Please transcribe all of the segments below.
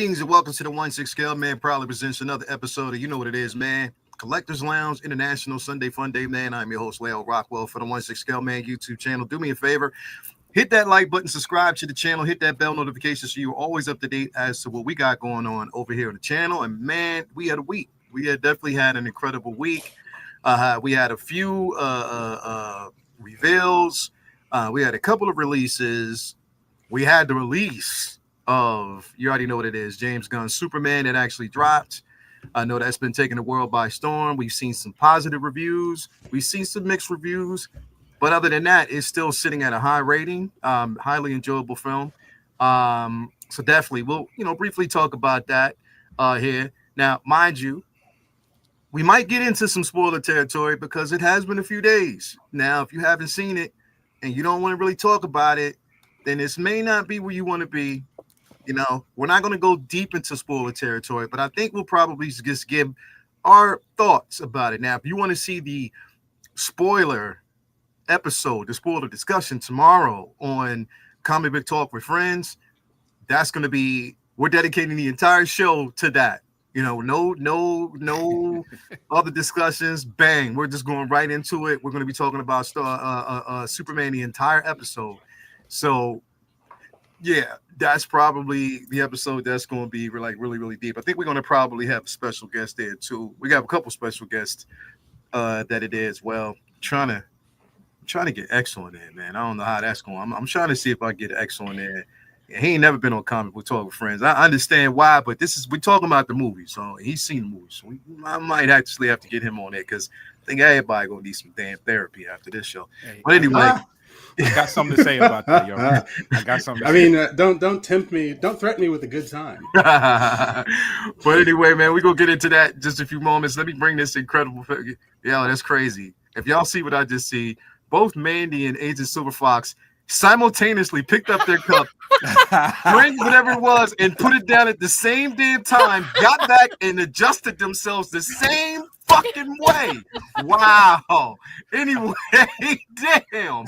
Greetings and welcome to the 1-6 Scale Man. Proudly presents another episode of You Know What It Is, man. Collectors Lounge International Sunday Fun Day, man. I'm your host, Leo Rockwell, for the 1-6 Scale Man YouTube channel. Do me a favor, hit that like button, subscribe to the channel, hit that bell notification so you're always up to date as to what we got going on over here on the channel. And man, we had a week. We had definitely had an incredible week. We had a few reveals. We had a couple of releases. We had the release of, you already know what it is, James Gunn's Superman that actually dropped. I know that's been taking the world by storm. We've seen some positive reviews. We've seen some mixed reviews. But other than that, it's still sitting at a high rating, highly enjoyable film. So definitely we'll, briefly talk about that here. Now, mind you, we might get into some spoiler territory because it has been a few days. Now, if you haven't seen it and you don't want to really talk about it, then this may not be where you want to be. We're not going to go deep into spoiler territory, but I think we'll probably just give our thoughts about it. Now, if you want to see the spoiler episode, the spoiler discussion tomorrow on Comic Book Talk with Friends, that's going to be, we're dedicating the entire show to that. No other discussions. Bang, we're just going right into it. We're going to be talking about Superman the entire episode. So, yeah, that's probably the episode that's going to be like really, really deep. I think we're going to probably have a special guest there too. We got a couple special guests that it is. Well, I'm trying to get X on there, man. I don't know how that's going. I'm trying to see if I get X on there. He ain't never been on Comic Book Talk with Friends. I understand why, but we're talking about the movie, so he's seen the movie. So I might actually have to get him on there because I think everybody gonna need some damn therapy after this show. Hey, but anyway. I got something to say about that, yo. I got something. Don't tempt me. Don't threaten me with a good time. But anyway, man, we're gonna get into that in just a few moments. Let me bring this incredible. Yeah, that's crazy. If y'all see what I just see, both Mandy and Agent Silver Fox simultaneously picked up their cup, drank whatever it was, and put it down at the same damn time, got back and adjusted themselves the same fucking way. Wow. Anyway, damn.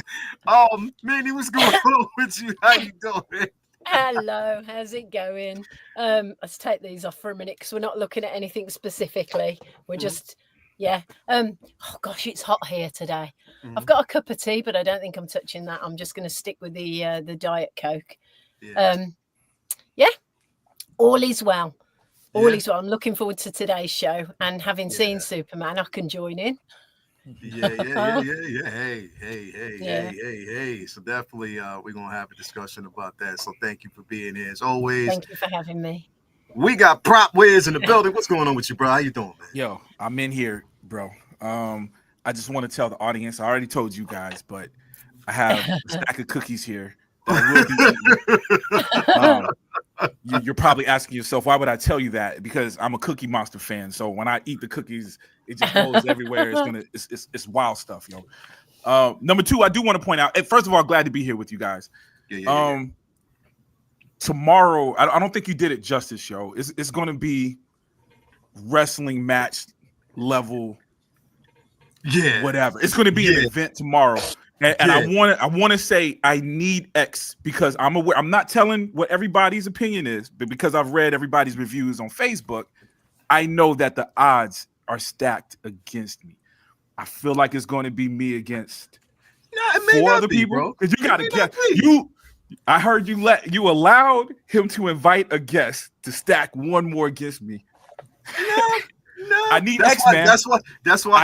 Mandy, what's going on with you? How you doing? Hello, how's it going? Let's take these off for a minute because we're not looking at anything specifically. We're just oh gosh, it's hot here today. I've got a cup of tea, but I don't think I'm touching that. I'm just going to stick with the Diet Coke. All is well. All is well. I'm looking forward to today's show, and having seen Superman, I can join in. Yeah. Hey. So definitely we're gonna have a discussion about that. So thank you for being here as always. Thank you for having me. We got Prop Wiz in the building. What's going on with you, bro? How you doing, man? Yo, I'm in here, bro. I just want to tell the audience, I already told you guys, but I have a stack of cookies here that will be eaten. You're probably asking yourself, why would I tell you that? Because I'm a Cookie Monster fan. So when I eat the cookies, it just goes everywhere. It's wild stuff, yo. Number two, I do want to point out, first of all, glad to be here with you guys. Tomorrow, I don't think you did it justice, yo. It's going to be wrestling match level. Yeah, whatever. It's going to be an event tomorrow, and I want to say I need X because I'm aware. I'm not telling what everybody's opinion is, but because I've read everybody's reviews on Facebook, I know that the odds are stacked against me. I feel like it's going to be me against four other people. Because you got to guess. I heard you allowed him to invite a guest to stack one more against me. No, I need X, man. That's why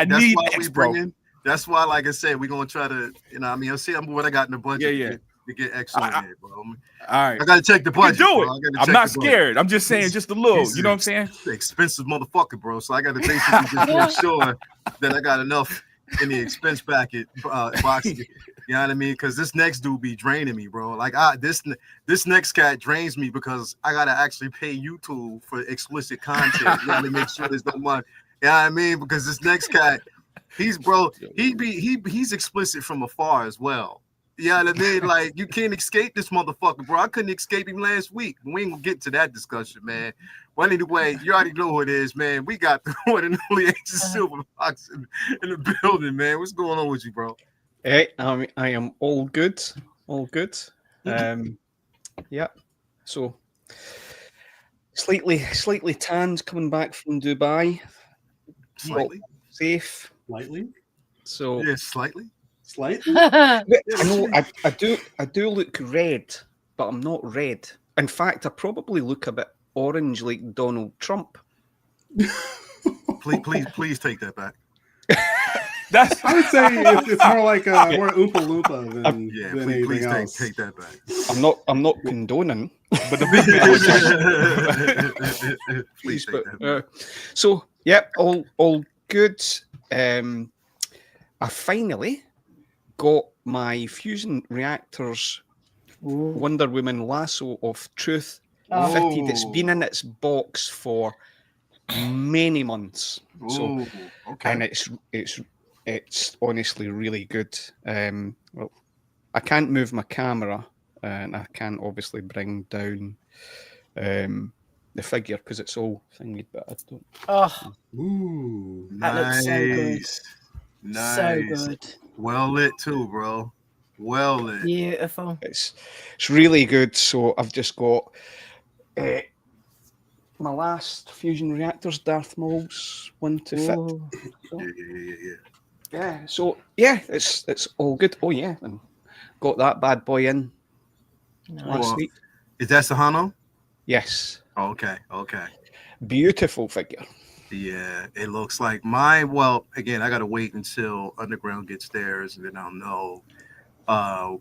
I need X, we bring in. That's why, like I said, we're gonna try to, I'll see what I got in the budget to get X on here, bro. All right, I gotta check the budget. Do it. I'm not scared. I'm just saying, just a little. You know what I'm saying? Expensive motherfucker, bro. So I got to basically just make sure that I got enough in the expense packet box. You know what I mean? Because this next dude be draining me, bro. Like this next cat drains me because I gotta actually pay YouTube for explicit content. You gotta make sure there's no money. You know what I mean? Because this next cat, he's explicit from afar as well. You know what I mean? Like you can't escape this motherfucker, bro. I couldn't escape him last week. We ain't gonna get to that discussion, man. Well, anyway, you already know who it is, man. We got the one and only Agent Silver Fox in the building, man. What's going on with you, bro? Hey, I am all good. All good. Yeah. So Slightly tanned coming back from Dubai. Slightly. Safe. Slightly? So Yeah, slightly. Slightly? I know I do look red, but I'm not red. In fact, I probably look a bit orange like Donald Trump. Please take that back. That's I would say it's more like more Oompa Loompa than, Yeah, than please anything else. take that back. I'm not condoning. but the big man Please take that back. So yeah, all good. I finally got my fusion reactors Wonder Woman Lasso of Truth fitted. It's been in its box for many months. So Ooh, okay. and it's honestly really good. Well, I can't move my camera, and I can't obviously bring down the figure because it's all thingy. But I don't. Oh, Ooh. that looks so good. Nice. So good. Well lit too, bro. Well lit. Beautiful. It's really good. So I've just got my last fusion reactors, Darth Maul's one to fit. Ooh. So, Yeah. yeah. So yeah, it's all good. Oh yeah, and got that bad boy in last Well, week. Is that Sahano? Yes, Okay. beautiful figure. Yeah, it looks like mine. Well, again, I gotta wait until Underground gets theirs, and then I'll know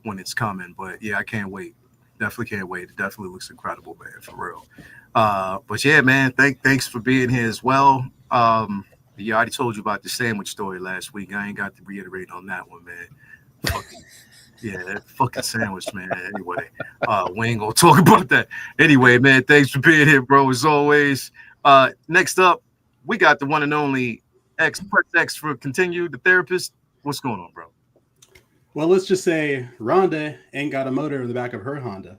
when it's coming. But yeah, I can't wait. Definitely can't wait. It definitely looks incredible, man, for real. But yeah, man, thanks for being here as well. Yeah, I already told you about the sandwich story last week. I ain't got to reiterate on that one, man. Yeah, that fucking sandwich, man. Anyway, we ain't gonna talk about that. Anyway, man, thanks for being here, bro, as always. Next up, we got the one and only Press X for Continue, the therapist. What's going on, bro? Well, let's just say Rhonda ain't got a motor in the back of her Honda.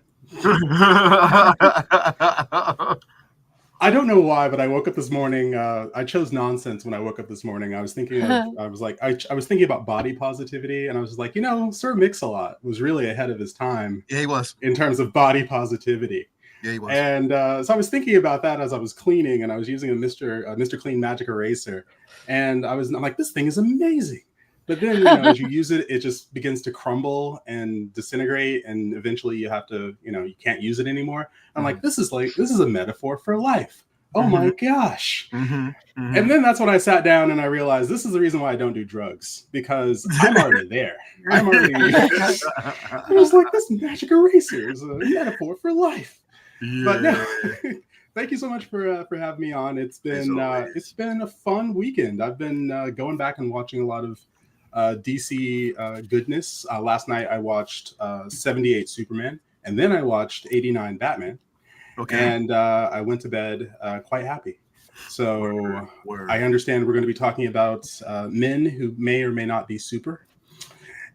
I don't know why, but I woke up this morning. I chose nonsense when I woke up this morning. I was thinking, I was thinking about body positivity, and I was just like, Sir Mix-a-Lot was really ahead of his time. Yeah, he was. In terms of body positivity. Yeah, he was. And so I was thinking about that as I was cleaning, and I was using a Mr. Clean Magic Eraser, and I'm like, this thing is amazing. But then, as you use it, it just begins to crumble and disintegrate, and eventually you have to, you can't use it anymore. I'm like, this is a metaphor for life. Oh my gosh. And then that's when I sat down and I realized this is the reason why I don't do drugs, because I'm already there. I'm already. I was like, this magic eraser is a metaphor for life. Yeah. But no, thank you so much for having me on. It's been a fun weekend. I've been going back and watching a lot of DC goodness. Last night I watched 78 Superman, and then I watched 89 Batman. Okay. And I went to bed quite happy. So I understand we're going to be talking about men who may or may not be super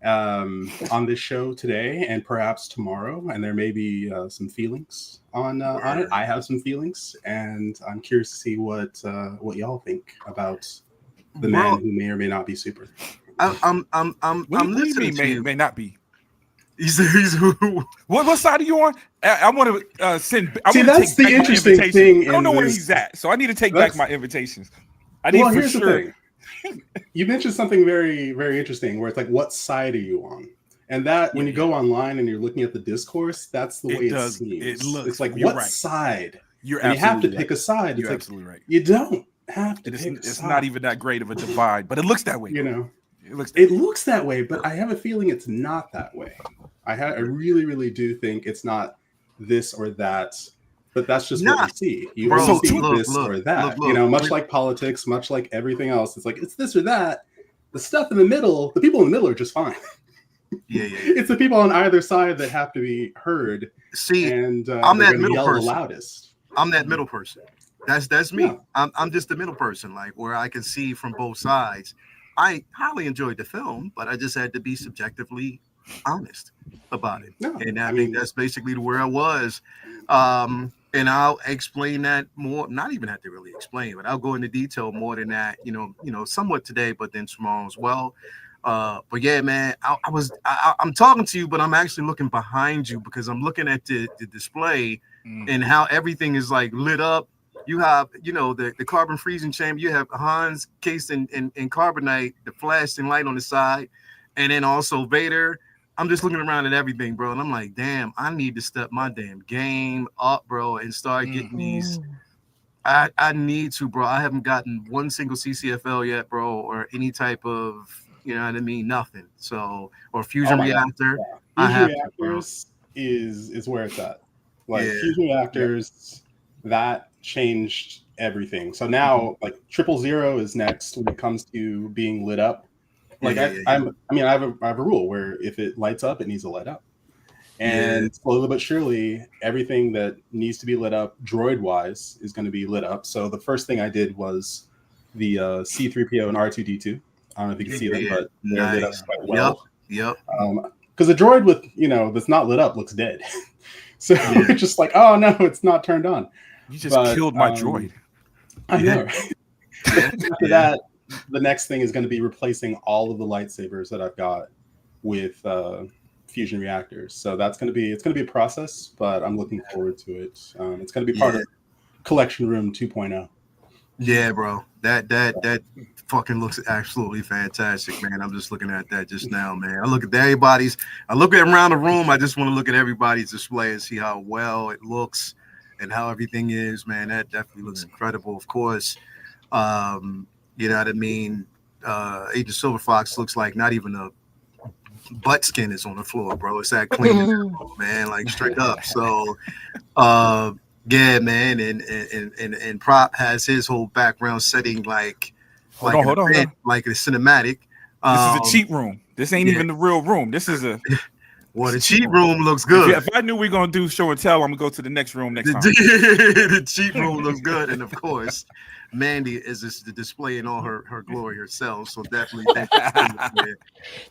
on this show today and perhaps tomorrow. And there may be some feelings on it. I have some feelings, and I'm curious to see what y'all think about the man who may or may not be super. I'm listening to you. May not be. He's what side are you on? I want to send. See, that's the interesting thing. I don't know where he's at, so I need to take back my invitations. I need for sure. You mentioned something very, very interesting, where it's like, what side are you on? And that when you go online and you're looking at the discourse, that's the way it seems. It's like, what side? You have to pick a side. You're absolutely right. You don't have to. It's not even that great of a divide, but it looks that way. It looks that way, but I have a feeling it's not that way. I really, really do think it's not this or that, but that's just what we see. You don't see this or that. Much like politics, much like everything else, it's like it's this or that. The stuff in the middle, the people in the middle are just fine. Yeah. It's the people on either side that have to be heard. See, and I'm that middle person. The loudest. I'm that middle person. That's me. Yeah. I'm just the middle person, like where I can see from both sides. I highly enjoyed the film, but I just had to be subjectively honest about it. No, and I mean, that's basically where I was. And I'll explain that more, not even have to really explain, but I'll go into detail more than that, somewhat today, but then tomorrow as well. But yeah, man, I'm talking to you, but I'm actually looking behind you because I'm looking at the display and how everything is like lit up. You have, the carbon freezing chamber. You have Han's cased in carbonite, the flashing light on the side, and then also Vader. I'm just looking around at everything, bro, and I'm like, damn, I need to step my damn game up, bro, and start getting these. I need to, bro. I haven't gotten one single CCFL yet, bro, or any type of, you know what I mean, nothing. So, or fusion reactor. Yeah. I Fusion have reactors is where it's at. Like Yeah. fusion reactors, that changed everything. So now, like 000 is next when it comes to being lit up. Like I have a rule where if it lights up, it needs to light up. And slowly but surely, everything that needs to be lit up, droid-wise, is going to be lit up. So the first thing I did was the C-3PO and R2-D2. I don't know if you can see them, but they're lit up quite well. Yep. Because a droid with, that's not lit up looks dead. So it's just like, oh no, it's not turned on. You just killed my droid. I know. Right? After that, the next thing is going to be replacing all of the lightsabers that I've got with fusion reactors. So it's going to be a process, but I'm looking forward to it. It's going to be part of Collection Room 2.0. Yeah, bro. That fucking looks absolutely fantastic, man. I'm just looking at that just now, man. I look at around the room. I just want to look at everybody's display and see how well it looks and how everything is, man. That definitely looks incredible. Of course, you know what I mean? Agent Silver Fox looks like not even a butt skin is on the floor, bro. It's that clean, man, like straight up. So, yeah, man, and Prop has his whole background setting like a cinematic. This is a cheat room. This ain't even the real room. This is a the cheat room looks good. If I knew we were gonna do show and tell, I'm gonna go to the next room next time. The cheat room looks good, and of course, Mandy is just displaying all her glory herself. So definitely,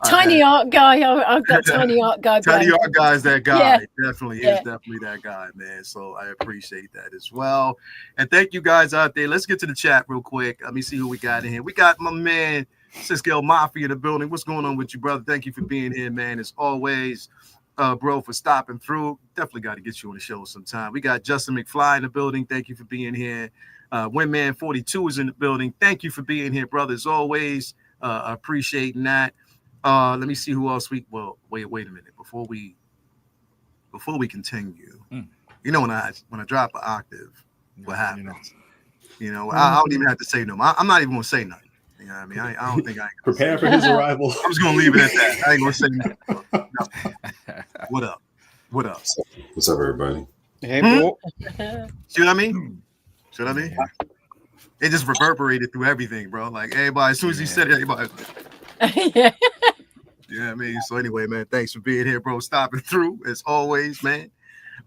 tiny art guy. I've got tiny art guy. Tiny art guy is that guy. Definitely is definitely that guy, man. So I appreciate that as well. And thank you guys out there. Let's get to the chat real quick. Let me see who we got in here. We got my man Cisco Mafia in the building. What's going on with you, brother? Thank you for being here, man. As always, bro, for stopping through. Definitely got to get you on the show sometime. We got Justin McFly in the building. Thank you for being here. Windman 42 is in the building. Thank you for being here, brother. As always, appreciating that. Let me see who else wait a minute before we continue. You know, when I drop an octave, what happens? I don't even have to say no. I'm not even gonna say nothing. You know what I mean? I don't think I prepare for his arrival. I'm just gonna leave it at that. I ain't gonna say nothing. No. What up? What's up, everybody? Hey, bro. See what I mean? It just reverberated through everything, bro. Like everybody, as soon as he said it, everybody. Yeah, I mean. So anyway, man, thanks for being here, bro. Stopping through as always, man.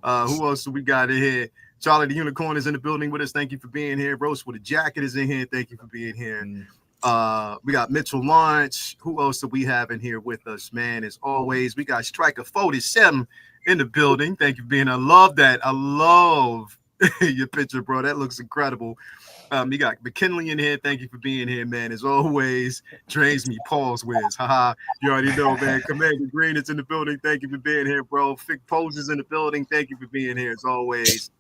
Who else do we got in here? Charlie the Unicorn is in the building with us. Thank you for being here. Rose with a jacket is in here. Thank you for being here. We got Mitchell Lawrence. Who else do we have in here with us, man? As always, we got Striker 47 in the building. Thank you for being here. I love that. I love your picture, bro. That looks incredible. You got McKinley in here. Thank you for being here, man. As always, drains me pause whiz. Haha. You already know, man. Commander Green is in the building. Thank you for being here, bro. Fick Pose is in the building. Thank you for being here as always.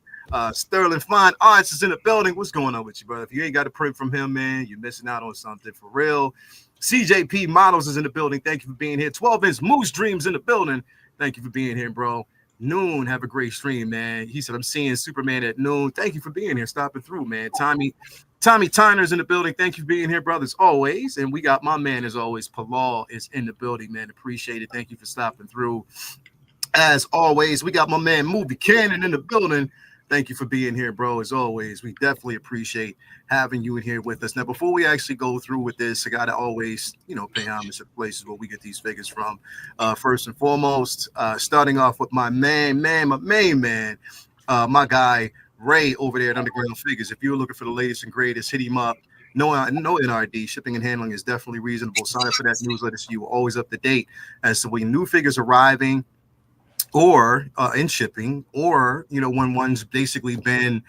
Sterling Fine Arts is in the building. What's going on with you, brother? If you ain't got a print from him, man, you're missing out on something for real. CJP Models is in the building. Thank you for being here. 12-inch Moose Dreams in the building. Thank you for being here, bro. Noon, have a great stream, man. He said, I'm seeing Superman at noon. Thank you for being here, stopping through, man. Tommy Tyner's in the building. Thank you for being here, brothers, always. And we got my man, as always, Palal is in the building, man. Appreciate it. Thank you for stopping through. As always, we got my man, Movie Cannon, in the building. Thank you for being here, bro. As always, we definitely appreciate having you in here with us. Now, before we actually go through with this, I got to always, pay homage to the places where we get these figures from. First and foremost, starting off with my main man, my guy, Ray, over there at Underground Figures. If you're looking for the latest and greatest, hit him up. No NRD. Shipping and handling is definitely reasonable. Sign up for that newsletter so you're always up to date as to when new figures arriving, or in shipping, or when one's basically been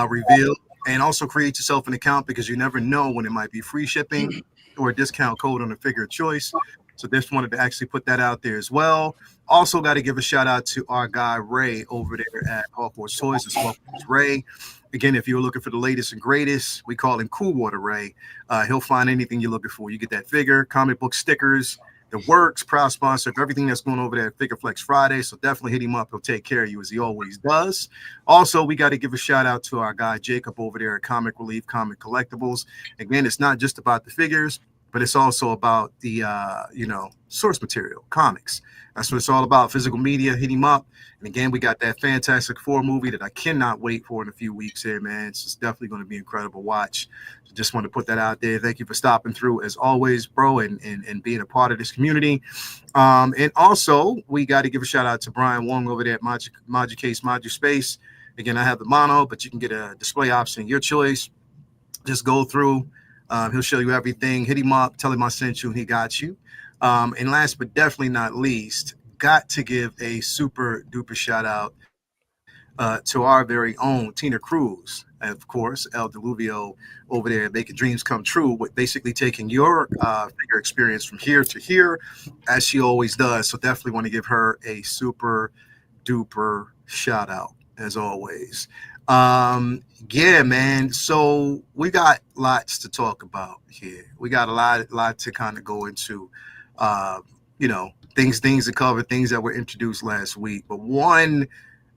revealed. And also create yourself an account, because you never know when it might be free shipping or a discount code on the figure of choice. So just wanted to actually put that out there as well. Also got to give a shout out to our guy Ray over there at Hawkworth Toys. It's Hawkworth Ray. Again, if you're looking for the latest and greatest, we call him Cool Water Ray. He'll find anything you're looking for. You get that figure, comic book stickers, the works, proud sponsor of everything that's going over there at Figure Flex Friday. So definitely hit him up. He'll take care of you as he always does. Also, we got to give a shout out to our guy Jacob over there at Comic Relief Comic Collectibles. Again, it's not just about the figures, but it's also about the source material, comics. That's what it's all about. Physical media. Hit him up. And again, we got that Fantastic Four movie that I cannot wait for in a few weeks here, man. It's definitely going to be an incredible watch. So just want to put that out there. Thank you for stopping through as always, bro, and being a part of this community. And also, we got to give a shout out to Brian Wong over there at Modulcase Modu Space. Again, I have the mono, but you can get a display option, your choice. Just go through. He'll show you everything. Hit him up. Tell him I sent you, and he got you. And last but definitely not least, got to give a super duper shout out to our very own Tina Cruz, and of course El Diluvio over there making dreams come true with basically taking your figure experience from here to here as she always does. So definitely want to give her a super duper shout out as always. Yeah, man. So we got lots to talk about here. We got a lot to kind of go into. Things to cover, things that were introduced last week. But one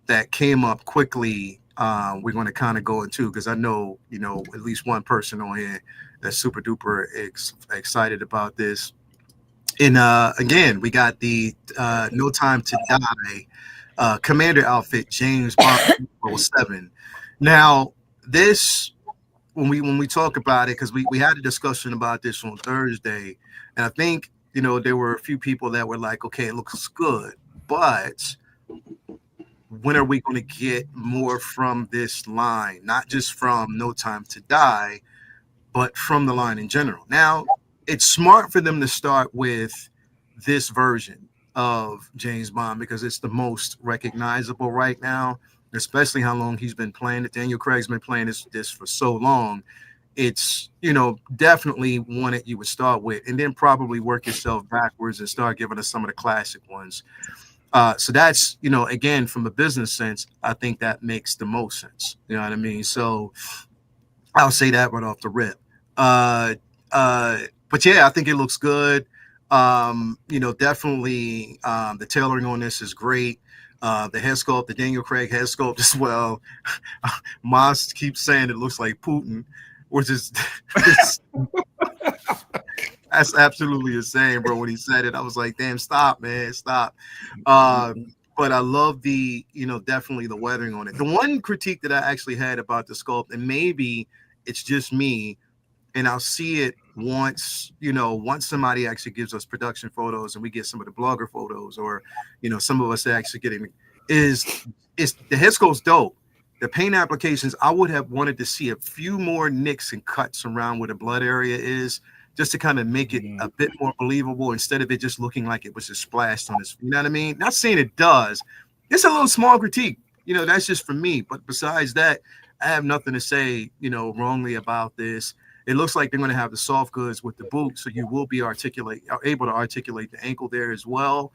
that came up quickly, we're going to kind of go into, because I know, at least one person on here that's super duper excited about this. And again, we got the No Time to Die Commander outfit, James Bond 07. Now, this, when we talk about it, because we had a discussion about this on Thursday, and I think, there were a few people that were like, okay, it looks good, but when are we going to get more from this line? Not just from No Time to Die, but from the line in general. Now, it's smart for them to start with this version of James Bond because it's the most recognizable right now, especially how long he's been playing it. Daniel Craig's been playing this for so long. It's, definitely one that you would start with and then probably work yourself backwards and start giving us some of the classic ones. So that's, again, from a business sense, I think that makes the most sense. You know what I mean? So I'll say that right off the rip. But yeah, I think it looks good. Definitely the tailoring on this is great. The head sculpt, the Daniel Craig head sculpt as well. Moss keeps saying it looks like Putin, which is that's absolutely insane, bro. When he said it, I was like, damn, stop, man, stop. But I love the, definitely the weathering on it. The one critique that I actually had about the sculpt, and maybe it's just me, and I'll see it once somebody actually gives us production photos and we get some of the blogger photos, or, some of us actually getting, is the head sculpt's dope. The paint applications, I would have wanted to see a few more nicks and cuts around where the blood area is, just to kind of make it a bit more believable instead of it just looking like it was just splashed on his, you know what I mean? Not saying it does. It's a little small critique. That's just for me. But besides that, I have nothing to say, wrongly about this. It looks like they're going to have the soft goods with the boot, so you will be able to articulate the ankle there as well.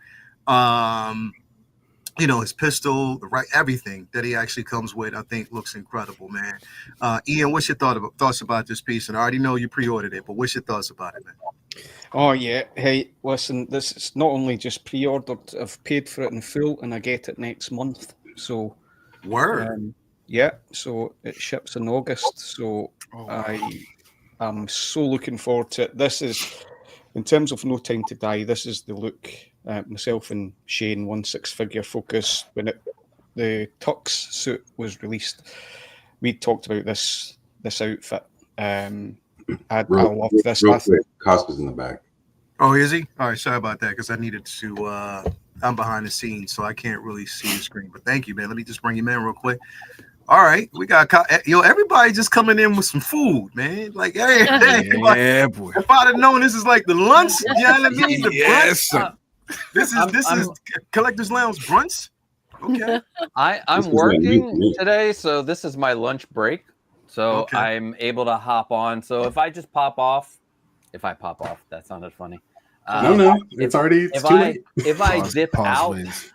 His pistol, everything that he actually comes with, I think looks incredible, man. Ian, what's your thoughts about this piece? And I already know you pre-ordered it, but what's your thoughts about it, man? Oh yeah. Hey, listen, this is not only just pre-ordered, I've paid for it in full and I get it next month. So word. Yeah, so it ships in August. So I am so looking forward to it. This is, in terms of No Time to Die, this is the look myself and Shane, 1/6 figure focus, when the Tux suit was released, we talked about this outfit. I love this. Real quick, Costco's in the back. Oh, is he? All right, sorry about that, because I needed to, I'm behind the scenes, so I can't really see the screen, but thank you, man. Let me just bring him in real quick. All right, we got everybody just coming in with some food, man. Like, hey, yeah, boy. If I'd have known this is like the lunch, you know what I mean? The yes, brunch. This is Collector's Lounge brunch. Okay. I'm working today, so this is my lunch break. So okay. I'm able to hop on. So if I just pop off, If I pop off, that sounded funny. No, it's already too late. If I dip out, please.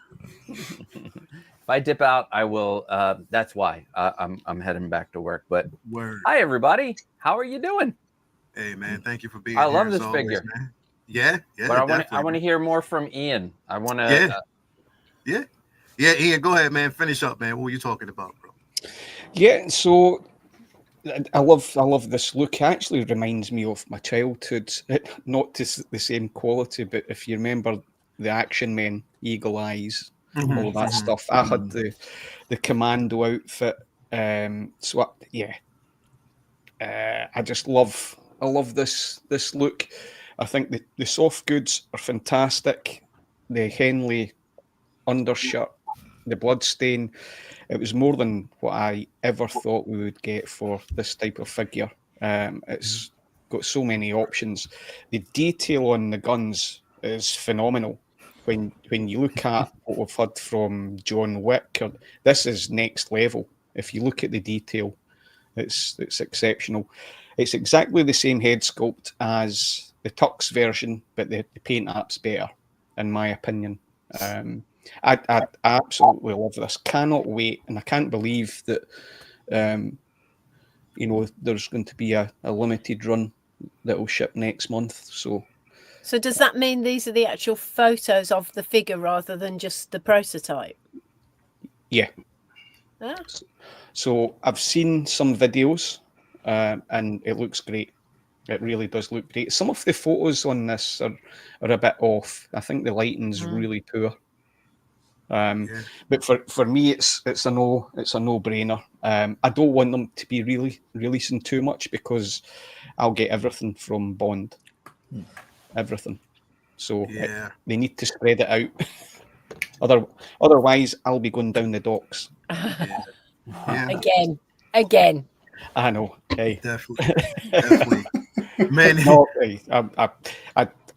if I dip out, I will. That's why I'm heading back to work. But Word. hi, everybody. How are you doing? Hey man, thank you for being I here. love as this always, figure. man. Yeah. But I want definitely, to hear more from Ian. I want to. Yeah. Ian, go ahead, man. Finish up, man. What were you talking about, bro? Yeah, so I love this look. It actually reminds me of my childhood. Not to the same quality, but if you remember the Action Men, Eagle Eyes, all that stuff. I had the commando outfit. I just love this look. I think the soft goods are fantastic. The Henley undershirt, the bloodstain. It was more than what I ever thought we would get for this type of figure. It's got so many options. The detail on the guns is phenomenal. When you look at what we've had from John Wick, this is next level. If you look at the detail, it's exceptional. It's exactly the same head sculpt as the Tux version, but the paint app's better, in my opinion. I absolutely love this. Cannot wait, and I can't believe that there's going to be a limited run that will ship next month. So does that mean these are the actual photos of the figure rather than just the prototype? Yeah. Ah. So I've seen some videos, and it looks great. It really does look great. Some of the photos on this are a bit off. I think the lighting's really poor. But for me, it's a no-brainer. I don't want them to be really releasing too much because I'll get everything from Bond, everything. So they need to spread it out. Otherwise, I'll be going down the docks. Again. I know. Hey. Definitely. Man, no, hey, I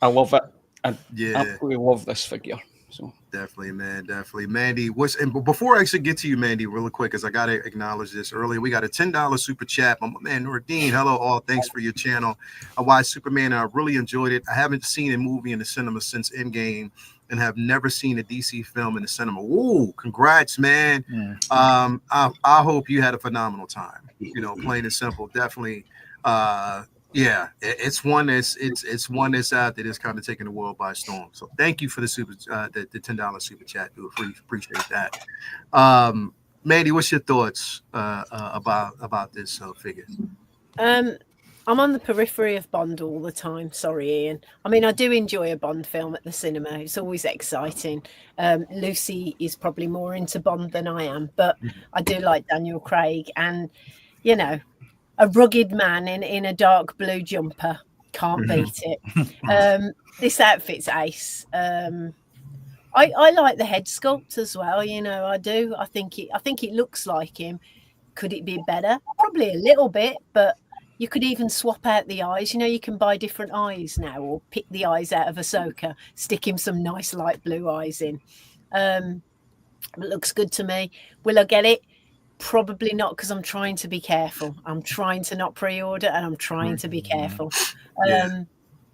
love it. I absolutely love this figure. So definitely, man, definitely. Mandy, and before I actually get to you, Mandy, really quick, because I got to acknowledge this earlier. We got a $10 super chat. My man, Nordine, hello, all. Thanks for your channel. I watched Superman, and I really enjoyed it. I haven't seen a movie in the cinema since Endgame and have never seen a DC film in the cinema. Ooh, congrats, man. I hope you had a phenomenal time. Plain and simple. Definitely. Yeah, it's one that's out that is kind of taking the world by storm. So thank you for the the $10 super chat. Do appreciate that. Mandy, what's your thoughts about this figure? I'm on the periphery of Bond all the time. Sorry, Ian. I mean, I do enjoy a Bond film at the cinema. It's always exciting. Lucy is probably more into Bond than I am, but I do like Daniel Craig, and a rugged man in a dark blue jumper. Can't beat it. This outfit's ace. I like the head sculpt as well. I do. I think it looks like him. Could it be better? Probably a little bit, but you could even swap out the eyes. You can buy different eyes now, or pick the eyes out of Ahsoka, stick him some nice light blue eyes in. It looks good to me. Will I get it? Probably not, because I'm trying to be careful. I'm trying to not pre-order, and I'm trying to be careful.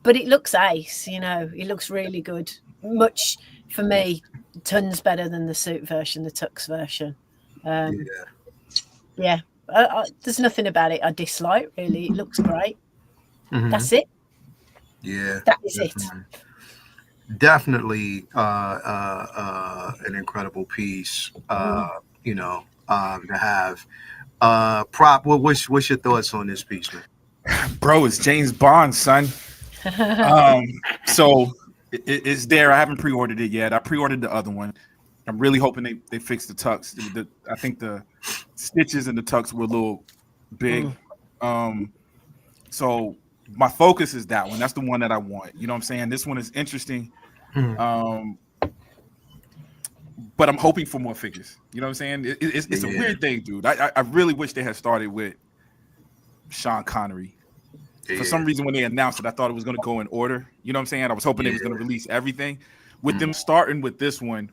But it looks ace. It looks really good. Much, for me, tons better than the suit version, the Tux version. There's nothing about it I dislike, really. It looks great. That's it. Yeah, that is it. Definitely an incredible piece. To have. Prop, what's your thoughts on this piece, man? Bro, it's James Bond, son. So it's there. I haven't pre-ordered it yet. I pre-ordered the other one. I'm really hoping they fix the tux. I think the stitches in the tux were a little big. So my focus is that one. That's the one that I want. You know what I'm saying? This one is interesting. But I'm hoping for more figures. You know what I'm saying? It's a weird thing, dude. I really wish they had started with Sean Connery. For some reason, when they announced it, I thought it was going to go in order. You know what I'm saying? I was hoping they was going to release everything. With them starting with this one,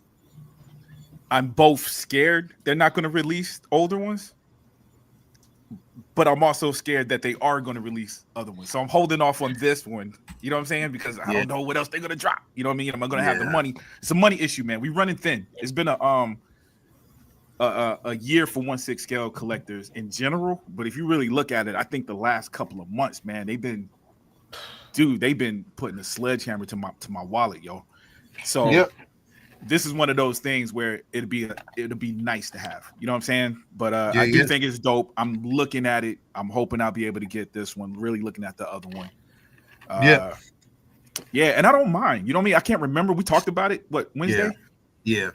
I'm both scared they're not going to release older ones, but I'm also scared that they are going to release other ones. So I'm holding off on this one. You know what I'm saying? Because I don't know what else they're going to drop. You know what I mean? Am I going to have the money? It's a money issue, man. We running thin. It's been a year for 1/6 scale collectors in general. But if you really look at it, I think the last couple of months, man, they've been putting a sledgehammer to my wallet, yo. So this is one of those things where it'll be nice to have. You know what I'm saying? But I do think it's dope. I'm looking at it. I'm hoping I'll be able to get this one. Really looking at the other one. Yeah, and I don't mind. You know what I mean? I can't remember. We talked about it. What, Wednesday? Yeah.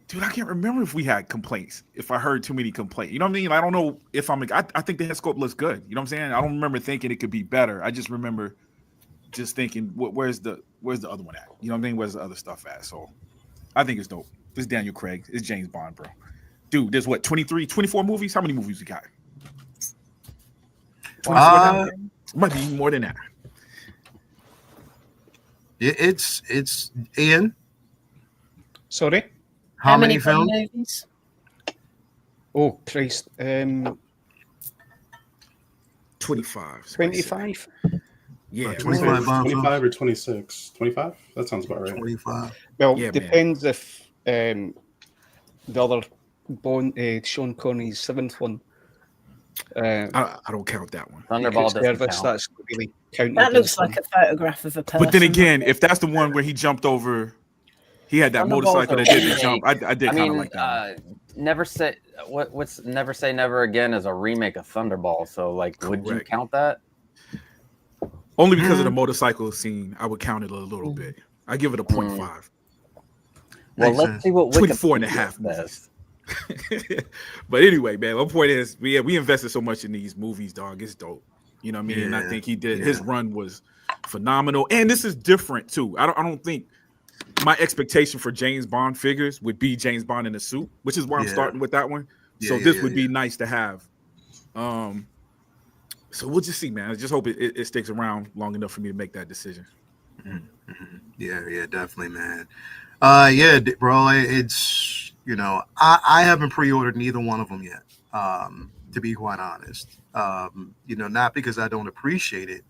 Dude, I can't remember if we had complaints. If I heard too many complaints, you know what I mean? I don't know if I think the head sculpt looks good. You know what I'm saying? I don't remember thinking it could be better. I just remember just thinking, where's the other one at? You know what I mean? Where's the other stuff at? So I think it's dope. This is Daniel Craig. It's James Bond, bro. Dude, there's what, 23, 24 movies? How many movies we got? 24 might be more than that. It's Ian. Sorry? How many Bond films? movies? Oh, Christ. 25. 25? Yeah, 25 Bond 25 or 26? 25? That sounds about right. 25. Well, Yeah, depends if the other Bond, Sean Connery's 7th one. I don't count that one. Thunderball doesn't Service, count. that's really counted. That looks as like one. a photograph of a person. But then again, if that's the one where he jumped over, he had that Thunderball's motorcycle that a did the remake. jump. I did I kind of mean, like that. Never say what's Never Say Never Again is a remake of Thunderball. So, like, would you Correct. count that? Only because of the motorcycle scene, I would count it a little bit. I give it a 0.5. Well, Makes let's sense. see what 24 and a Wikipedia half says. But anyway, man, my point is, we invested so much in these movies, dog. It's dope. You know what I mean? And I think he did. His run was phenomenal. And this is different too. I don't think my expectation for James Bond figures would be James Bond in a suit, which is why I'm starting with that one. So this would be nice to have. So we'll just see, man. I just hope it sticks around long enough for me to make that decision. Mm-hmm. Yeah, definitely, man. Bro, it's, you know, I haven't pre-ordered neither one of them yet, to be quite honest. You know, not because I don't appreciate it.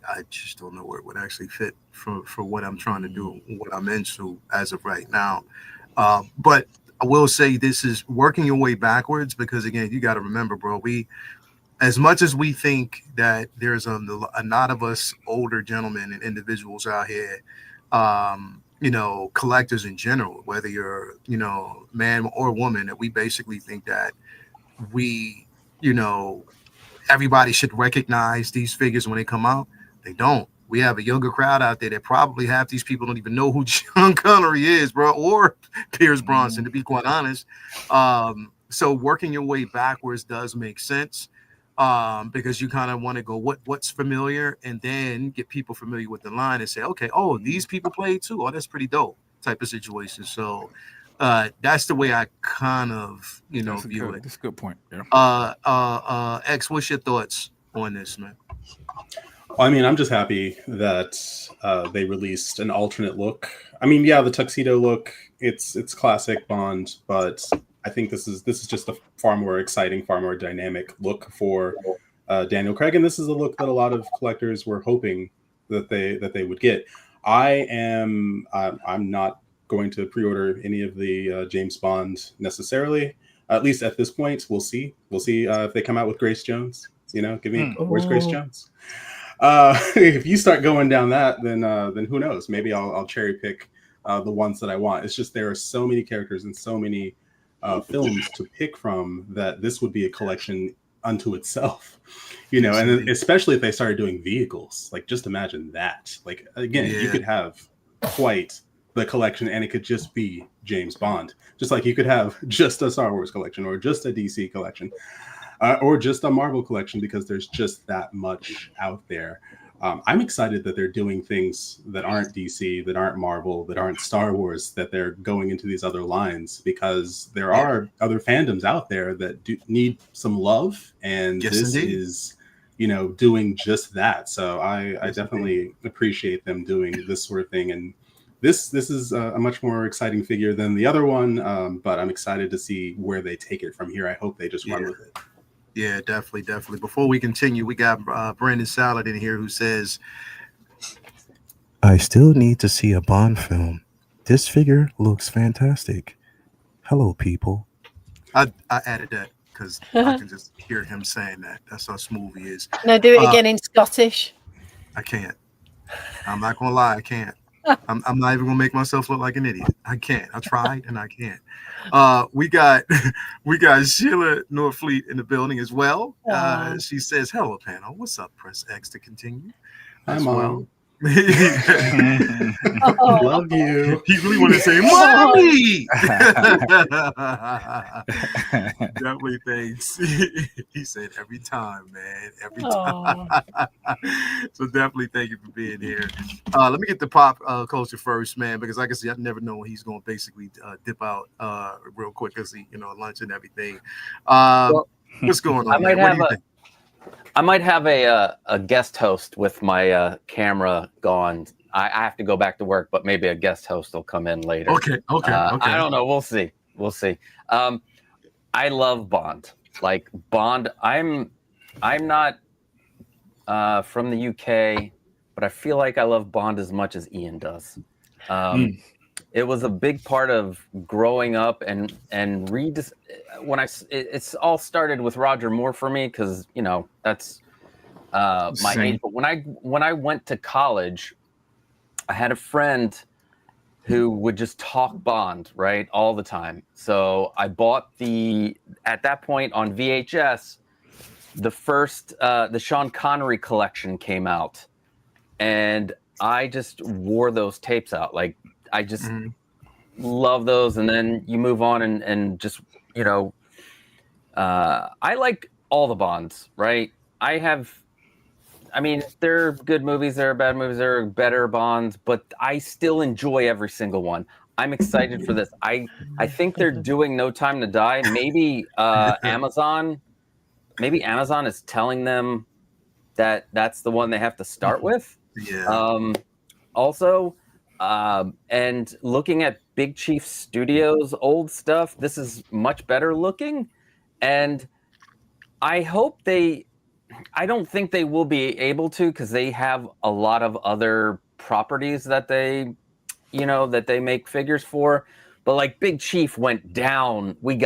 I just don't know where it would actually fit for what I'm trying to do, what I'm into as of right now. But I will say this is working your way backwards because, again, you got to remember, bro, as much as we think that there's a lot of us older gentlemen and individuals out here, you know, collectors in general, whether you're, you know, man or woman, that we basically think that we, you know, everybody should recognize these figures when they come out. They don't. We have a younger crowd out there that probably half these people don't even know who Sean Connery is, bro, or Pierce Bronson, to be quite honest. So working your way backwards does make sense, because you kind of want to go what's familiar and then get people familiar with the line and say, okay, oh, these people played too. Oh, that's pretty dope type of situation. So that's the way I kind of, you know, view it. That's a good point. Yeah. X, what's your thoughts on this, man? I mean, I'm just happy that they released an alternate look. I mean, yeah, the tuxedo look, it's classic Bond, but I think this is just a far more exciting, far more dynamic look for Daniel Craig, and this is a look that a lot of collectors were hoping that they would get. I'm not going to pre-order any of the James Bond necessarily. At least at this point, we'll see. We'll see if they come out with Grace Jones. You know, give me where's Grace Jones? If you start going down that, then who knows? Maybe I'll cherry pick the ones that I want. It's just there are so many characters and so many films to pick from that this would be a collection unto itself, you know. And especially if they started doing vehicles, like just imagine that. Like again, you could have quite the collection, and it could just be James Bond, just like you could have just a Star Wars collection or just a DC collection. Or just a Marvel collection, because there's just that much out there. I'm excited that they're doing things that aren't DC, that aren't Marvel, that aren't Star Wars, that they're going into these other lines, because there are other fandoms out there that do need some love, and this is, you know, doing just that. So I definitely appreciate them doing this sort of thing, and this is a much more exciting figure than the other one, but I'm excited to see where they take it from here. I hope they just run with it. Yeah, definitely. Before we continue, we got Brandon Salad in here who says, I still need to see a Bond film. This figure looks fantastic. Hello, people. I added that because I can just hear him saying that. That's how smooth he is. No, do it again in Scottish. I can't. I'm not gonna lie, I can't. I'm not even gonna make myself look like an idiot. I can't. I tried and I can't. We got Sheila Norfleet in the building as well. She says, "Hello, panel. What's up? Press X to continue." Hi, As Mom. well. Love you. He really wanted to say, "Mommy." Definitely thanks. He said every time, man. Every time. So definitely thank you for being here. Let me get the pop culture first, man, because like I said, I never know when he's going to basically dip out real quick because he, lunch and everything. What's going on? I might have a guest host with my camera gone. I have to go back to work, but maybe a guest host will come in later. Okay. I don't know. We'll see. I love Bond. Like Bond, I'm not from the UK, but I feel like I love Bond as much as Ian does. It was a big part of growing up and it's all started with Roger Moore for me because that's my age. But when I went to college, I had a friend who would just talk Bond right all the time. So I bought at that point on VHS, the first the Sean Connery collection came out, and I just wore those tapes out. Like I just love those. And then you move on and just, I like all the Bonds, right? There are good movies, there are bad movies, there are better Bonds, but I still enjoy every single one. I'm excited for this. I think they're doing No Time to Die. Maybe Amazon is telling them that that's the one they have to start with. Yeah. Also, and looking at Big Chief Studios' old stuff, this is much better looking. And I don't think they will be able to because they have a lot of other properties that they make figures for. But like Big Chief went down. They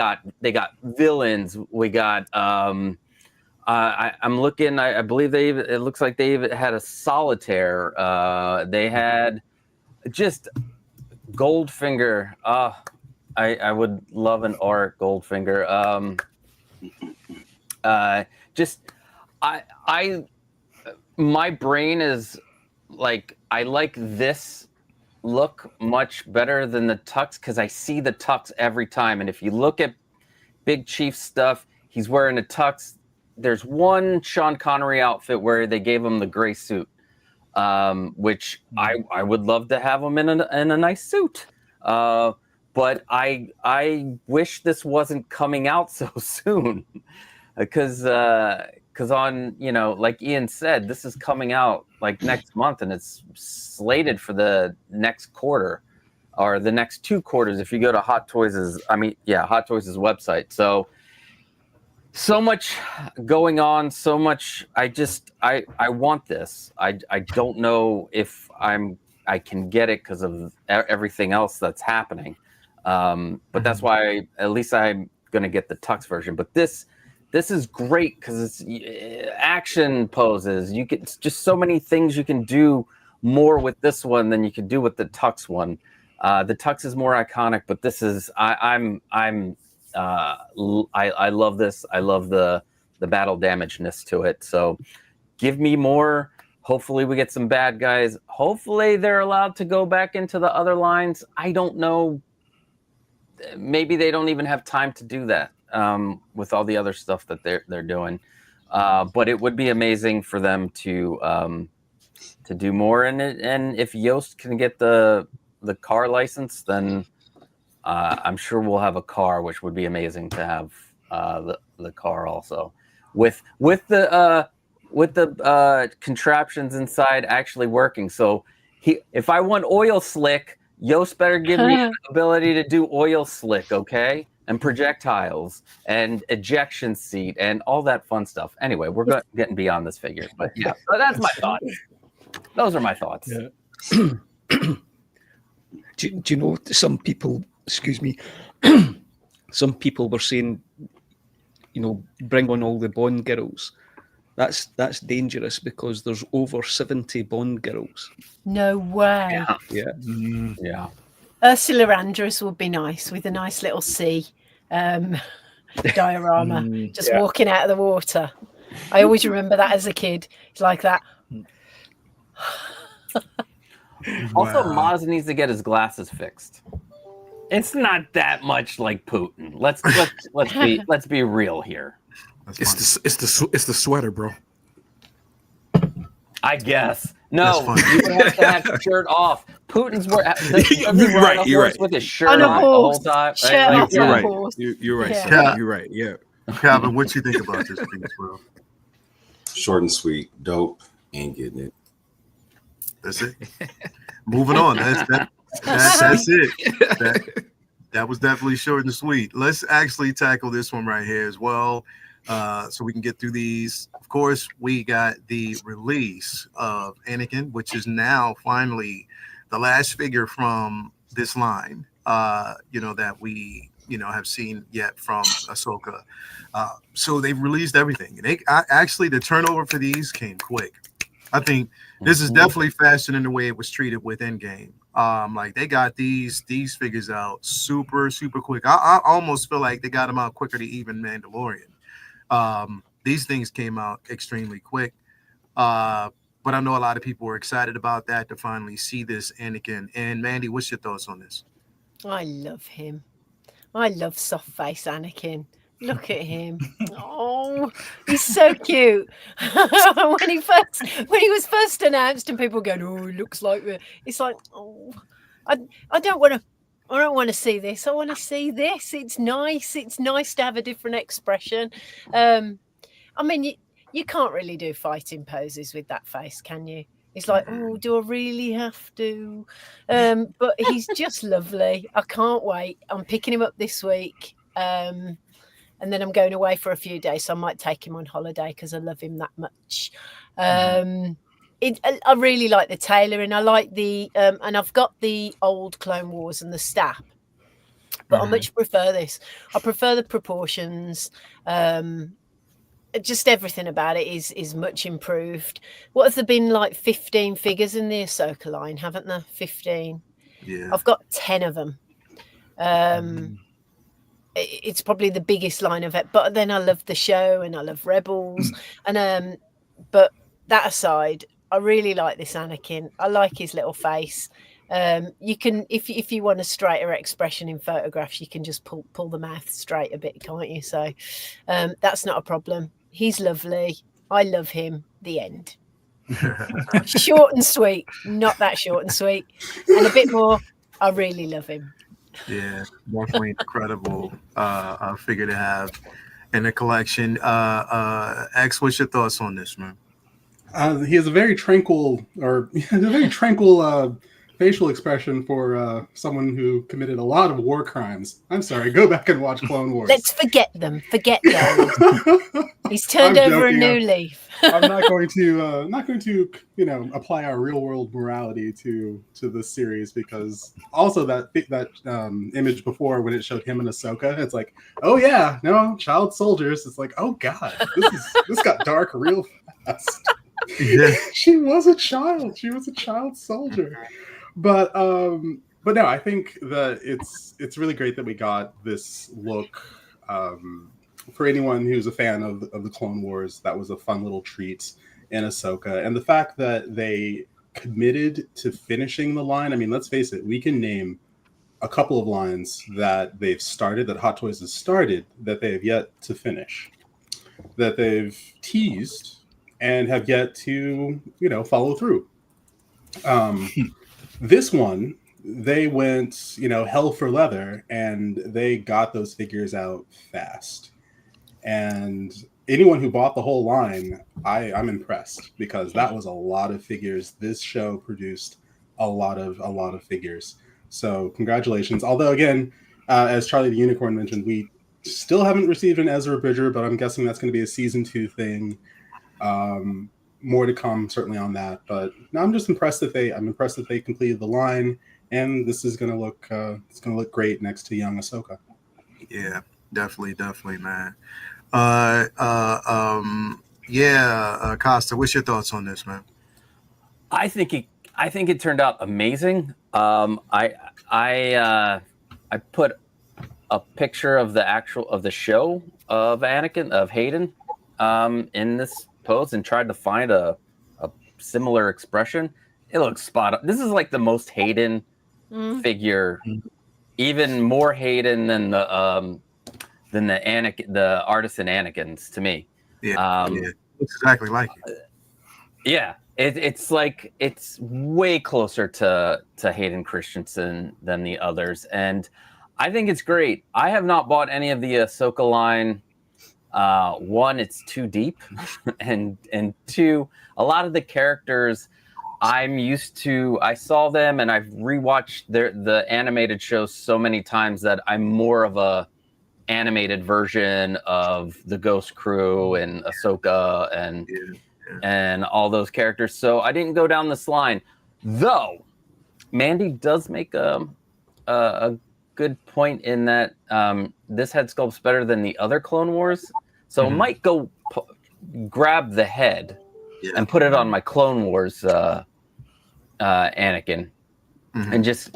got villains. We got I'm looking. I believe it looks like they even had a solitaire. They had just Goldfinger. I would love an art Goldfinger. My brain is like, I like this look much better than the tux because I see the tux every time. And if you look at Big Chief stuff, he's wearing a tux. There's one Sean Connery outfit where they gave him the gray suit, which I would love to have him in a nice suit. But I wish this wasn't coming out so soon because on, like Ian said, this is coming out like next month and it's slated for the next quarter or the next 2 quarters if you go to Hot Toys' website. So much going on, so much. I want this. I don't know if I can get it because of everything else that's happening. But that's why at least I'm going to get the tux version. But this is great because it's action poses. It's just so many things you can do more with this one than you can do with the tux one. The tux is more iconic, but this is I love this. I love the battle damageness to it. So give me more. Hopefully we get some bad guys. Hopefully they're allowed to go back into the other lines. I don't know. Maybe they don't even have time to do that with all the other stuff that they're doing. But it would be amazing for them to do more. And if Yost can get the car license, then I'm sure we'll have a car, which would be amazing to have the car also with the contraptions inside actually working. So if I want oil slick, Yost better give me the ability to do oil slick, okay? And projectiles and ejection seat and all that fun stuff. Anyway, we're getting beyond this figure, but yeah, so that's my thoughts. Those are my thoughts. Yeah. do you know some people? Excuse me. Some people were saying, bring on all the Bond girls. That's dangerous because there's over 70 Bond girls. No way. Yeah. Yeah. Ursula Andress would be nice with a nice little sea diorama, just walking out of the water. I always remember that as a kid. It's like that. Also, Maz needs to get his glasses fixed. It's not that much like Putin. Let's be real here. It's the sweater, bro. I guess. No, you would have to have your shirt off. Putin's You're right. with his shirt on the whole time. You're right. You're right. Yeah. You're right. Yeah. Calvin, what you think about this piece, bro? Short and sweet, dope, ain't getting it. That's it. Moving on. That's it. That was definitely short and sweet. Let's actually tackle this one right here as well, so we can get through these. Of course, we got the release of Anakin, which is now finally the last figure from this line, that we, have seen yet from Ahsoka. So they've released everything. Actually, the turnover for these came quick. I think this is definitely faster than the way it was treated with Endgame. Like they got these figures out super, super quick. I almost feel like they got them out quicker than even Mandalorian. These things came out extremely quick. But I know a lot of people were excited about that to finally see this Anakin. And Mandy, what's your thoughts on this? I love him. I love soft face Anakin. Look at him. Oh, he's so cute. when he was first announced and people going, oh, it looks like it's like, oh, I don't want to see this. I want to see this. It's nice. It's nice to have a different expression. I mean, you can't really do fighting poses with that face, can you? It's like, oh, do I really have to? But he's just lovely. I can't wait. I'm picking him up this week. And then I'm going away for a few days, so I might take him on holiday because I love him that much. I really like the tailoring. I like the and I've got the old Clone Wars and the staff, but I much prefer this. I prefer the proportions. Just everything about it is much improved. What has there been, like 15 figures in the Ahsoka line, haven't there? 15. Yeah. I've got 10 of them. It's probably the biggest line of it, but then I love the show and I love Rebels, and but that aside, I really like this Anakin. I like his little face. You can, if you want a straighter expression in photographs, you can just pull the mouth straight a bit, can't you? So that's not a problem. He's lovely. I love him. The end. Short and sweet, not that short and sweet, and a bit more. I really love him. Yeah, definitely incredible figure to have in the collection. X, what's your thoughts on this, man? He has a very tranquil facial expression for someone who committed a lot of war crimes. I'm sorry, go back and watch Clone Wars. Let's forget them. Forget those. He's turned over a new leaf. I'm not going to apply our real world morality to this series, because also that image before when it showed him and Ahsoka, it's like, oh yeah, no, child soldiers. It's like, oh god, this got dark real fast. Yeah. She was a child. She was a child soldier. But no, I think that it's really great that we got this look. For anyone who's a fan of the Clone Wars, that was a fun little treat in Ahsoka. And the fact that they committed to finishing the line, I mean, let's face it, we can name a couple of lines that they've started, that Hot Toys has started, that they have yet to finish, that they've teased and have yet to, follow through. This one, they went, hell for leather, and they got those figures out fast. And anyone who bought the whole line, I'm impressed, because that was a lot of figures. This show produced a lot of figures. So congratulations. Although again, as Charlie the Unicorn mentioned, we still haven't received an Ezra Bridger, but I'm guessing that's going to be a season 2 thing. More to come certainly on that. But no, I'm just impressed that they completed the line, and this is going to look it's going to look great next to young Ahsoka. Yeah, definitely, man. Costa, what's your thoughts on this, man? I think it turned out amazing. I put a picture of the show of Anakin, of Hayden, in this pose and tried to find a similar expression. It looks spot on. This is like the most Hayden figure, even more Hayden than the Anakin, the artisan Anakins to me. Yeah, looks exactly like it. Yeah. It's like it's way closer to Hayden Christensen than the others, and I think it's great. I have not bought any of the Ahsoka line. One, it's too deep, and two, a lot of the characters I'm used to. I saw them, and I've rewatched the animated shows so many times that I'm more of a animated version of the Ghost Crew and Ahsoka and all those characters. So I didn't go down this line, though. Mandy does make a good point in that this head sculpt's better than the other Clone Wars. So I might go grab the head and put it on my Clone Wars Anakin, and just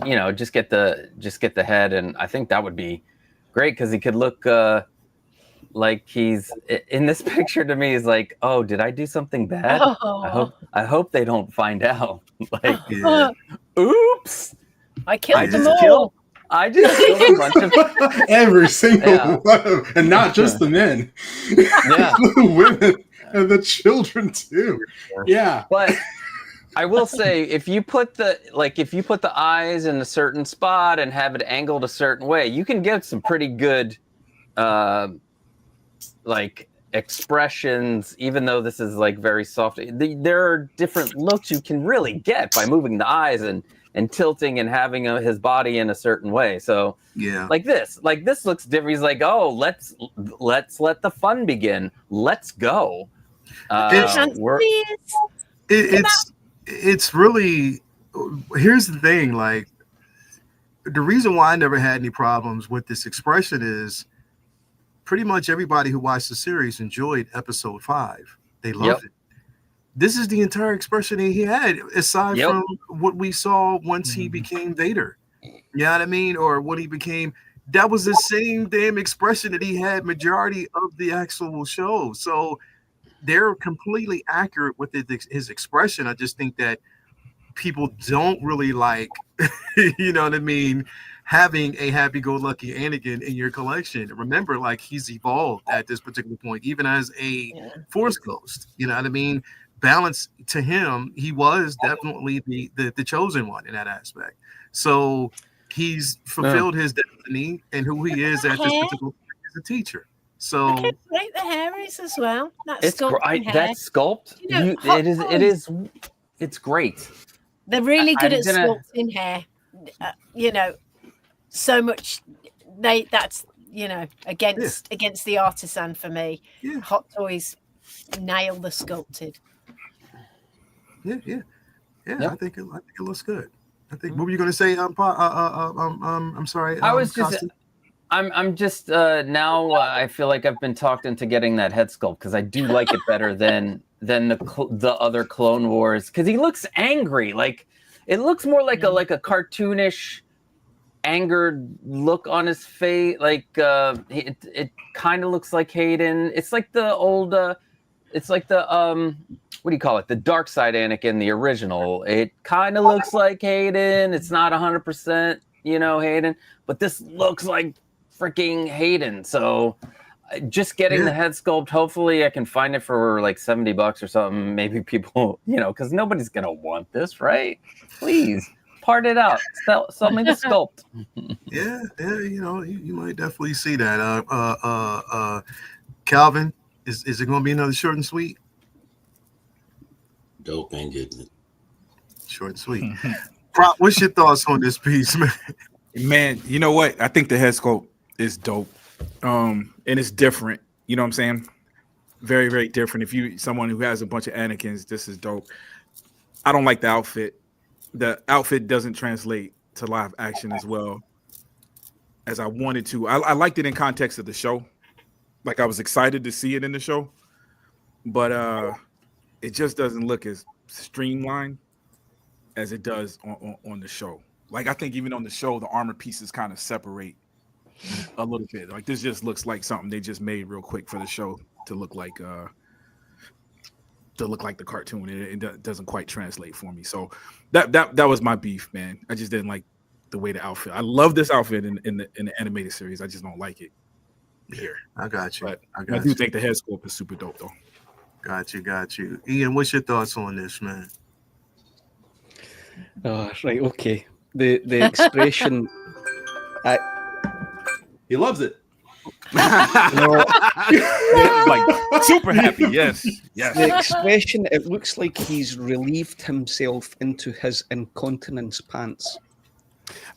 get the head, and I think that would be great because he could look like he's in this picture. To me, is like, oh, did I do something bad? I hope they don't find out. Like, oops, I killed them all. I just killed a bunch of every single one of them, and not just the men, the women and the children too. Yeah, but I will say, if you put the eyes in a certain spot and have it angled a certain way, you can get some pretty good like expressions, even though this is like very soft. There are different looks you can really get by moving the eyes and tilting and having his body in a certain way. So like this looks different. He's like, oh, let's let the fun begin. Let's go. It's really, here's the thing, like the reason why I never had any problems with this expression is pretty much everybody who watched the series enjoyed episode 5. They loved it. This is the entire expression he had, aside from what we saw once he became Vader. You know what I mean? Or what he became. That was the same damn expression that he had majority of the actual show. So they're completely accurate with his expression. I just think that people don't really like, you know what I mean, having a happy-go-lucky Anakin in your collection. Remember, like, he's evolved at this particular point, even as a Force Ghost. You know what I mean? Balance to him, he was definitely the chosen one in that aspect. So he's fulfilled his destiny and who he is at this particular point as a teacher. So I can rate the hair is as well. That sculpt, it's great. They're really good at sculpting hair. So much that's against the artisan for me. Hot Toys nail the sculpted. I think it looks good. I think. What were you going to say? I'm sorry. I'm just now. I feel like I've been talked into getting that head sculpt because I do like it better than the other Clone Wars, because he looks angry. Like, it looks more like a cartoonish, angered look on his face. Like it kind of looks like Hayden. It's like the old. It's like the what do you call it? The dark side Anakin, the original. It kind of looks like Hayden. It's not 100%, Hayden, but this looks like freaking Hayden. So just getting the head sculpt, hopefully I can find it for like $70 or something. Maybe people, because nobody's going to want this, right? Please part it out. Sell me the sculpt. You might definitely see that. Calvin, is it going to be another short and sweet? Dope, ain't getting it. Short and sweet. Prop, what's your thoughts on this piece, man? Man, you know what? I think the head sculpt is dope. And it's different. You know what I'm saying? Very, very different. If you someone who has a bunch of Anakins, this is dope. I don't like the outfit. The outfit doesn't translate to live action as well as I wanted to. I liked it in context of the show. Like I was excited to see it in the show, but it just doesn't look as streamlined as it does on the show. Like I think even on the show, the armor pieces kind of separate a little bit. Like this just looks like something they just made real quick for the show to look like the cartoon. It doesn't quite translate for me. So that was my beef, man. I just didn't like the way the outfit. I love this outfit in the animated series. I just don't like it here. I got you. But I do think the head sculpt is super dope, though. Got you. Ian, what's your thoughts on this, man? Oh, right, okay. The expression, He loves it. Like super happy. Yes. the expression, it looks like he's relieved himself into his incontinence pants.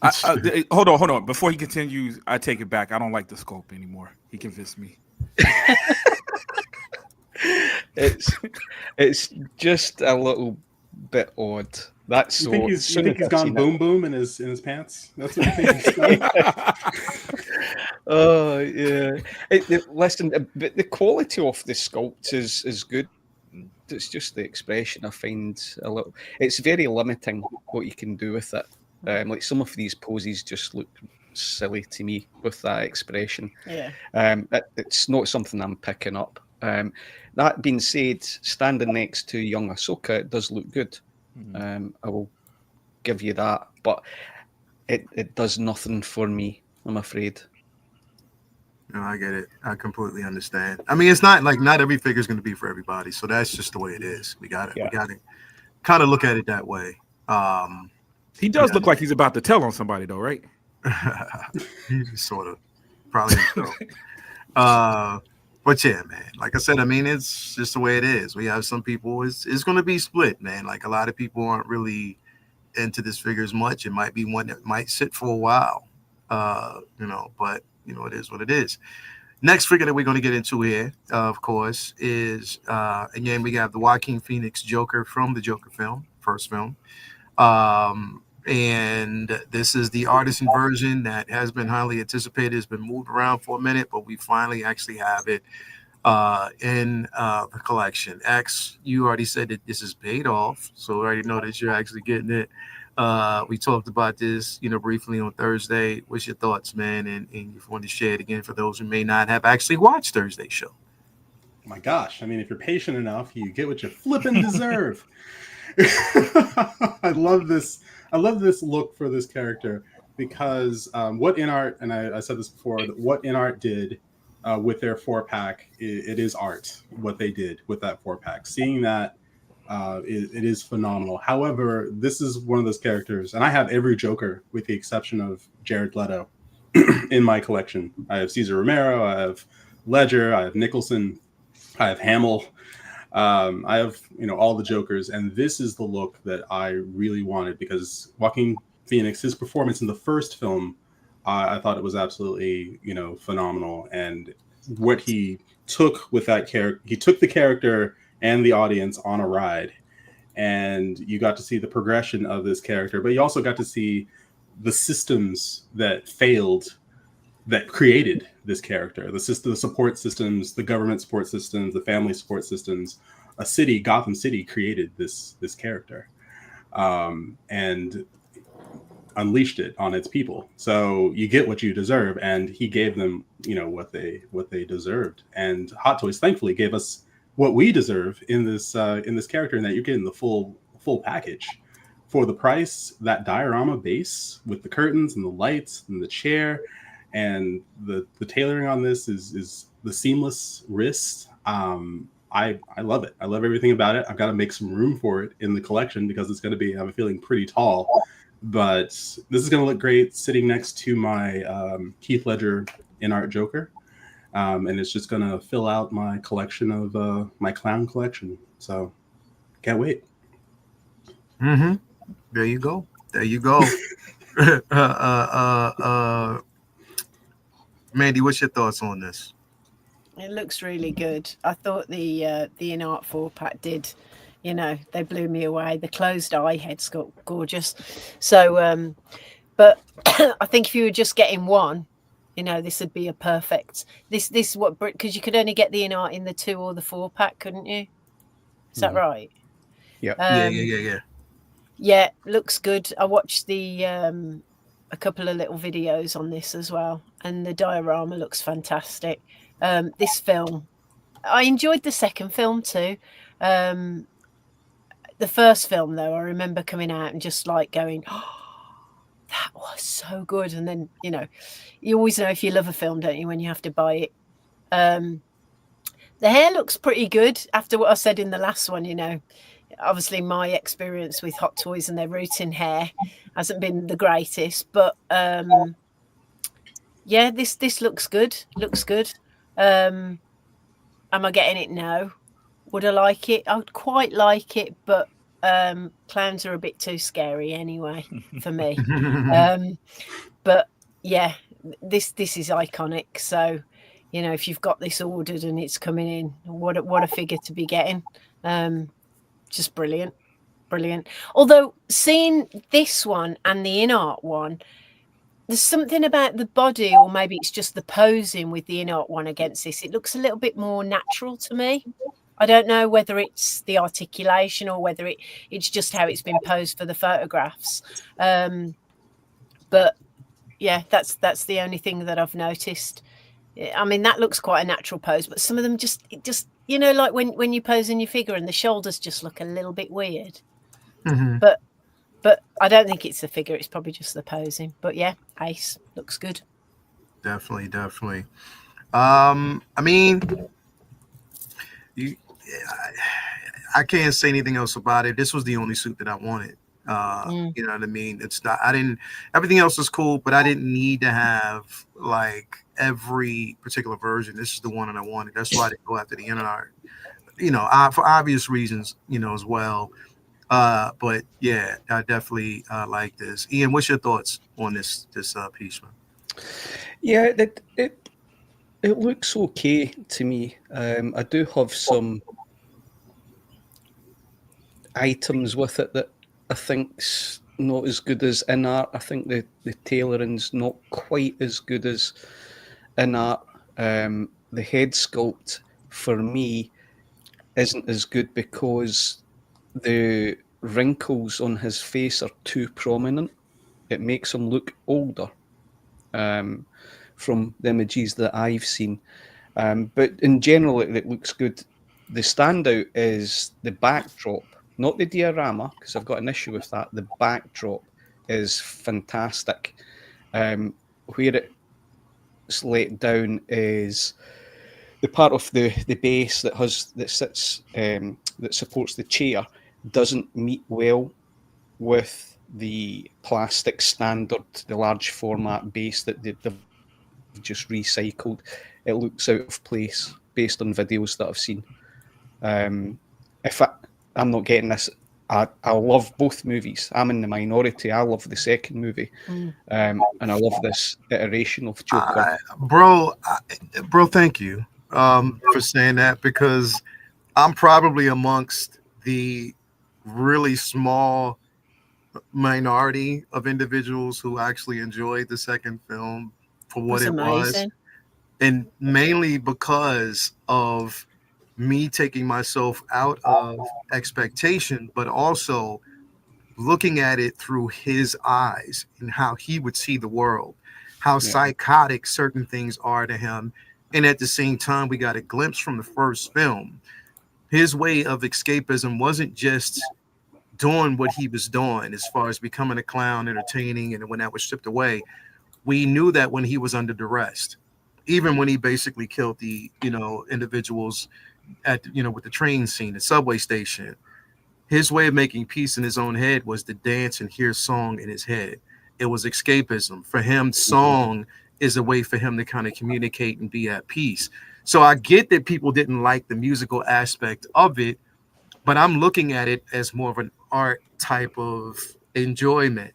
Hold on. Before he continues, I take it back. I don't like the sculpt anymore. He convinced me. It's just a little bit odd. That's You so. think he's gone boom boom in his pants? That's what you think he's done? Oh yeah. Listen, but the quality of the sculpt is good. It's just the expression I find a little. It's very limiting what you can do with it. Like some of these poses just look silly to me with that expression. Yeah. It's not something I'm picking up. That being said, standing next to young Ahsoka, it does look good. I will give you that, but it does nothing for me, I'm afraid. No, I get it. I completely understand. I mean, it's not like not every figure is going to be for everybody, so that's just the way it is. We got it. Yeah. We got to kind of look at it that way. He does look like he's about to tell on somebody, though, right? He's sort of probably. But yeah, man. Like I said, I mean, it's just the way it is. We have some people. It's going to be split, man. Like a lot of people aren't really into this figure as much. It might be one that might sit for a while, But it is what it is. Next figure that we're going to get into here, of course, is again we have the Joaquin Phoenix Joker from the Joker film, first film. And this is the artisan version that has been highly anticipated. It's been moved around for a minute, but we finally actually have it in the collection. X, you already said that this is paid off, so I already know that you're actually getting it. We talked about this, briefly on Thursday. What's your thoughts, man? And if you want to share it again for those who may not have actually watched Thursday's show. My gosh, I mean, if you're patient enough, you get what you flipping deserve. I love this look for this character because what InArt, and I said this before, that what InArt did with their 4-pack, it is art. What they did with that 4-pack, seeing that it is phenomenal. However, this is one of those characters, and I have every Joker with the exception of Jared Leto in my collection. I have Cesar Romero, I have Ledger, I have Nicholson, I have Hamill. I have, all the Jokers, and this is the look that I really wanted because Joaquin Phoenix, his performance in the first film, I thought it was absolutely, phenomenal. And what he took with that character, he took the character and the audience on a ride, and you got to see the progression of this character, but you also got to see the systems that failed, that created this character, the support systems, the government support systems, the family support systems. Gotham City created this character and unleashed it on its people. So you get what you deserve, and he gave them, what they deserved. And Hot Toys thankfully gave us what we deserve in this character, and that you're getting the full package for the price. That diorama base with the curtains and the lights and the chair. And the tailoring on this is the seamless wrist. I love it. I love everything about it. I've got to make some room for it in the collection because it's going to be, I have a feeling, pretty tall. But this is going to look great sitting next to my Heath Ledger InArt Joker. And it's just going to fill out my collection of my clown collection. So can't wait. Mm-hmm. There you go. There you go. Mandy, what's your thoughts on this? It looks really good. I thought the in-art 4-pack did, they blew me away. The closed eye head's got gorgeous. So, but I think if you were just getting one, this would be a perfect. This what, because you could only get the in-art in the 2 or the 4-pack, couldn't you? Is that right? Yeah. Yeah. Yeah, looks good. I watched the a couple of little videos on this as well, and the diorama looks fantastic. This film, I enjoyed the second film too. The first film, though, I remember coming out and just like going, "Oh, that was so good!" And then you always know if you love a film, don't you, when you have to buy it. The hair looks pretty good after what I said in the last one. Obviously my experience with Hot Toys and their rooting hair hasn't been the greatest, but yeah, this looks good. Am I getting it? No. Would I like it? I would quite like it, but clowns are a bit too scary anyway for me. But yeah, this is iconic. So if you've got this ordered and it's coming in, what a figure to be getting. Just brilliant. Although seeing this one and the in-art one, there's something about the body, or maybe it's just the posing with the in-art one against this. It looks a little bit more natural to me. I don't know whether it's the articulation or whether it's just how it's been posed for the photographs. But yeah, that's the only thing that I've noticed. I mean, that looks quite a natural pose, but some of them just like when you pose in your figure and the shoulders just look a little bit weird. Mm-hmm. But I don't think it's the figure. It's probably just the posing. But yeah, Ace looks good. Definitely. I mean, I can't say anything else about it. This was the only suit that I wanted. You know what I mean? It's not. Everything else is cool, but I didn't need to have like every particular version. This is the one that I wanted. That's why I didn't go after the in-art. For obvious reasons. As well. But yeah, I definitely like this. Ian, what's your thoughts on this piece, man? Yeah, it looks okay to me. I do have some items with it that I think's not as good as in art. I think the tailoring's not quite as good as in art. The head sculpt for me isn't as good because the wrinkles on his face are too prominent. It makes him look older from the images that I've seen. But in general, it looks good. The standout is the backdrop, not the diorama, because I've got an issue with that. The backdrop is fantastic. Where it's laid down is the part of the base that supports the chair doesn't meet well with the plastic standard, the large format base that they've just recycled. It looks out of place based on videos that I've seen. If I'm not getting this, I love both movies. I'm in the minority. I love the second movie, and I love this iteration of Joker. Bro, thank you for saying that, because I'm probably amongst the really small minority of individuals who actually enjoyed the second film for what it was, and mainly because of me taking myself out of expectation, but also looking at it through his eyes and how he would see the world, how psychotic certain things are to him. And at the same time, we got a glimpse from the first film. His way of escapism wasn't just doing what he was doing as far as becoming a clown, entertaining, and when that was stripped away, we knew that when he was under duress, even when he basically killed the individuals at with the train scene, the subway station, his way of making peace in his own head was to dance and hear song in his head. It was escapism for him. Song is a way for him to kind of communicate and be at peace. So I get that people didn't like the musical aspect of it, but I'm looking at it as more of an art type of enjoyment.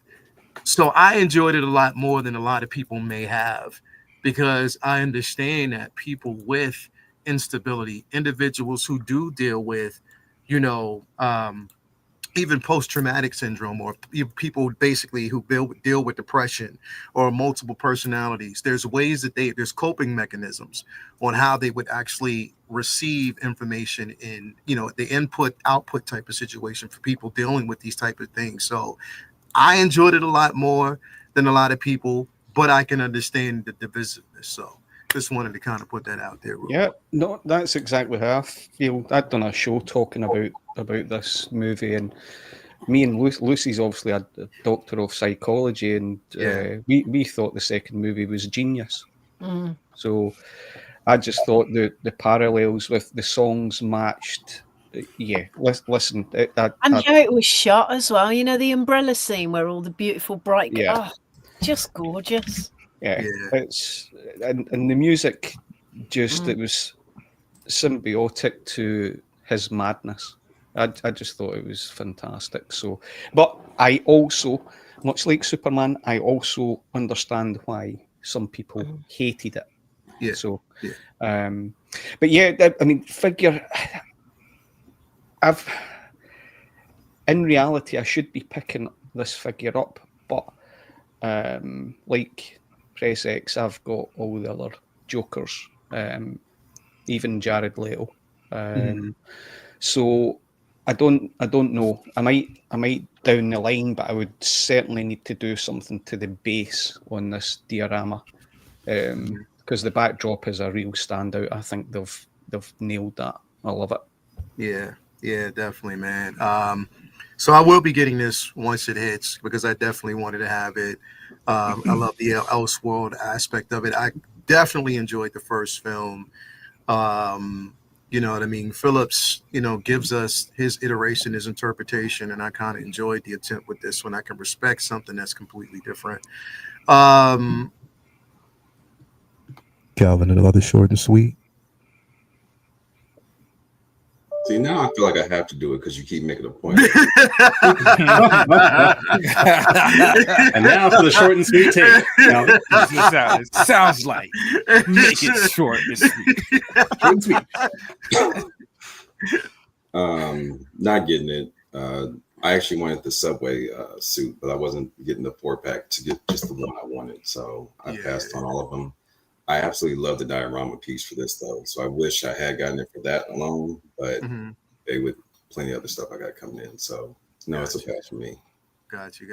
So I enjoyed it a lot more than a lot of people may have, because I understand that people with instability, individuals who do deal with, you know, even post-traumatic syndrome, or people basically who deal with depression or multiple personalities, there's ways that there's coping mechanisms on how they would actually receive information in, you know, the input output type of situation for people dealing with these type of things. So I enjoyed it a lot more than a lot of people, but I can understand the divisiveness. So just wanted to kind of put that out there. Yeah, no, that's exactly how I feel. I'd done a show talking about this movie, and me and Lucy's obviously a doctor of psychology, and we thought the second movie was genius. So I just thought the parallels with the songs matched. Yeah, listen. And how it was shot as well. You know, the umbrella scene where all the beautiful bright, just gorgeous. Yeah, it's and the music, just it was symbiotic to his madness. I just thought it was fantastic. So, but I also, much like Superman, I also understand why some people hated it. Yeah. So, but yeah, I mean, figure. In reality, I should be picking this figure up, but like Press X, I've got all the other Jokers, even Jared Leto. So I don't know. I might down the line, but I would certainly need to do something to the base on this diorama, because the backdrop is a real standout. I think they've nailed that. I love it. Yeah, definitely, man. So I will be getting this once it hits, because I definitely wanted to have it. I love the Elseworld aspect of it. I definitely enjoyed the first film. You know what I mean? Phillips, you know, gives us his iteration, his interpretation, and I kind of enjoyed the attempt with this one. I can respect something that's completely different. Calvin, another short and sweet. See, now I feel like I have to do it because you keep making a point. And now for the short and sweet take. It sounds like make it short and sweet. Short and sweet. Not getting it. I actually wanted the Subway suit, but I wasn't getting the 4-pack to get just the one I wanted. So I passed on all of them. I absolutely love the diorama piece for this, though. So I wish I had gotten it for that alone, but they with plenty of other stuff I got coming in. So no, it's a pass for me. Got you.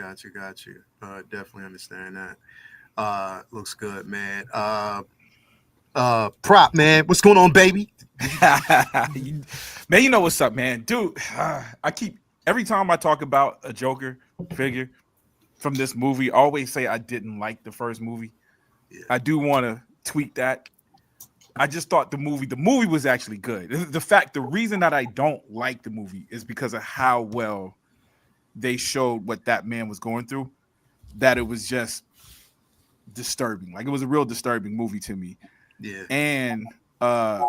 Definitely understand that. Looks good, man. Prop, man. What's going on, baby? Man, you know what's up, man. Dude, every time I talk about a Joker figure from this movie, I always say I didn't like the first movie. I do want to tweak that. I just thought the movie was actually good. The reason that I don't like the movie is because of how well they showed what that man was going through, that it was just disturbing. Like, it was a real disturbing movie to me. Yeah. And I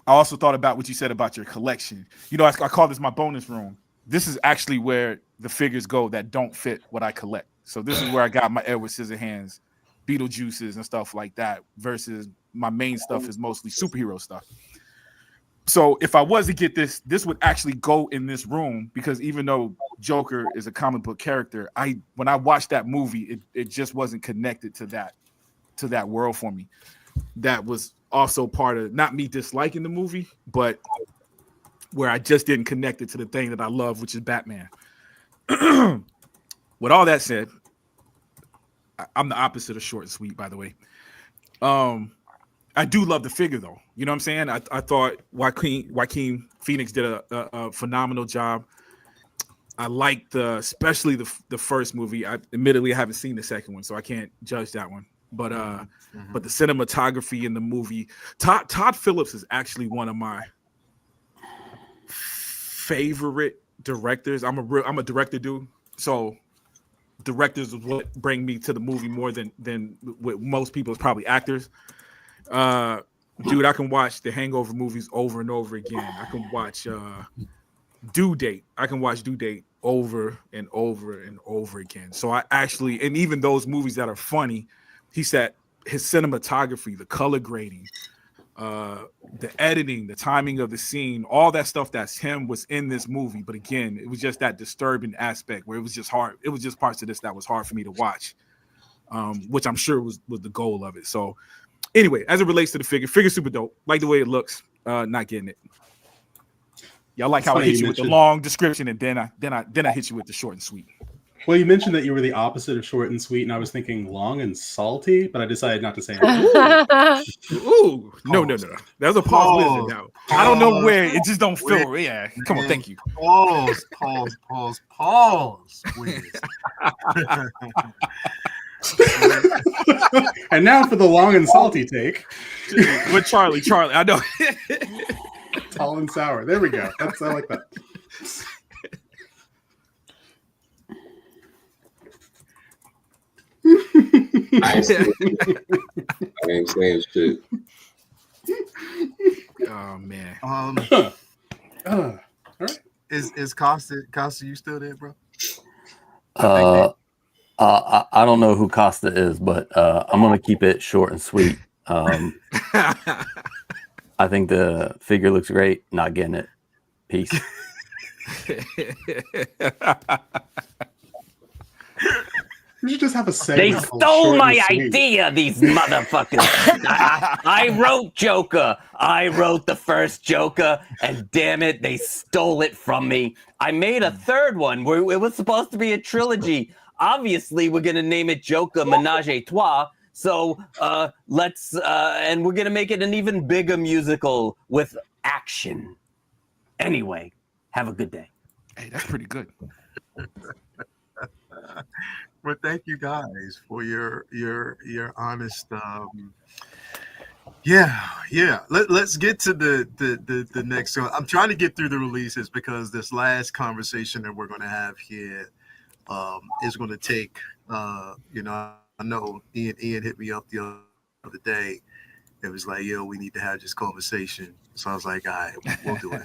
also thought about what you said about your collection. You know, I call this my bonus room. This is actually where the figures go that don't fit what I collect. So this is where I got my Edward Scissorhands, Beetlejuices and stuff like that, versus my main stuff is mostly superhero stuff. So if I was to get this would actually go in this room, because even though Joker is a comic book character, when I watched that movie, it just wasn't connected to that world for me. That was also part of not me disliking the movie, but where I just didn't connect it to the thing that I love, which is Batman. With all that said, I'm the opposite of short and sweet, by the way. I do love the figure, though. You know what I'm saying? I thought Joaquin Phoenix did a phenomenal job. I liked especially the first movie. Admittedly, I haven't seen the second one, so I can't judge that one. But but the cinematography in the movie, Todd Phillips is actually one of my favorite directors. I'm a director dude, so directors is what bring me to the movie more than what most people is probably actors. Dude, I can watch the Hangover movies over and over again. I can watch Due Date. I can watch Due Date over and over and over again. So I actually, and even those movies that are funny, he said his cinematography, the color grading, the editing, the timing of the scene, all that stuff that's him was in this movie. But again, it was just that disturbing aspect where it was just hard. It was just parts of this that was hard for me to watch, which I'm sure was the goal of it. So anyway, as it relates to the figure super dope. Like the way it looks. Not getting it. Y'all like how I hit you with the long description and then I hit you with the short and sweet. Well, you mentioned that you were the opposite of short and sweet, and I was thinking long and salty, but I decided not to say anything. Ooh, no. There's a pause with it now. I don't know where it just don't feel. Yeah, come on, thank you. Pause. And now for the long and salty take. With Charlie, I know. Tall and sour. There we go. I like that. I ain't saying shit. Oh man. All right. Is Costa you still there, bro? I don't know who Costa is, but I'm gonna keep it short and sweet. I think the figure looks great. Not getting it. Peace. You should just have a segment. They stole my idea, these motherfuckers. I wrote Joker. I wrote the first Joker, and damn it, they stole it from me. I made a third one where it was supposed to be a trilogy. Obviously, we're gonna name it Joker Menage a Trois. So let's and we're gonna make it an even bigger musical with action. Anyway, have a good day. Hey, that's pretty good. Well, thank you guys for your honest. Let's get to the next one. I'm trying to get through the releases because this last conversation that we're going to have here is going to take. I know Ian hit me up the other day. It was like, yo, we need to have this conversation. So I was like, all right, we'll do it.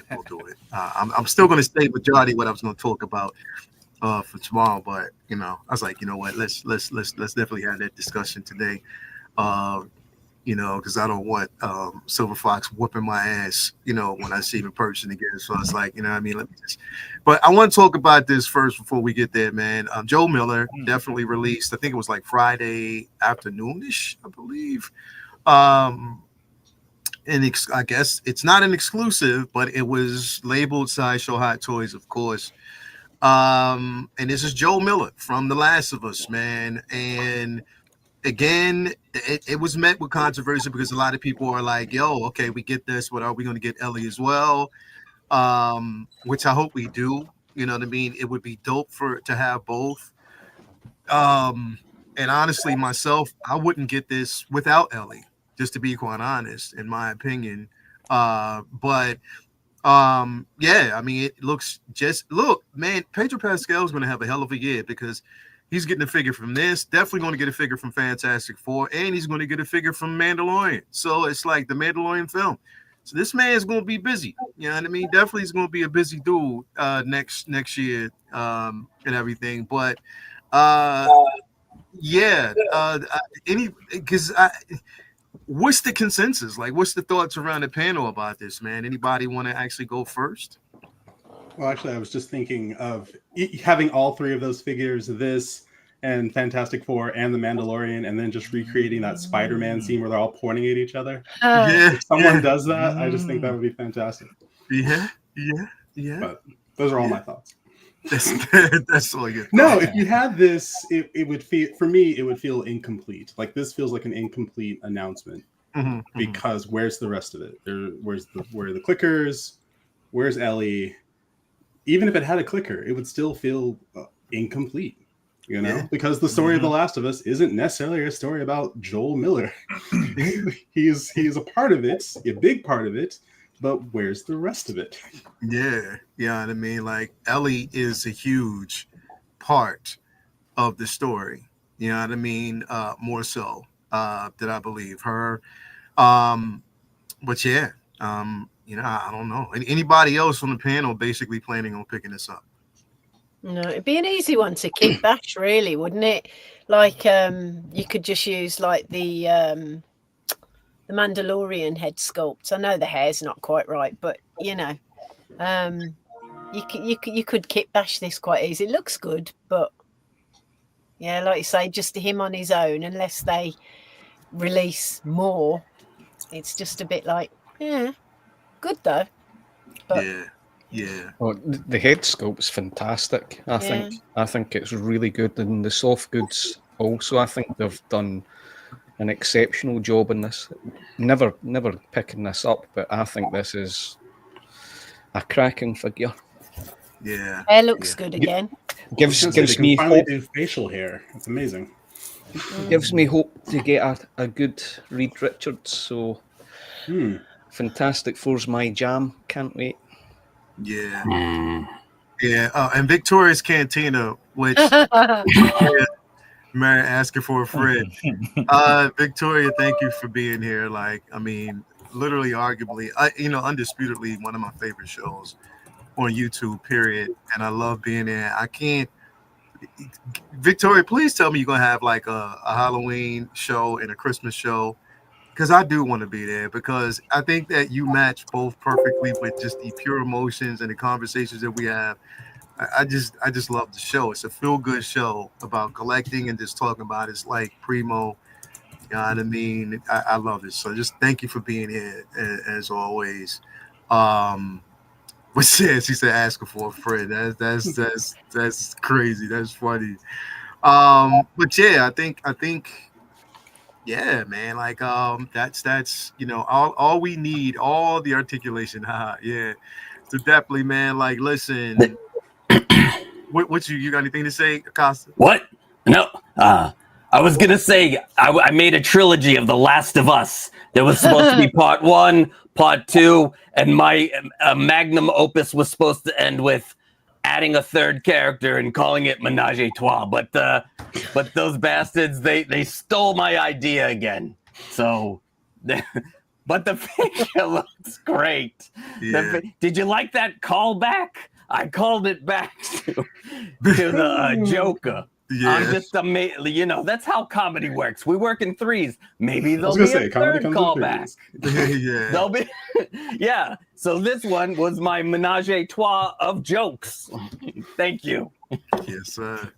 I'm still going to stay majority what I was going to talk about for tomorrow, but I was like, you know what, let's definitely have that discussion today. Because I don't want Silver Fox whooping my ass, when I see him in person again. So it's like, let me just. But I want to talk about this first before we get there, man. Joe Miller definitely released. I think it was like Friday afternoonish, I believe. And I guess it's not an exclusive, but it was labeled Sideshow Hot Toys, of course. And this is Joe Miller from The Last of Us, man. And again, it was met with controversy because a lot of people are like, yo, okay, we get this, but are we going to get Ellie as well? Which I hope we do. You know what I mean? It would be dope to have both. And honestly, myself, I wouldn't get this without Ellie, just to be quite honest, in my opinion. But I mean, it looks man, Pedro Pascal is going to have a hell of a year because he's getting a figure from this, definitely going to get a figure from Fantastic Four, and he's going to get a figure from Mandalorian. So it's like the Mandalorian film. So this man is going to be busy. You know what I mean? Definitely is going to be a busy dude next year and everything. But what's the consensus? Like, what's the thoughts around the panel about this, man? Anybody want to actually go first? Well, actually, I was just thinking of having all three of those figures, this and Fantastic Four and the Mandalorian, and then just recreating that Spider-Man scene where they're all pointing at each other. If someone does that, I just think that would be fantastic. Yeah. But those are all my thoughts. That's all you. No, if you had this, it would feel, for me, it would feel incomplete. Like, this feels like an incomplete announcement because where's the rest of it? Where are the clickers? Where's Ellie? Even if it had a clicker, it would still feel incomplete, because the story of The Last of Us isn't necessarily a story about Joel Miller. He's a part of it, a big part of it, but where's the rest of it? Yeah, you know what I mean? Like, Ellie is a huge part of the story. You know what I mean? More so that I believe her. But yeah, I don't know. Anybody else on the panel basically planning on picking this up? No, it'd be an easy one to kick bash, really, wouldn't it? Like, you could just use like the Mandalorian head sculpt. I know the hair's not quite right, but you know, you could kick bash this quite easy. It looks good, but yeah, like you say, just him on his own, unless they release more, it's just a bit like, yeah, good though. But yeah. Well, the head sculpt's fantastic. I think it's really good, and the soft goods also. I think they've done an exceptional job in this. Never picking this up, but I think this is a cracking figure. Yeah, hair looks good again. Gives me finally hope. Do facial hair. It's amazing. Gives me hope to get a good Reed Richards. So Fantastic Four's my jam. Can't wait. Yeah. Yeah. And Victoria's Cantina, which Mary asking for a friend. Victoria, thank you for being here. Like, I mean, literally, arguably, undisputedly one of my favorite shows on YouTube, period. And I love being there. I can't. Victoria, please tell me you're gonna have like a Halloween show and a Christmas show, because I do want to be there, because I think that you match both perfectly with just the pure emotions and the conversations that we have. I just love the show. It's a feel-good show about collecting and just talking about it's like primo. You know what I mean? I love it. So just thank you for being here as always. But she said asking for a friend. That's crazy. That's funny. But yeah, I think yeah, man. Like that's all we need, all the articulation. Yeah. So definitely, man. Like, listen. What you got anything to say, Acosta? What? No. I was gonna say I made a trilogy of The Last of Us. There was supposed to be part 1, part 2, and my magnum opus was supposed to end with adding a third character and calling it Menage a Trois. But those bastards, they stole my idea again. So, but the figure looks great. Yeah. Did you like that callback? I called it back to the Joker. Yeah. I'm just amazing. That's how comedy works. We work in threes. Maybe there'll be a third callback. Yeah. There'll be, yeah. So this one was my menage a trois of jokes. Thank you. Yes, sir.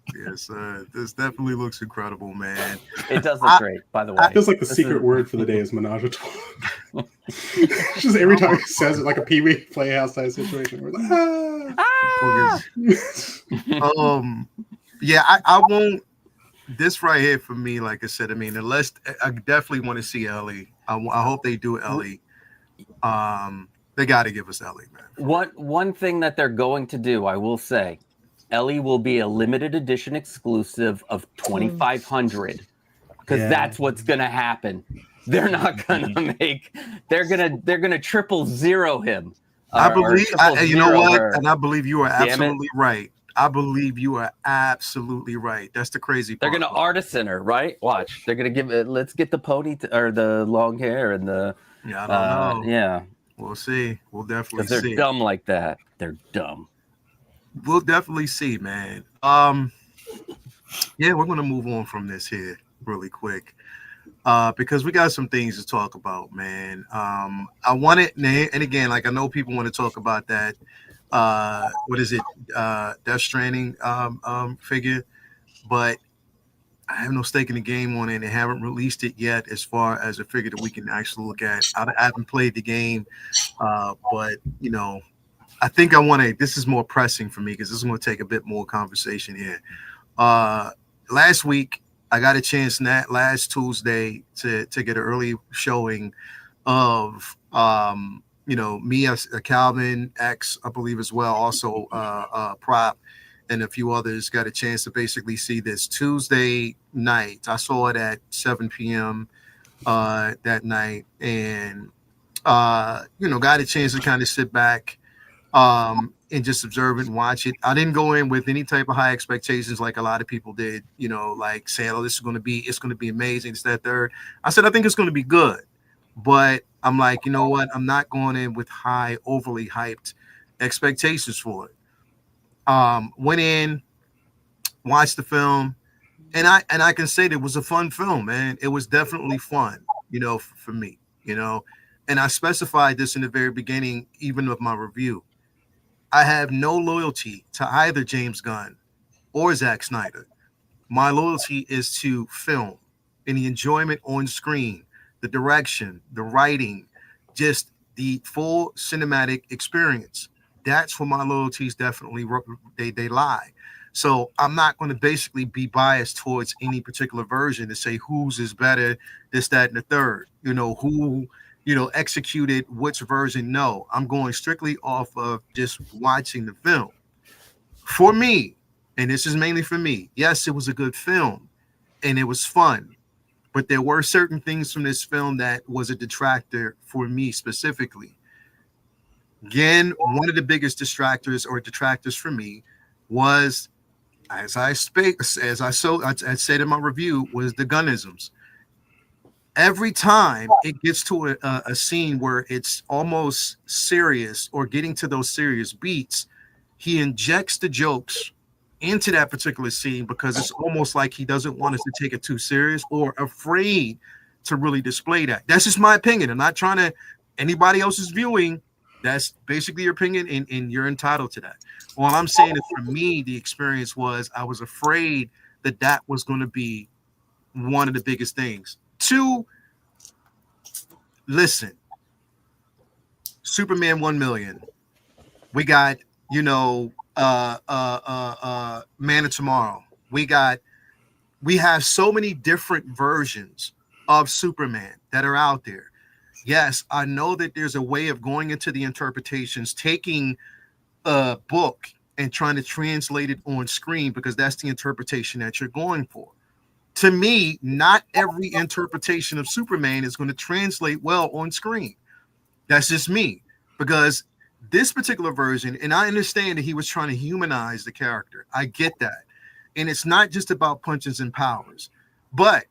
This definitely looks incredible, man. It does look great, by the way. It feels like the secret word for the day is menage a trois. Just every time he says it, like a Pee-wee Playhouse type situation. We're like, Yeah, I won't. This right here for me, like I said, I mean, unless I definitely want to see Ellie. I hope they do Ellie. They got to give us Ellie, man. One thing that they're going to do, I will say, Ellie will be a limited edition exclusive of 2,500, because that's what's going to happen. They're not going to make. They're gonna 000 him. I believe. You know what? And I believe you are absolutely right. I believe you are absolutely right. That's the crazy part. They're gonna artisan her, right? Watch. They're gonna give it. Let's get the pony or the long hair and the. Yeah, I don't know. Yeah, we'll see. We'll definitely see. They're dumb like that. They're dumb. We'll definitely see, man. Yeah, we're gonna move on from this here really quick. Because we got some things to talk about, man. I wanted, and again, like I know people want to talk about that. What is it? Death Stranding figure, but I have no stake in the game on it. They haven't released it yet as far as a figure that we can actually look at. I haven't played the game, but I think I want to. This is more pressing for me because this is going to take a bit more conversation here. Last week, I got a chance last Tuesday to get an early showing of me as Calvin X, I believe as well, also Prop and a few others got a chance to basically see this Tuesday night. I saw it at 7 p.m. That night, and got a chance to kind of sit back and just observe it and watch it. I didn't go in with any type of high expectations like a lot of people did, like saying, oh, it's going to be amazing, it's that third. I said, I think it's going to be good. But I'm like, you know what? I'm not going in with overly hyped expectations for it. Went in, watched the film, and I can say that it was a fun film, man. It was definitely fun, for me, and I specified this in the very beginning, even of my review. I have no loyalty to either James Gunn or Zack Snyder. My loyalty is to film and the enjoyment on screen, the direction, the writing, just the full cinematic experience. That's where my loyalties definitely they lie. So I'm not going to basically be biased towards any particular version to say whose is better, this, that, and the third. Who executed which version. No, I'm going strictly off of just watching the film. For me, and this is mainly for me, yes, it was a good film and it was fun, but there were certain things from this film that was a detractor for me specifically. Again, one of the biggest detractors for me was, as I said in my review, was the Gunnisms. Every time it gets to a scene where it's almost serious or getting to those serious beats, he injects the jokes into that particular scene because it's almost like he doesn't want us to take it too serious or afraid to really display that. That's just my opinion. I'm not trying to anybody else's viewing. That's basically your opinion, and you're entitled to that. All I'm saying is, for me, the experience was I was afraid that was going to be one of the biggest things. Two, listen, Superman 1 million. We got, Man of Tomorrow. We have so many different versions of Superman that are out there. Yes, I know that there's a way of going into the interpretations, taking a book and trying to translate it on screen because that's the interpretation that you're going for. To me, not every interpretation of Superman is going to translate well on screen. That's just me, because this particular version, and I understand that he was trying to humanize the character. I get that. And it's not just about punches and powers. But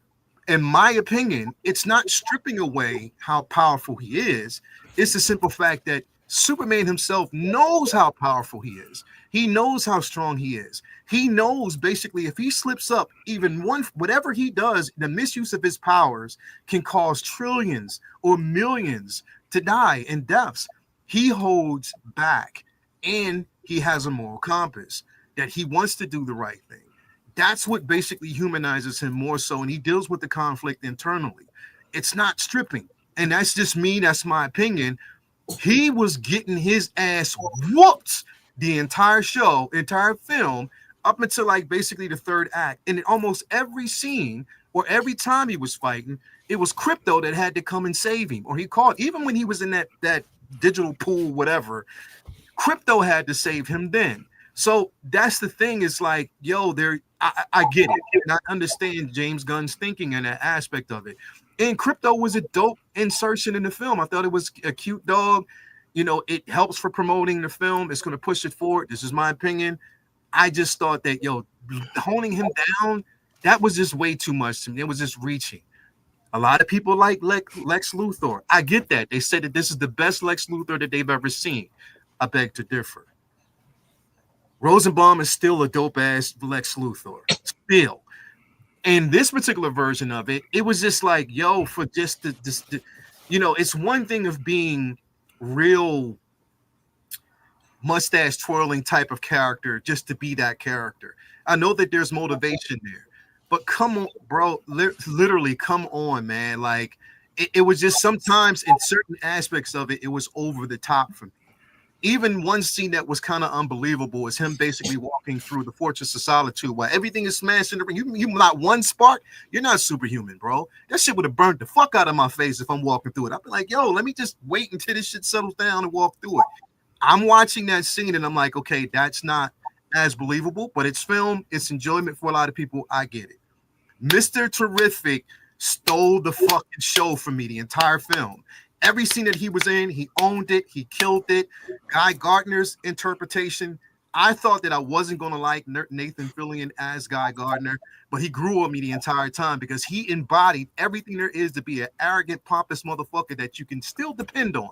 in my opinion, it's not stripping away how powerful he is. It's the simple fact that Superman himself knows how powerful he is. He knows how strong he is. He knows basically if he slips up even one, whatever he does, the misuse of his powers can cause trillions or millions to die in deaths. He holds back, and he has a moral compass that he wants to do the right thing. That's what basically humanizes him more so, and he deals with the conflict internally. It's not stripping, and that's just me. That's my opinion. He was getting his ass whooped the entire film, up until like basically the third act. And in almost every scene or every time he was fighting, it was Crypto that had to come and save him, or he called. Even when he was in that digital pool, whatever, Crypto had to save him then. So that's the thing. It's like, yo, I get it. And I understand James Gunn's thinking in that aspect of it. And Crypto was a dope insertion in the film. I thought it was a cute dog. It helps for promoting the film. It's going to push it forward. This is my opinion. I just thought that, honing him down, that was just way too much to me. It was just reaching. A lot of people like Lex Luthor. I get that. They said that this is the best Lex Luthor that they've ever seen. I beg to differ. Rosenbaum is still a dope-ass Lex Luthor. Still. And this particular version of it, it was just like, for just it's one thing of being real mustache twirling type of character just to be that character. I know that there's motivation there, but come on, bro, literally come on, man. Like it was just sometimes in certain aspects of it, it was over the top for me. Even one scene that was kind of unbelievable is him basically walking through the Fortress of Solitude while everything is smashed in the ring. You not one spark, you're not superhuman, bro. That shit would have burnt the fuck out of my face if I'm walking through it. I'd be like, let me just wait until this shit settles down and walk through it. I'm watching that scene and I'm like, okay, that's not as believable, but it's film, it's enjoyment for a lot of people. I get it. Mr. Terrific stole the fucking show for me the entire film. Every scene that he was in, he owned it. He killed it. Guy Gardner's interpretation. I thought that I wasn't going to like Nathan Fillion as Guy Gardner, but he grew on me the entire time because he embodied everything there is to be an arrogant, pompous motherfucker that you can still depend on.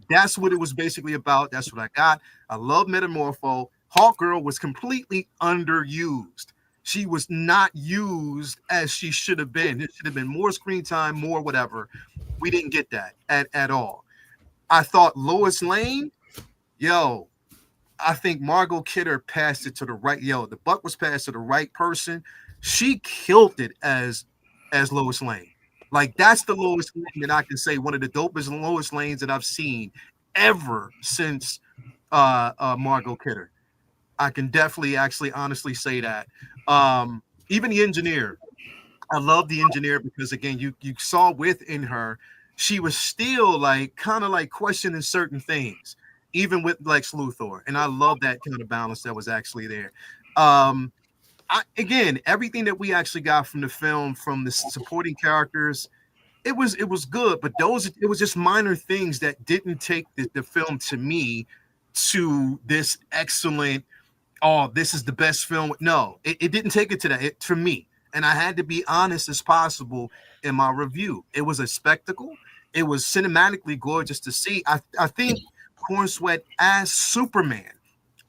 That's what it was basically about. That's what I got. I love Metamorpho. Hawkgirl was completely underused. She was not used as she should have been. It should have been more screen time, more whatever. We didn't get that at all. I thought Lois Lane, I think Margot Kidder passed it to the right. The buck was passed to the right person. She killed it as Lois Lane. Like, that's the Lois Lane that I can say one of the dopest Lois Lanes that I've seen ever since Margot Kidder. I can definitely actually honestly say that. Even the engineer, I love the engineer because, again, you saw within her, she was still like kind of like questioning certain things, even with Lex Luthor. And I love that kind of balance that was actually there. Again, everything that we actually got from the film, from the supporting characters, it was good, but it was just minor things that didn't take the film to me to this excellent, this is the best film. No, it didn't take it to that for me. And I had to be honest as possible in my review. It was a spectacle. It was cinematically gorgeous to see. I think Corn Sweat as Superman,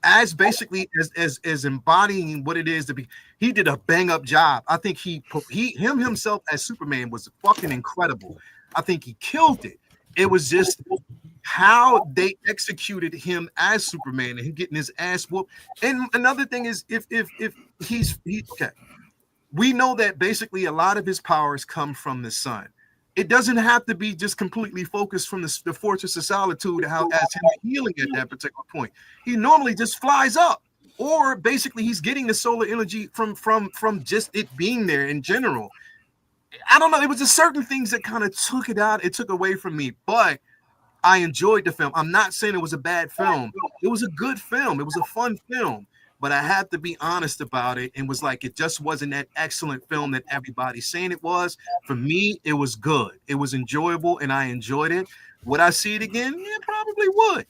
as basically as embodying what it is to be, he did a bang up job. I think himself as Superman was fucking incredible. I think he killed it. It was just how they executed him as Superman and him getting his ass whooped. And another thing is, if he's okay, we know that basically a lot of his powers come from the sun. It doesn't have to be just completely focused from the Fortress of Solitude, as him healing at that particular point. He normally just flies up, or basically he's getting the solar energy from just it being there in general. I don't know. It was just certain things that kind of took it out. It took away from me, but I enjoyed the film. I'm not saying it was a bad film. It was a good film. It was a fun film. But I had to be honest about it, and was like, it just wasn't that excellent film that everybody's saying it was. For me, it was good. It was enjoyable, and I enjoyed it. Would I see it again? Yeah, probably would.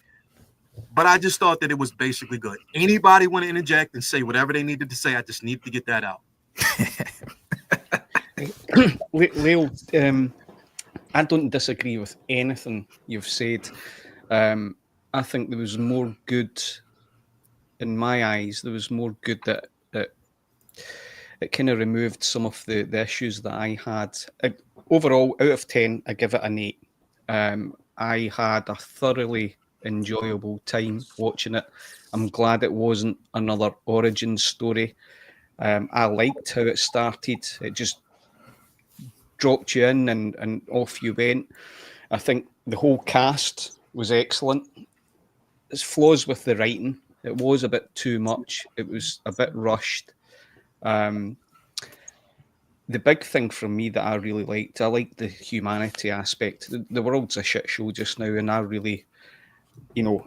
But I just thought that it was basically good. Anybody want to interject and say whatever they needed to say? I just need to get that out. Leo, I don't disagree with anything you've said. I think there was more good. In my eyes, there was more good that it kind of removed some of the issues that I had. Overall, out of 10, I give it an 8. I had a thoroughly enjoyable time watching it. I'm glad it wasn't another origin story. I liked how it started. It just dropped you in and off you went. I think the whole cast was excellent. There's flaws with the writing. It was a bit too much. It was a bit rushed. The big thing for me that I really liked, I liked the humanity aspect. The world's a shit show just now, and I really,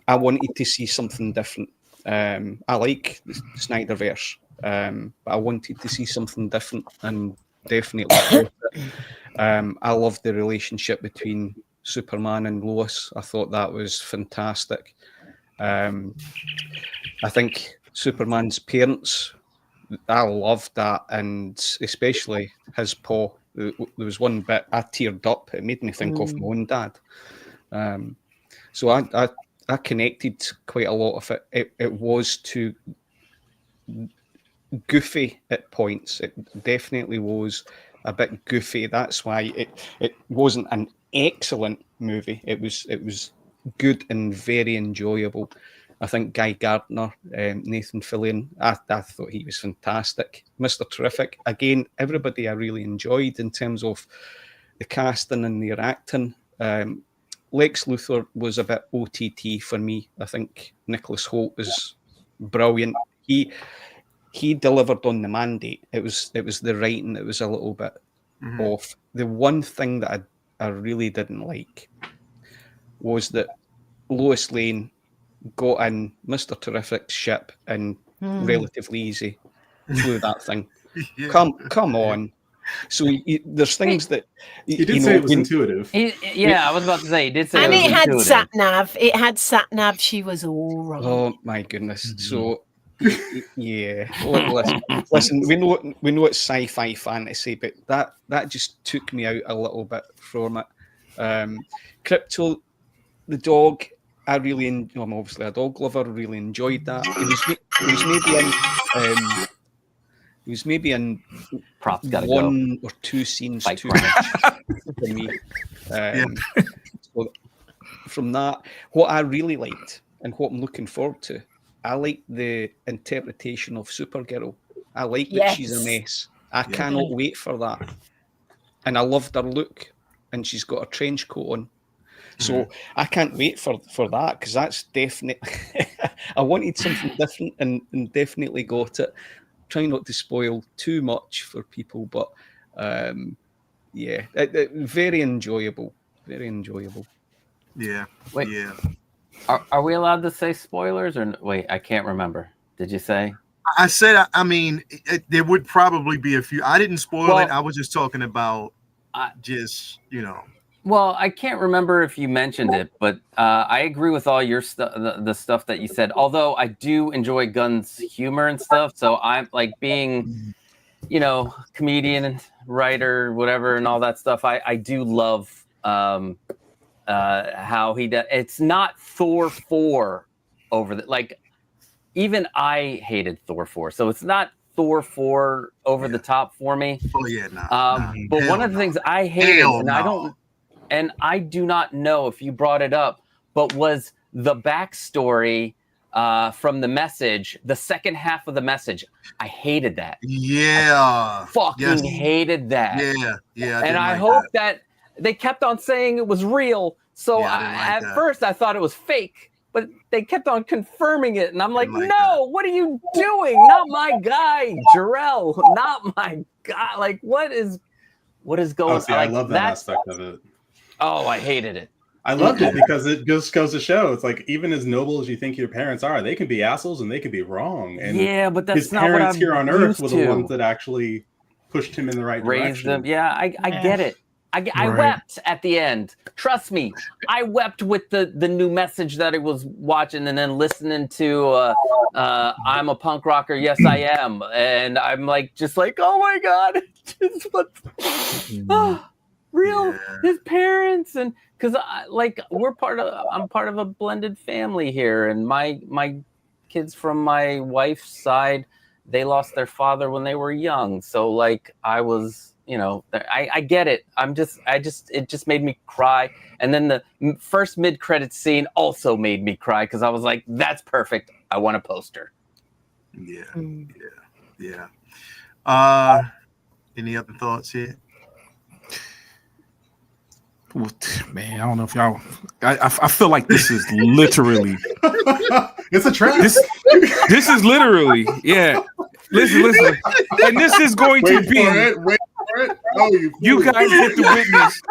I wanted to see something different. I like the Snyderverse, but I wanted to see something different, and definitely got it. I loved the relationship between Superman and Lois. I thought that was fantastic. I think Superman's parents, I loved that, and especially his pa. There was one bit I teared up. It made me think of my own dad. So I connected quite a lot of it. It was too goofy at points. It definitely was a bit goofy. That's why it wasn't an excellent movie. It was good and very enjoyable. I think Guy Gardner, Nathan Fillion, I thought he was fantastic. Mr. Terrific, again, everybody I really enjoyed in terms of the casting and their acting. Lex Luthor was a bit OTT for me. I think Nicholas Hoult was brilliant. He delivered on the mandate. It was the writing that was a little bit off. The one thing that I really didn't like was that Lois Lane got in Mr. Terrific's ship and relatively easy flew that thing. Yeah. Come on. So there's things that he did say it was intuitive. I was about to say he did say. And it had intuitive. sat nav. It had sat nav. She was all right. Oh my goodness. So yeah. Listen. We know it's sci-fi fantasy, but that just took me out a little bit from it. Crypto, the dog. I'm obviously a dog lover. Really enjoyed that. He was maybe in Props gotta one go. or two scenes Fight too crime. much for me. So from that, what I really liked and what I'm looking forward to, I like the interpretation of Supergirl. I like that she's a mess. I cannot wait for that. And I loved her look, and she's got a trench coat on. So I can't wait for that, because that's definitely I wanted something different and definitely got it. Trying not to spoil too much for people, but very enjoyable. Very enjoyable. Yeah. Wait. Yeah. Are we allowed to say spoilers or wait? I can't remember. Did you say? I said, I mean, there would probably be a few. I didn't spoil it. I was just talking about Well, I can't remember if you mentioned it, but I agree with all your stuff, the stuff that you said. Although I do enjoy Gunn's humor and stuff, so I'm like being, comedian, writer, whatever, and all that stuff. I do love how he does. It's not Thor 4 over the like. Even I hated Thor 4, so it's not Thor 4 over the top for me. Oh yeah, nah. But one of the things I hated, and I do not know if you brought it up, but was the backstory from the message, the second half of the message. I hated that. Yeah. I fucking hated that. Yeah. And I hope that they kept on saying it was real. So at first I thought it was fake, but they kept on confirming it. And I'm like, no, what are you doing? Not my guy, Jarrell. Not my guy. Like, what is going on? I love that aspect of it. Oh, I hated it. I loved it because it just goes to show it's like even as noble as you think your parents are, they can be assholes and they can be wrong. And but that's his not what parents I'm here on Earth were the used to. ones that actually pushed him in the right Raised direction. them. Yeah, I get it. I wept at the end. Trust me, I wept with the new message that I was watching and then listening to I'm a punk rocker, yes I am. And I'm just like, oh my God, real his parents, and because I'm part of a blended family here, and my kids from my wife's side, they lost their father when they were young. So I was, I get it. It just made me cry. And then the first mid-credit scene also made me cry because I was like, that's perfect. I want a poster. Yeah. Any other thoughts here? Well, man, I don't know if y'all. I feel like this is literally. It's a trap. This is literally, yeah. Listen, and this is going to be. Wait for it. Oh, you guys get to witness.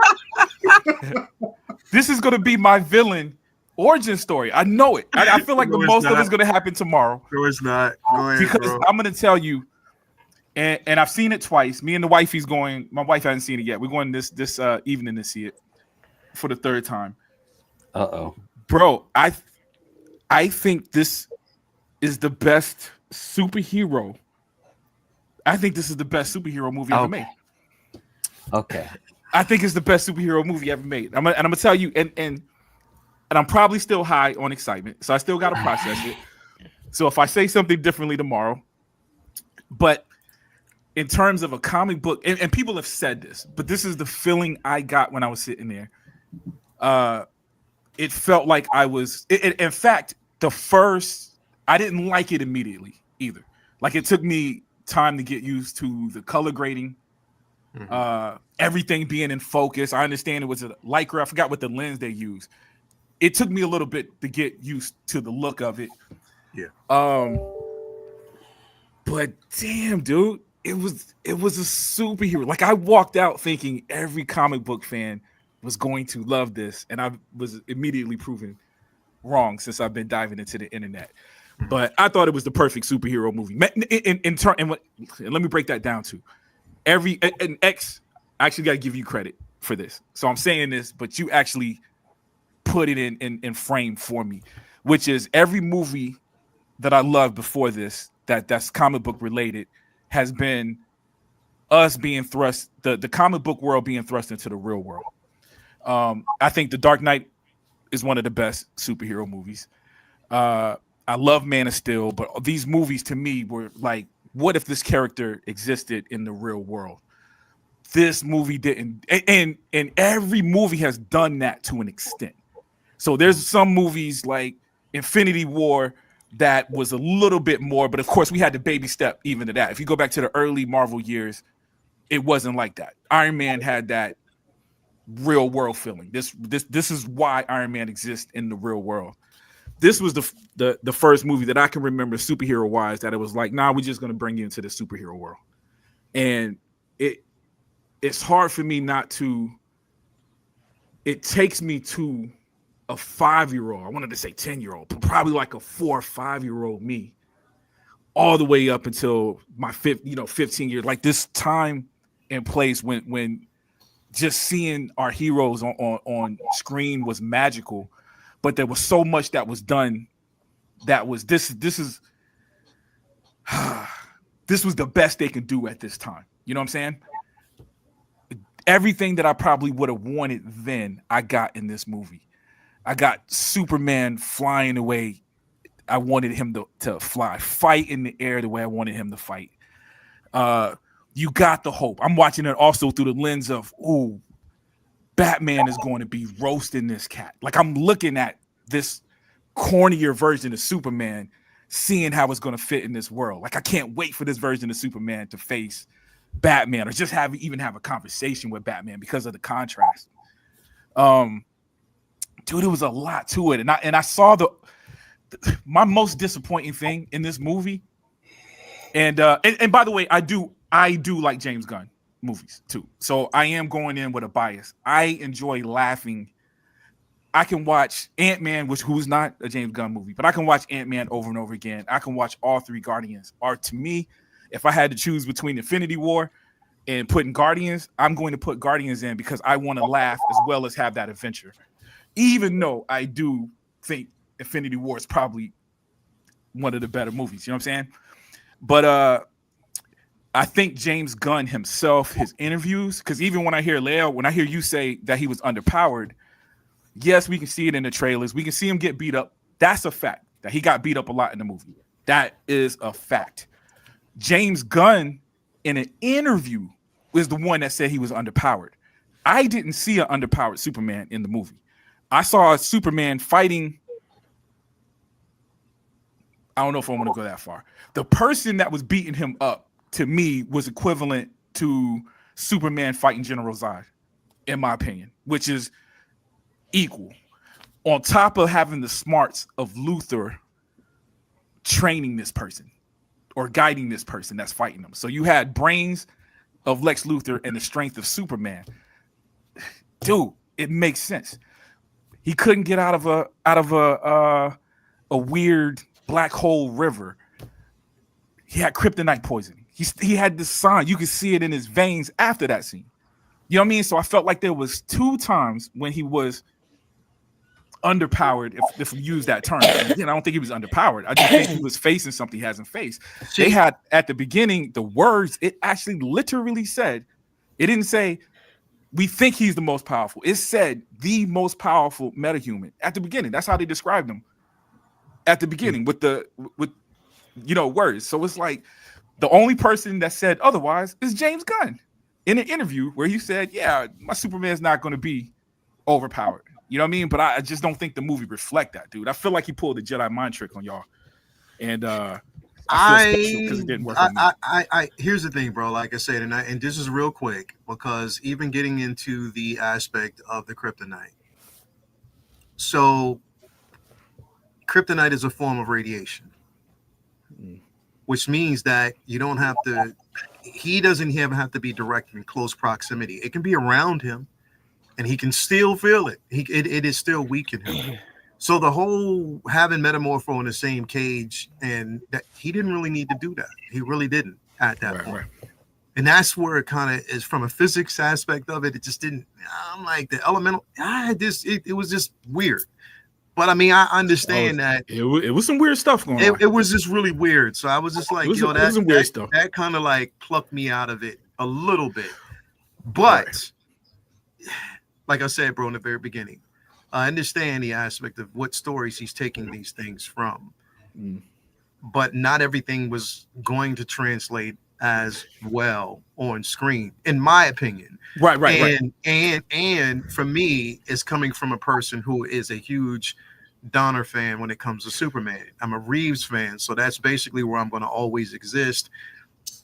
This is going to be my villain origin story. I know it. I feel like the most of it's going to happen tomorrow. No, it's not. Go ahead, because bro. I'm going to tell you. And I've seen it twice. Me and the wifey's going. My wife hasn't seen it yet. We're going this evening to see it for the third time. Bro, I think this is the best superhero. I think this is the best superhero movie ever made. Okay. I think it's the best superhero movie ever made. I'm gonna tell you, and I'm probably still high on excitement, so I still gotta process it. So if I say something differently tomorrow, but in terms of a comic book, and people have said this, but this is the feeling I got when I was sitting there. It felt like I was. In fact, I didn't like it immediately either. Like it took me time to get used to the color grading, everything being in focus. I understand it was a Lycra. I forgot what the lens they used. It took me a little bit to get used to the look of it. Yeah. But damn, dude, it was a superhero. Like I walked out thinking every comic book fan was going to love this, and I was immediately proven wrong since I've been diving into the internet. But I thought it was the perfect superhero movie. And let me break that down too. I actually got to give you credit for this. So I'm saying this, but you actually put it in frame for me, which is every movie that I loved before this that's comic book related has been us being thrust, the comic book world being thrust into the real world. I think The Dark Knight is one of the best superhero movies. I love Man of Steel, but these movies to me were like, what if this character existed in the real world? This movie didn't, and every movie has done that to an extent. So there's some movies like Infinity War that was a little bit more, but of course we had to baby step even to that. If you go back to the early Marvel years, it wasn't like that. Iron Man had that real world feeling. This is why Iron Man exists in the real world. This was the first movie that I can remember superhero wise that it was like, nah, we're just gonna bring you into the superhero world. And it's hard for me not to, it takes me to a 5-year-old, I wanted to say 10-year-old, but probably like a 4 or 5-year-old me, all the way up until my 15 years, like this time and place when just seeing our heroes on screen was magical, but there was so much that was done that was this was the best they could do at this time. You know what I'm saying? Everything that I probably would have wanted then, I got in this movie. I got Superman flying away. I wanted him to fly, fight in the air the way I wanted him to fight. You got the hope. I'm watching it also through the lens of, ooh, Batman is going to be roasting this cat. Like I'm looking at this cornier version of Superman, seeing how it's going to fit in this world. Like I can't wait for this version of Superman to face Batman or just even have a conversation with Batman because of the contrast. Dude, it was a lot to it. And I saw my most disappointing thing in this movie. And by the way, I do like James Gunn movies too. So I am going in with a bias. I enjoy laughing. I can watch Ant-Man, who's not a James Gunn movie, but I can watch Ant-Man over and over again. I can watch all 3 Guardians. Or to me, if I had to choose between Infinity War and putting Guardians, I'm going to put Guardians in because I want to laugh as well as have that adventure. Even though I do think Infinity War is probably one of the better movies, you know what I'm saying? But I think James Gunn himself, his interviews, because even when I hear Leo, when I hear you say that he was underpowered, yes, we can see it in the trailers. We can see him get beat up. That's a fact, that he got beat up a lot in the movie. That is a fact. James Gunn, in an interview, was the one that said he was underpowered. I didn't see an underpowered Superman in the movie. I saw a Superman fighting. I don't know if I want to go that far. The person that was beating him up, to me, was equivalent to Superman fighting General Zod, in my opinion, which is equal. On top of having the smarts of Luthor training this person or guiding this person that's fighting them. So you had brains of Lex Luthor and the strength of Superman. Dude, it makes sense. He couldn't get out of a weird black hole river. He had kryptonite poisoning. He had this sign. You could see it in his veins after that scene. You know what I mean? So I felt like there was 2 times when he was underpowered, if we use that term. And again, I don't think he was underpowered. I just think he was facing something he hasn't faced. They had at the beginning the words. It actually literally said, it didn't say we think he's the most powerful. It said the most powerful metahuman at the beginning. That's how they described him at the beginning with words. So it's like the only person that said otherwise is James Gunn in an interview where he said, yeah, my Superman's not going to be overpowered. You know what I mean? But I just don't think the movie reflect that, dude. I feel like he pulled a Jedi mind trick on y'all. And I feel special because it didn't work on me. Here's the thing, bro. Like I said, and this is real quick, because even getting into the aspect of the kryptonite. So kryptonite is a form of radiation, which means that you don't have to, he doesn't even have to be direct in close proximity. It can be around him and he can still feel it. It is still weak in him. So the whole having Metamorpho in the same cage, and that he didn't really need to do that. He really didn't at that point. Right. And that's where it kind of is from a physics aspect of it. It just didn't, I'm like the elemental, it was just weird. But I mean, I understand that it was some weird stuff going on. It was just really weird. So I was just like, that kind of like plucked me out of it a little bit. But like I said, bro, in the very beginning, I understand the aspect of what stories he's taking these things from, but not everything was going to translate as well on screen, in my opinion. Right. And for me, it's coming from a person who is a huge Donner fan when it comes to Superman. I'm a Reeves fan, so that's basically where I'm going to always exist.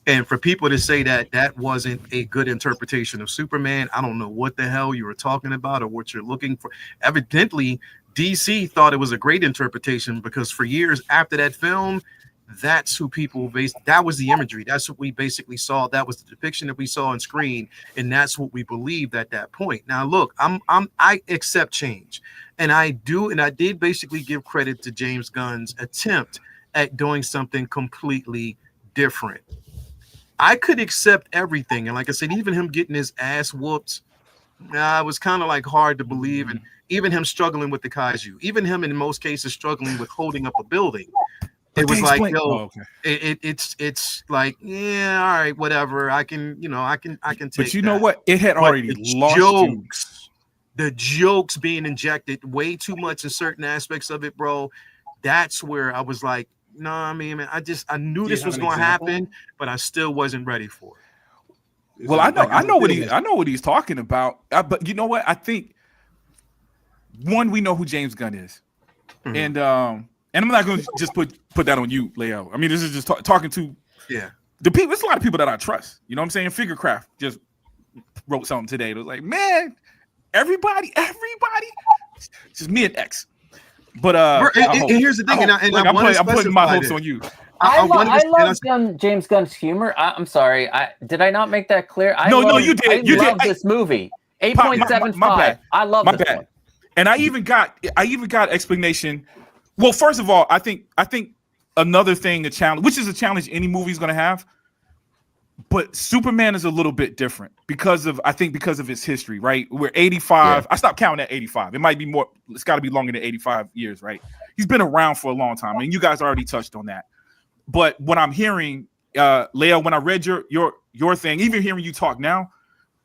And for people to say that that wasn't a good interpretation of Superman, I don't know what the hell you were talking about or what you're looking for. Evidently, DC thought it was a great interpretation because for years after that film, that's who people that was the imagery. That's what we basically saw. That was the depiction that we saw on screen, and that's what we believed at that point. Now, look, I accept change, and I did basically give credit to James Gunn's attempt at doing something completely different. I could accept everything, and like I said, even him getting his ass whooped, it was kind of like hard to believe, and even him struggling with the kaiju, even him in most cases struggling with holding up a building. It was like, it's like, yeah, all right, whatever. I can take. But you know what? It had already lost jokes. The jokes being injected way too much in certain aspects of it, bro. That's where I was like, no, I mean, man, I knew this was going to happen, but I still wasn't ready for it. Well, I know what he's talking about. But you know what? I think one, we know who James Gunn is, and I'm not going to just put that on you, Leo. I mean, this is just talking to the people. There's a lot of people that I trust. You know what I'm saying? Figurecraft just wrote something today. It was like, man, everybody, just me and X. But and here's the thing, I'm putting my hopes on you. I love James Gunn's humor. I'm sorry. Did I not make that clear? No, you did. I love this movie. 8.75. I love this one. And I even got explanation. Well, first of all, I think another thing, a challenge, which is a challenge any movie is going to have. But Superman is a little bit different because of his history, right? We're 85. Yeah. I stopped counting at 85. It might be more. It's got to be longer than 85 years, right? He's been around for a long time, and you guys already touched on that. But what I'm hearing, Leo, when I read your thing, even hearing you talk now,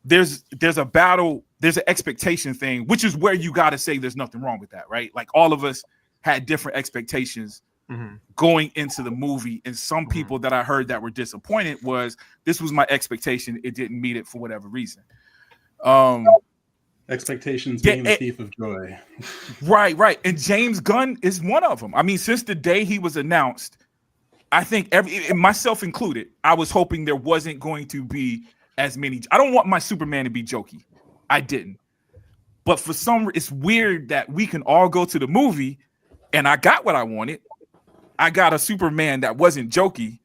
there's a battle, there's an expectation thing, which is where you got to say there's nothing wrong with that, right? Like all of us had different expectations going into the movie, and some people that I heard that were disappointed was this was my expectation, it didn't meet it for whatever reason. Expectations being the thief of joy. Right. And James Gunn is one of them. I mean, since the day he was announced, I think myself included, I was hoping there wasn't going to be as many. I don't want my Superman to be jokey. I didn't. But for it's weird that we can all go to the movie and I got what I wanted. I got a Superman that wasn't jokey,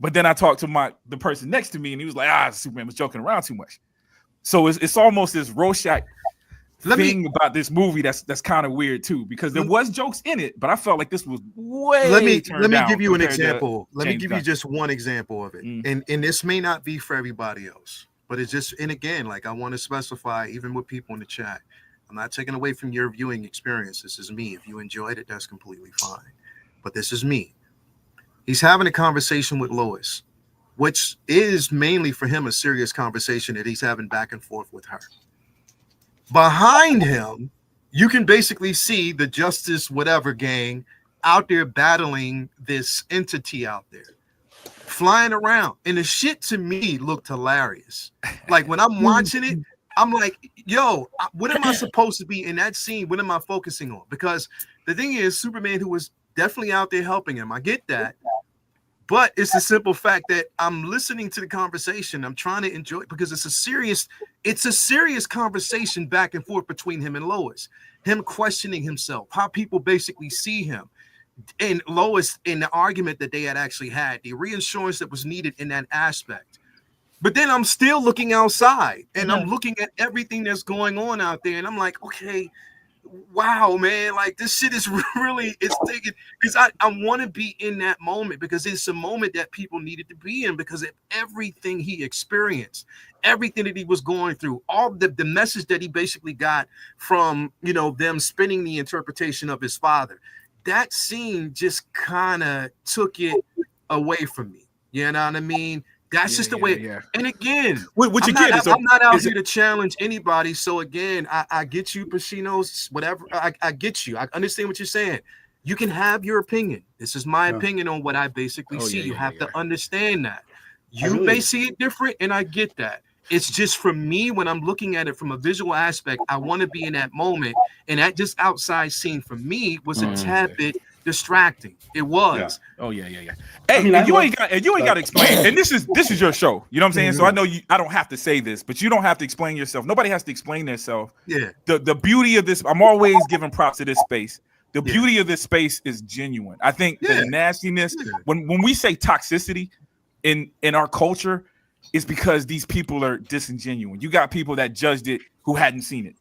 but then I talked to the person next to me and he was like, Superman was joking around too much. So it's almost this Rorschach thing about this movie that's kind of weird too, because there was jokes in it, but I felt like this was way. Let me give you an example. Let me give you just one example of it, and this may not be for everybody else, but it's just. And again, like I want to specify, even with people in the chat, I'm not taking away from your viewing experience. This is me. If you enjoyed it, that's completely fine. But this is me. He's having a conversation with Lois, which is mainly for him a serious conversation that he's having back and forth with her. Behind him, you can basically see the Justice Whatever gang out there battling this entity out there, flying around. And the shit to me looked hilarious. Like when I'm watching it, I'm like, yo, what am I supposed to be in that scene? What am I focusing on? Because the thing is, Superman, who was definitely out there helping him, I get that. But it's the simple fact that I'm listening to the conversation. I'm trying to enjoy it because it's a serious conversation back and forth between him and Lois. Him questioning himself, how people basically see him. And Lois, in the argument that they had actually had, the reassurance that was needed in that aspect. But then I'm still looking outside and I'm looking at everything that's going on out there. And I'm like, okay, wow, man, like this shit is really, it's taking, because I want to be in that moment because it's a moment that people needed to be in because of everything he experienced, everything that he was going through, all the message that he basically got from, them spinning the interpretation of his father. That scene just kind of took it away from me. You know what I mean? That's just the way. Yeah. And again, Which I'm again not out here to challenge anybody. So again, I get you, Pacino's, whatever. I get you. I understand what you're saying. You can have your opinion. This is my opinion on what I basically see. You have to understand that. You may see it different, and I get that. It's just for me, when I'm looking at it from a visual aspect, I want to be in that moment. And that just outside scene for me was a tad bit distracting. It was. Yeah. Oh yeah. Hey, and you ain't got to explain. And this is your show. You know what I'm saying? So I know I don't have to say this, but you don't have to explain yourself. Nobody has to explain themselves. Yeah. The beauty of this, I'm always giving props to this space. The beauty of this space is genuine. I think the nastiness, when we say toxicity in our culture, is because these people are disingenuous. You got people that judged it who hadn't seen it.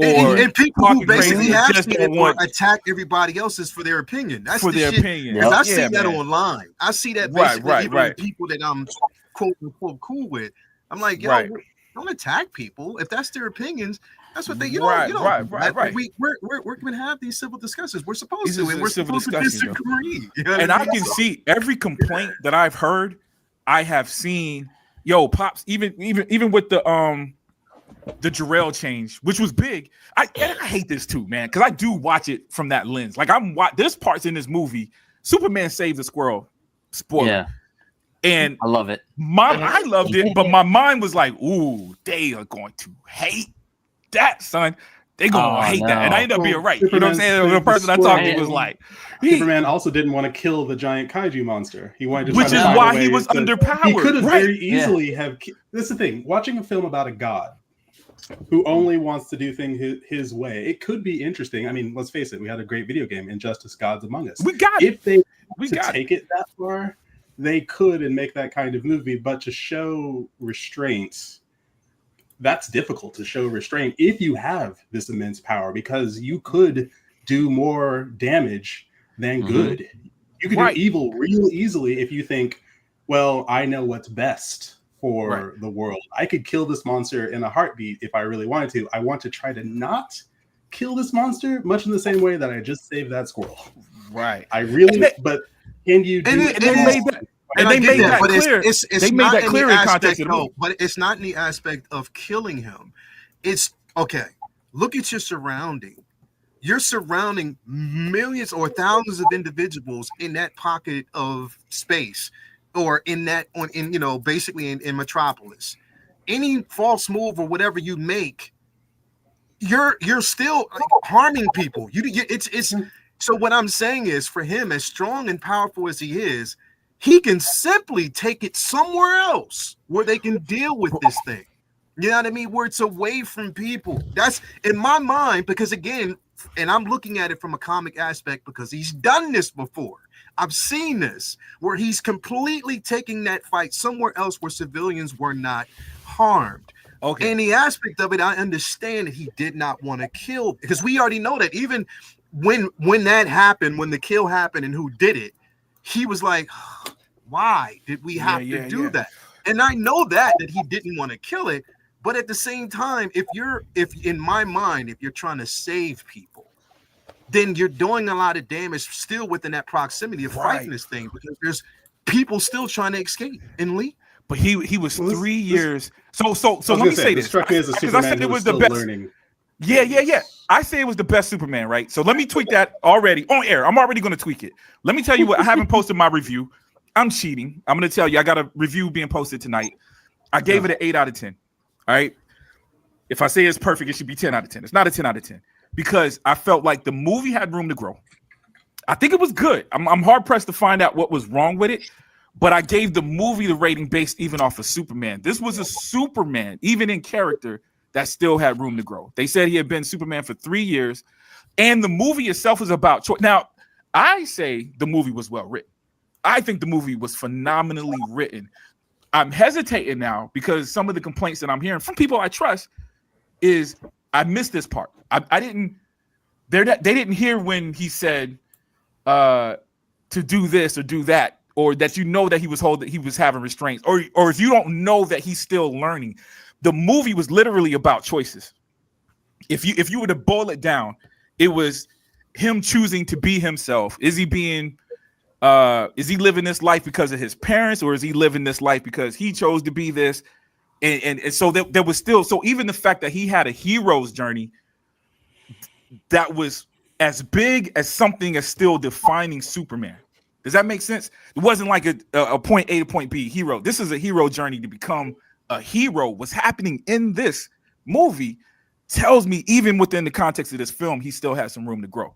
And people who basically have seen it or attack everybody else's for their opinion. That's for their opinion. Because I see that online. I see that basically even people that I'm quote unquote cool with. I'm like, yo, don't attack people. If that's their opinions, that's what they, right. We're gonna have these civil discussions. We're supposed to, and we're supposed to disagree. You know and I can see every complaint that I've heard, I have seen. Yo, Pops, even with the Jarrell change, which was big. I hate this too, man, because I do watch it from that lens. Like there's parts in this movie. Superman saved the squirrel. Spoiler. Yeah. And I love it. I loved it, but my mind was like, ooh, they are going to hate that, son. They're going to hate that. And I ended up being right. You know what I'm saying? The person I talked to was like, Superman also didn't want to kill the giant kaiju monster. He wanted to, which is why he was underpowered. He could have very easily have. This is the thing. Watching a film about a god who only wants to do things his way, it could be interesting. I mean, let's face it. We had a great video game, Injustice: Gods Among Us. We got it. If they take it that far, they could and make that kind of movie. But to show restraints, that's difficult to show restraint if you have this immense power, because you could do more damage than good. You can do evil real easily if you think, well, I know what's best for the world. I could kill this monster in a heartbeat if I really wanted to. I want to try to not kill this monster, much in the same way that I just saved that squirrel. Right. I really, but can you do it? And they made that clear. They made that clear in context. No, but it's not in the aspect of killing him. It's okay. Look at your surrounding. You're surrounding millions or thousands of individuals in that pocket of space, or basically in Metropolis. Any false move or whatever you make, you're still harming people. It's so what I'm saying is, for him, as strong and powerful as he is, he can simply take it somewhere else where they can deal with this thing. You know what I mean? Where it's away from people. That's in my mind, because again, and I'm looking at it from a comic aspect because he's done this before. I've seen this where he's completely taking that fight somewhere else where civilians were not harmed. Okay. And the aspect of it, I understand that he did not want to kill, because we already know that even when that happened, when the kill happened and who did it, he was like, why did we have to do that? And I know that he didn't want to kill it. But at the same time, if in my mind, if you're trying to save people, then you're doing a lot of damage still within that proximity of fighting this thing, because there's people still trying to escape and leave. But he was 3 years. So let me say this. Because I said it was the best. Learning. Yeah. I say it was the best Superman, right? So let me tweak that already on air. I'm already going to tweak it. Let me tell you what. I haven't posted my review. I'm cheating. I'm going to tell you, I got a review being posted tonight. I gave it an 8 out of 10. All right. If I say it's perfect, it should be 10 out of 10. It's not a 10 out of 10 because I felt like the movie had room to grow. I think it was good. I'm hard pressed to find out what was wrong with it, but I gave the movie the rating based even off of Superman. This was a Superman, even in character, that still had room to grow. They said he had been Superman for 3 years, and the movie itself is about choice. Now, I say the movie was well written. I think the movie was phenomenally written. I'm hesitating now because some of the complaints that I'm hearing from people I trust is I missed this part. They didn't hear when he said to do this or do that, or that that he was having restraints, or if you don't know that he's still learning. The movie was literally about choices. If you were to boil it down, it was him choosing to be himself. Is he being Is he living this life because of his parents, or is he living this life because he chose to be this? And so there was still, so even the fact that he had a hero's journey that was as big as something as still defining Superman. Does that make sense? It wasn't like a point A to point B hero. This is a hero journey to become a hero. What's happening in this movie tells me, even within the context of this film, he still has some room to grow.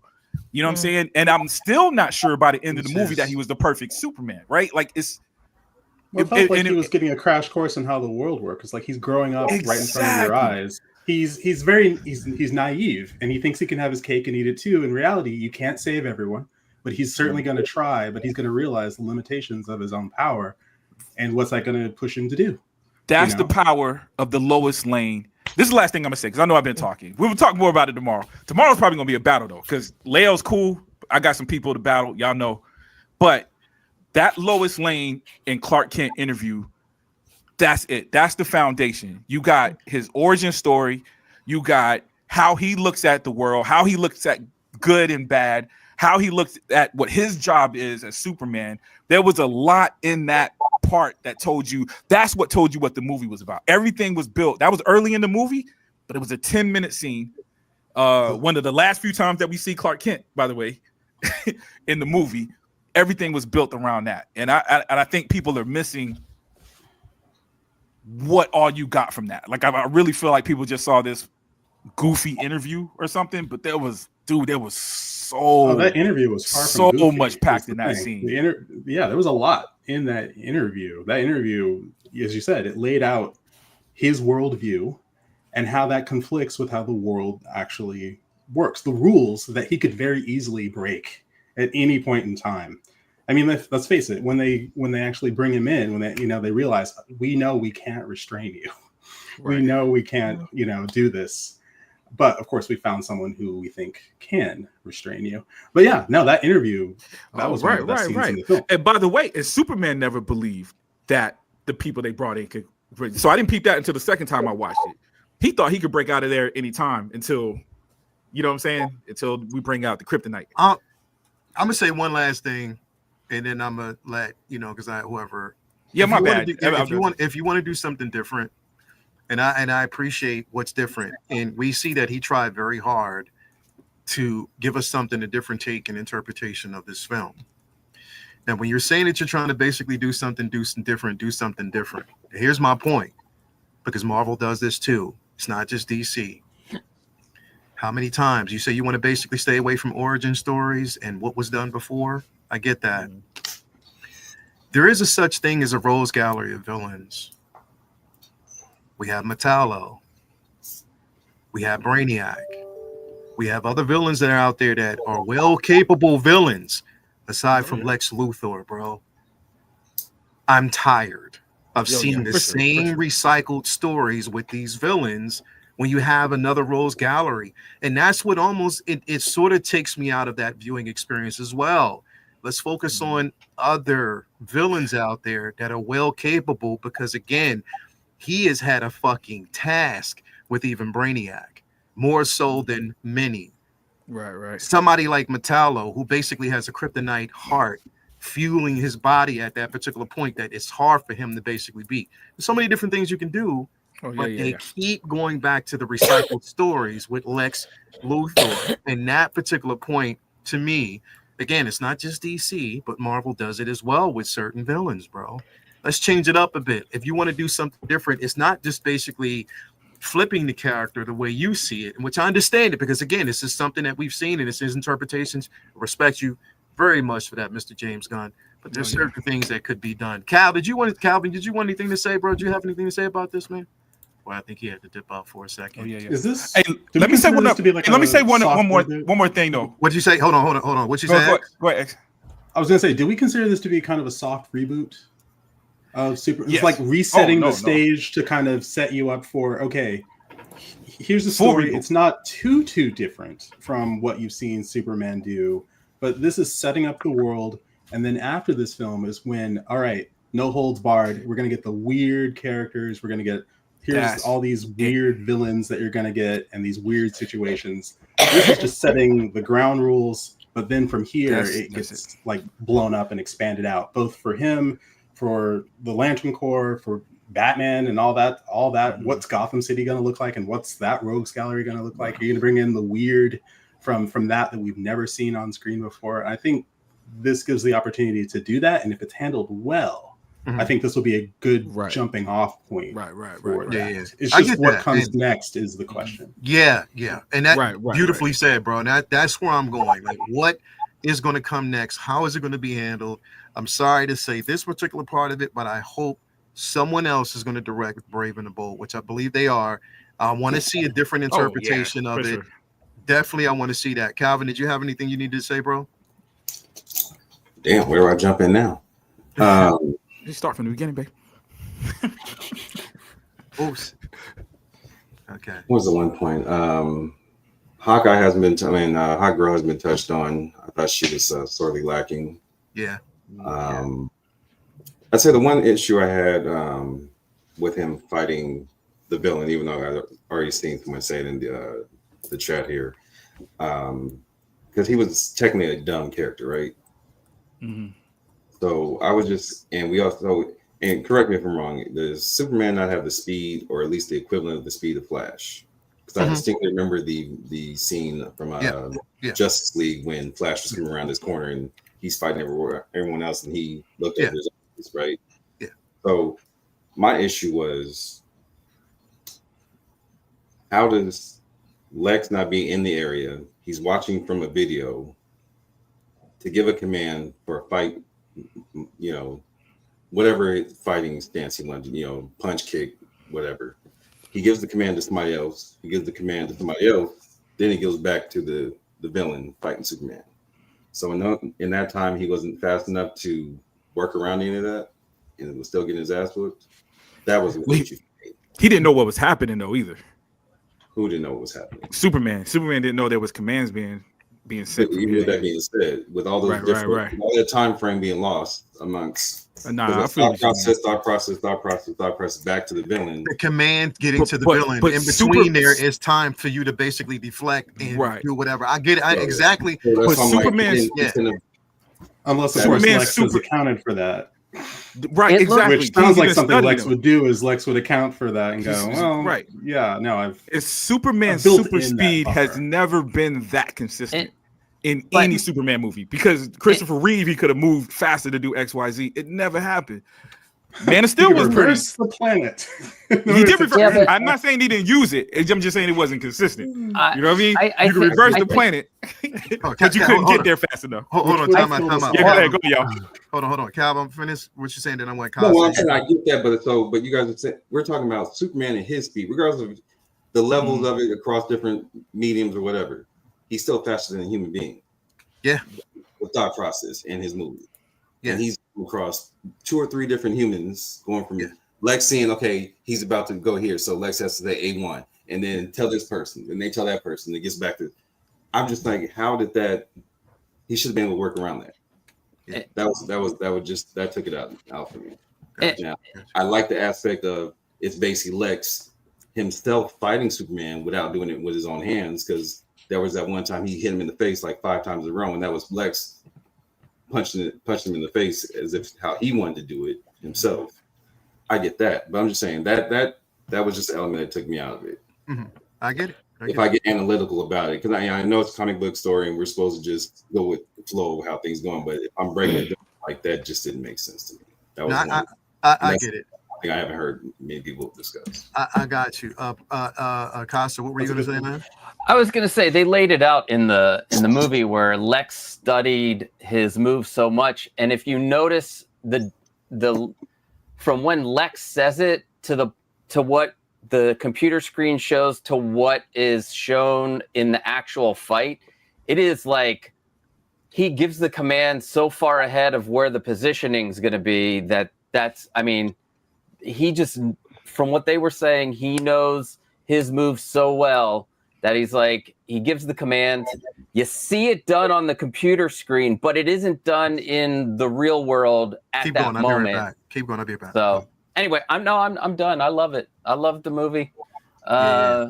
You know what I'm saying? And I'm still not sure by the end of the movie that he was the perfect Superman, right? Like it felt like he was getting a crash course in how the world works. It's like he's growing up right in front of your eyes. He's naive, and he thinks he can have his cake and eat it too. In reality, you can't save everyone, but he's certainly going to try. But he's going to realize the limitations of his own power, and what's that going to push him to do? That's the power of the Lois Lane. This is the last thing I'm gonna say because I know I've been talking. We will talk more about it tomorrow. Tomorrow's probably gonna be a battle though, because Leo's cool. I got some people to battle, y'all know. But that Lois Lane and Clark Kent interview, that's it. That's the foundation. You got his origin story. You got how he looks at the world, how he looks at good and bad, how he looks at what his job is as Superman. There was a lot in that part that told you, that's what told you what the movie was about. Everything was built. That was early in the movie, but it was a 10-minute scene. One of the last few times that we see Clark Kent, by the way, in the movie, everything was built around that. And I think people are missing what all you got from that. Like, I really feel like people just saw this goofy interview or something, but there was so that interview was far so from goofy, much packed in that scene. There was a lot in that interview. That interview, as you said, it laid out his worldview and how that conflicts with how the world actually works, the rules that he could very easily break at any point in time. I mean, let's face it, when they actually bring him in, when they realize, we know we can't restrain you. Right. We know we can't, do this. But of course, we found someone who we think can restrain you. But yeah, no, that interview, that was one of the best scenes in the film. And by the way, and Superman never believed that the people they brought in could. So I didn't peep that until the second time I watched it. He thought he could break out of there anytime until, you know what I'm saying? Until we bring out the kryptonite. I'm gonna say one last thing, and then I'm gonna let because whoever. Yeah, my bad. If you want to do something different. And I appreciate what's different. And we see that he tried very hard to give us a different take and interpretation of this film. Now, when you're saying that you're trying to basically do something different. Here's my point, because Marvel does this too. It's not just DC. How many times you say you want to basically stay away from origin stories and what was done before? I get that. There is a such thing as a rogues gallery of villains. We have Metallo. We have Brainiac. We have other villains that are out there that are well-capable villains, aside from Lex Luthor, bro. I'm tired of seeing the same recycled stories with these villains when you have another rogues gallery. And that's what it sort of takes me out of that viewing experience as well. Let's focus on other villains out there that are well-capable, because, again, he has had a fucking task with even Brainiac, more so than many. Right. Somebody like Metallo, who basically has a kryptonite heart fueling his body at that particular point that it's hard for him to basically beat. There's so many different things you can do, but they keep going back to the recycled stories with Lex Luthor. And that particular point, to me, again, it's not just DC, but Marvel does it as well with certain villains, bro. Let's change it up a bit. If you want to do something different, it's not just basically flipping the character the way you see it, which I understand it, because, again, this is something that we've seen and it's his interpretations. I respect you very much for that, Mr. James Gunn. But there's certain things that could be done. Calvin, did you want anything to say, bro? Do you have anything to say about this, man? Well, I think he had to dip out for a second. Is this? Hey, let me say one more thing though. What'd you say? Hold on. What'd you say? Go ahead. I was gonna say, do we consider this to be kind of a soft reboot of Super? It's like resetting the stage to kind of set you up for, okay, here's the story. It's not too different from what you've seen Superman do, but this is setting up the world. And then after this film is when, all right, no holds barred. We're gonna get the weird characters. We're gonna get all these weird villains that you're gonna get and these weird situations. This is just setting the ground rules But then from here, it gets like blown up and expanded out, both for him, for the Lantern Corps, for Batman, and all that. Mm-hmm. What's Gotham City going to look like, and what's that Rogues Gallery going to look like? Are you going to bring in the weird from that we've never seen on screen before? I think this gives the opportunity to do that, and if it's handled well, I think this will be a good jumping off point. Right. Yeah. It's just what comes next is the question. Yeah, and that beautifully said, bro. And that's where I'm going. Like, what is going to come next? How is it going to be handled? I'm sorry to say this particular part of it, but I hope someone else is going to direct Brave and the Bold, which I believe they are. I want to see a different interpretation of it. Sure. Definitely, I want to see that. Calvin, did you have anything you needed to say, bro? Damn, where do I jump in now? Just start from the beginning, babe. Oops. Okay. What was the one point? Hawkeye hasn't been. Hot Girl has been touched on. I thought she was sorely lacking. Yeah. I'd say the one issue I had with him fighting the villain, even though I already seen someone say it in the chat here, because he was technically a dumb character, right? Mm-hmm. So I was just, and we also, and correct me if I'm wrong, does Superman not have the speed, or at least the equivalent of the speed of Flash? Because I distinctly remember the scene from Justice League when Flash was coming around this corner and he's fighting everyone else, and he looked over his eyes, right? Yeah. So my issue was, how does Lex not be in the area? He's watching from a video to give a command for a fight, whatever fighting stance he wanted, punch, kick, whatever. He gives the command to somebody else. He gives the command to somebody else. Then he goes back to the villain fighting Superman. So in that time, he wasn't fast enough to work around any of that, and was still getting his ass whooped. That was what he didn't know what was happening though either. Who didn't know what was happening? Superman didn't know there was commands being sent. Even with that being said, with all those all that time frame being lost amongst thought process back to the villain. The command getting to the villain. In between there is time for you to basically deflect and do whatever. I get it. Exactly. So but Superman's unless of course Lex has accounted for that. Right, exactly. Which sounds like something Lex would do, is Lex would account for that and go, well, yeah, no, it's Superman's super speed has never been that consistent in any Superman movie, because Christopher Reeve, he could have moved faster to do XYZ. It never happened. Man of Steel was pretty. The planet. He did reverse. I'm not saying he didn't use it. I'm just saying it wasn't consistent. You know what I mean? You can reverse the planet, but you couldn't get there fast enough. Hold on, time out. Yeah, go ahead, go, y'all. Hold on. Calvin, finish what you're saying. Then I'm like, no, well, I'm saying I get that, but you guys are saying we're talking about Superman and his speed, regardless of the levels of it across different mediums or whatever. He's still faster than a human being. Yeah, with thought process in his movie. Yeah, and he's across 2 or 3 different humans, going from Lex seeing, okay, he's about to go here, so Lex has to say A1, and then tell this person, and they tell that person. It gets back to. I'm just like, how did that? He should have been able to work around that. Yeah. That took it out for me. Now, I like the aspect of it's basically Lex himself fighting Superman without doing it with his own hands, because there was that one time he hit him in the face like 5 times in a row, and that was Lex punched him in the face as if how he wanted to do it himself. I get that, but I'm just saying that was just an element that took me out of it. Mm-hmm. I get it. I get analytical about it, because I know it's a comic book story and we're supposed to just go with the flow of how things going, but if I'm breaking it down like that, just didn't make sense to me. That was I get it. I think I haven't heard many people discuss. I got you. Costa, what were you going to say, man? I was going to say they laid it out in the movie where Lex studied his moves so much, and if you notice the from when Lex says it to what the computer screen shows to what is shown in the actual fight, it is like he gives the command so far ahead of where the positioning is going to be he just, from what they were saying, he knows his moves so well that he's like, he gives the command. You see it done on the computer screen, but it isn't done in the real world at that moment. Keep going. I'll be right back. So anyway, I'm done. I love it. I love the movie. Yeah.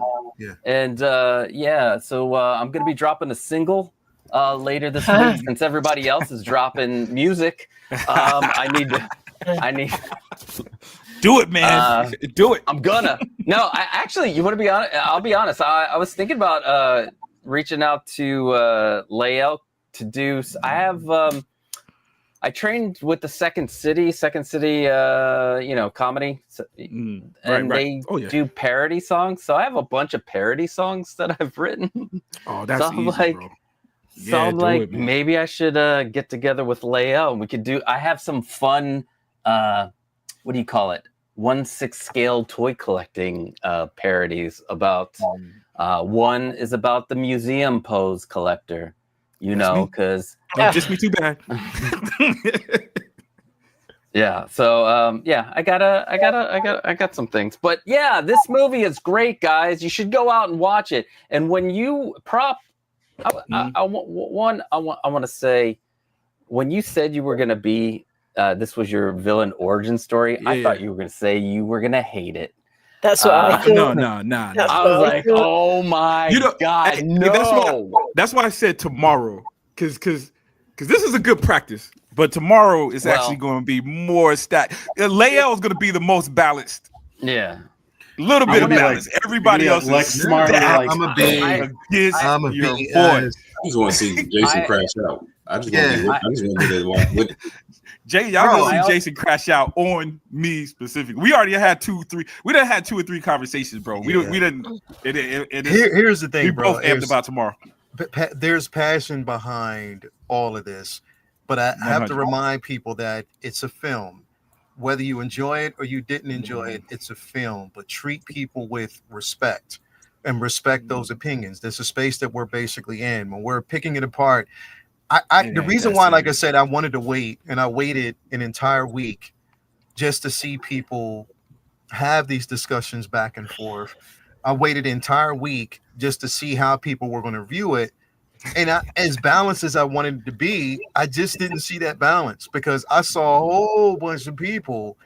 And so I'm gonna be dropping a single later this week since everybody else is dropping music. I need. Do it, man. Do it. I'm gonna. No, I actually. You want to be honest? I'll be honest. I was thinking about reaching out to Lael to do. I have. I trained with the Second City, comedy, and they do parody songs. So I have a bunch of parody songs that I've written. Oh, that's so easy, bro. So I'm like, maybe I should get together with Lael and we could do. I have some fun. What do you call it? 1/6 scale toy collecting parodies about. One is about the museum pose collector. Because don't diss me too bad. Yeah. So I got some things, but yeah, this movie is great, guys. You should go out and watch it. And when you I want to say, when you said you were gonna be, this was your villain origin story. I thought you were gonna say you were gonna hate it. That's what I thought. No. I was like, oh my God, no. That's why I said tomorrow, because this is a good practice. But tomorrow is actually going to be more stacked. Lael is going to be the most balanced. Yeah. A little bit of balance. Everybody else is smart. I'm a big boy. I just want to see Jason crash out. I just want to be there. Y'all gonna see Jason crash out on me specifically. We already had 2-3. We done had 2 or 3 conversations, bro. We didn't. Here's the thing, we bro. both amped about tomorrow. There's passion behind all of this, but I have to remind people that it's a film. Whether you enjoy it or you didn't enjoy it, it's a film. But treat people with respect and respect those opinions. There's a space that we're basically in. When we're picking it apart, the reason why, like I said, I wanted to wait, and I waited an entire week just to see people have these discussions back and forth. I waited an entire week just to see how people were going to view it. And as balanced as I wanted it to be, I just didn't see that balance, because I saw a whole bunch of people,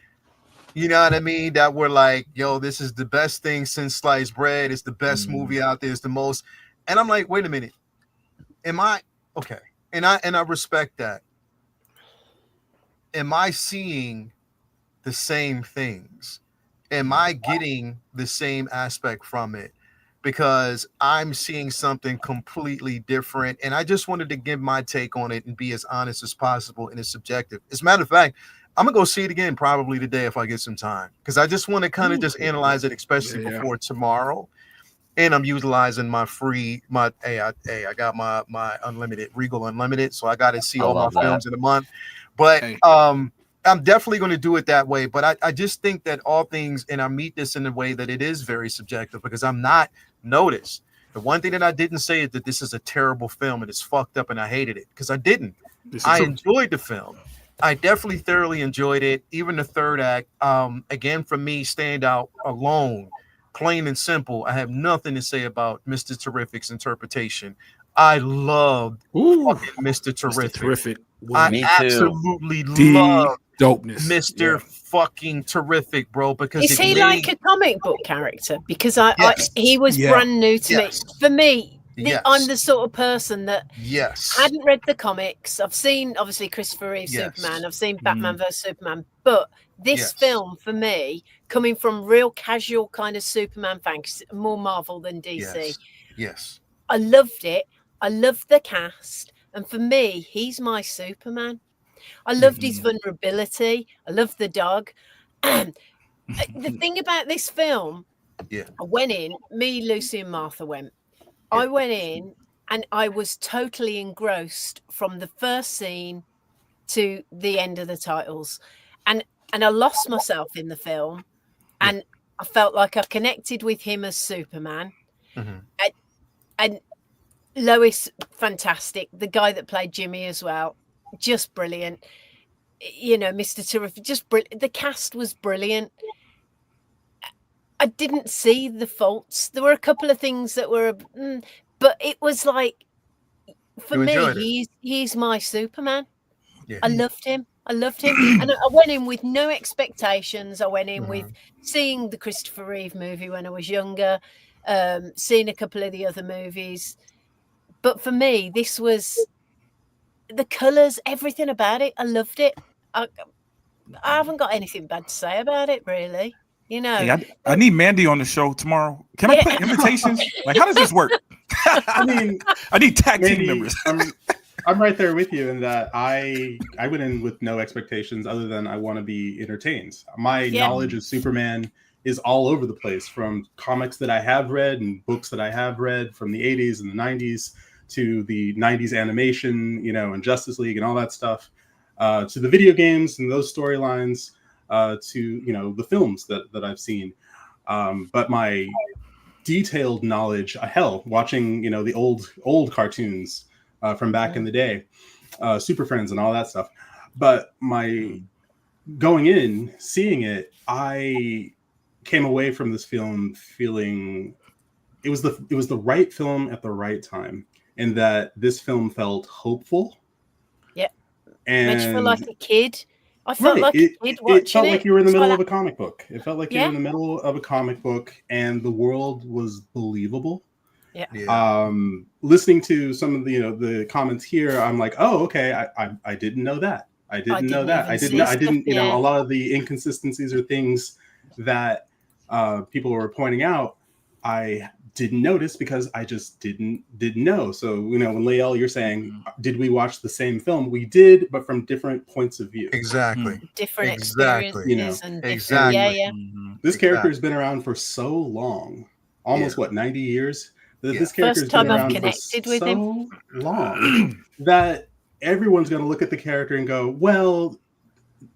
you know what I mean, that were like, yo, this is the best thing since sliced bread. It's the best movie out there. It's the most. And I'm like, wait a minute. Am I okay? And I respect that. Am I seeing the same things? Am I getting the same aspect from it? Because I'm seeing something completely different. And I just wanted to give my take on it and be as honest as possible and as subjective. As a matter of fact, I'm going to go see it again probably today if I get some time. Because I just want to kind of just analyze it, especially before tomorrow. And I'm utilizing my I got my unlimited, Regal Unlimited. So I got to see all my films in a month. But I'm definitely going to do it that way. But I just think that all things, and I meet this in a way that it is very subjective, because I'm not noticed. The one thing that I didn't say is that this is a terrible film and it's fucked up and I hated it, because I didn't. I enjoyed the film. I definitely thoroughly enjoyed it. Even the third act, again, for me, stand out alone. Plain and simple. I have nothing to say about Mr. Terrific's interpretation. I loved fucking Mr. Terrific. I absolutely love dopeness. Mr. Fucking Terrific, bro. Because is he like a comic book character? Because he was brand new to me. For me, I'm the sort of person that hadn't read the comics. I've seen obviously Christopher Reeve Superman. I've seen Batman vs Superman, but this film for me, coming from real casual kind of Superman fans, more Marvel than DC. Yes. I loved it. I loved the cast. And for me, he's my Superman. I loved his vulnerability. I loved the dog. The thing about this film, I went in, me, Lucy and Martha went. I went in and I was totally engrossed from the first scene to the end of the titles. And I lost myself in the film, and I felt like I connected with him as Superman. And Lois, fantastic. The guy that played Jimmy as well, just brilliant. You know, Mr. Terrific, just brilliant. The cast was brilliant. I didn't see the faults. There were a couple of things that were, but it was like, for me, he's my Superman. Yeah. I loved him. And I went in with no expectations. I went in with seeing the Christopher Reeve movie when I was younger, seeing a couple of the other movies. But for me, this was the colors, everything about it. I loved it. I haven't got anything bad to say about it, really. You know, hey, I need Mandy on the show tomorrow. Can I put invitations? Like, how does this work? I mean, I need tag team Mandy, members. I'm right there with you in that I went in with no expectations other than I want to be entertained. My knowledge of Superman is all over the place, from comics that I have read and books that I have read from the 80s and the 90s to the 90s animation, and Justice League and all that stuff, to the video games and those storylines, to the films that I've seen. But my detailed knowledge, watching the old cartoons from back in the day, Super Friends and all that stuff. But my going in, seeing it, I came away from this film feeling it was the right film at the right time, and that this film felt hopeful. Yeah, and made you feel like a kid. I felt like a kid watching it. It felt like you were in the middle of a comic book. It felt like you were in the middle of a comic book, and the world was believable. Yeah. Listening to some of the comments here, I'm like, oh, okay, I didn't know that. I didn't know that. I didn't. A lot of the inconsistencies or things that people were pointing out, I didn't notice because I just didn't know. So when Lael, you're saying, did we watch the same film? We did, but from different points of view. Exactly. Different experiences. Exactly. Yeah. This character has been around for so long, almost 90 years. This character has been around for so long that everyone's going to look at the character and go, well,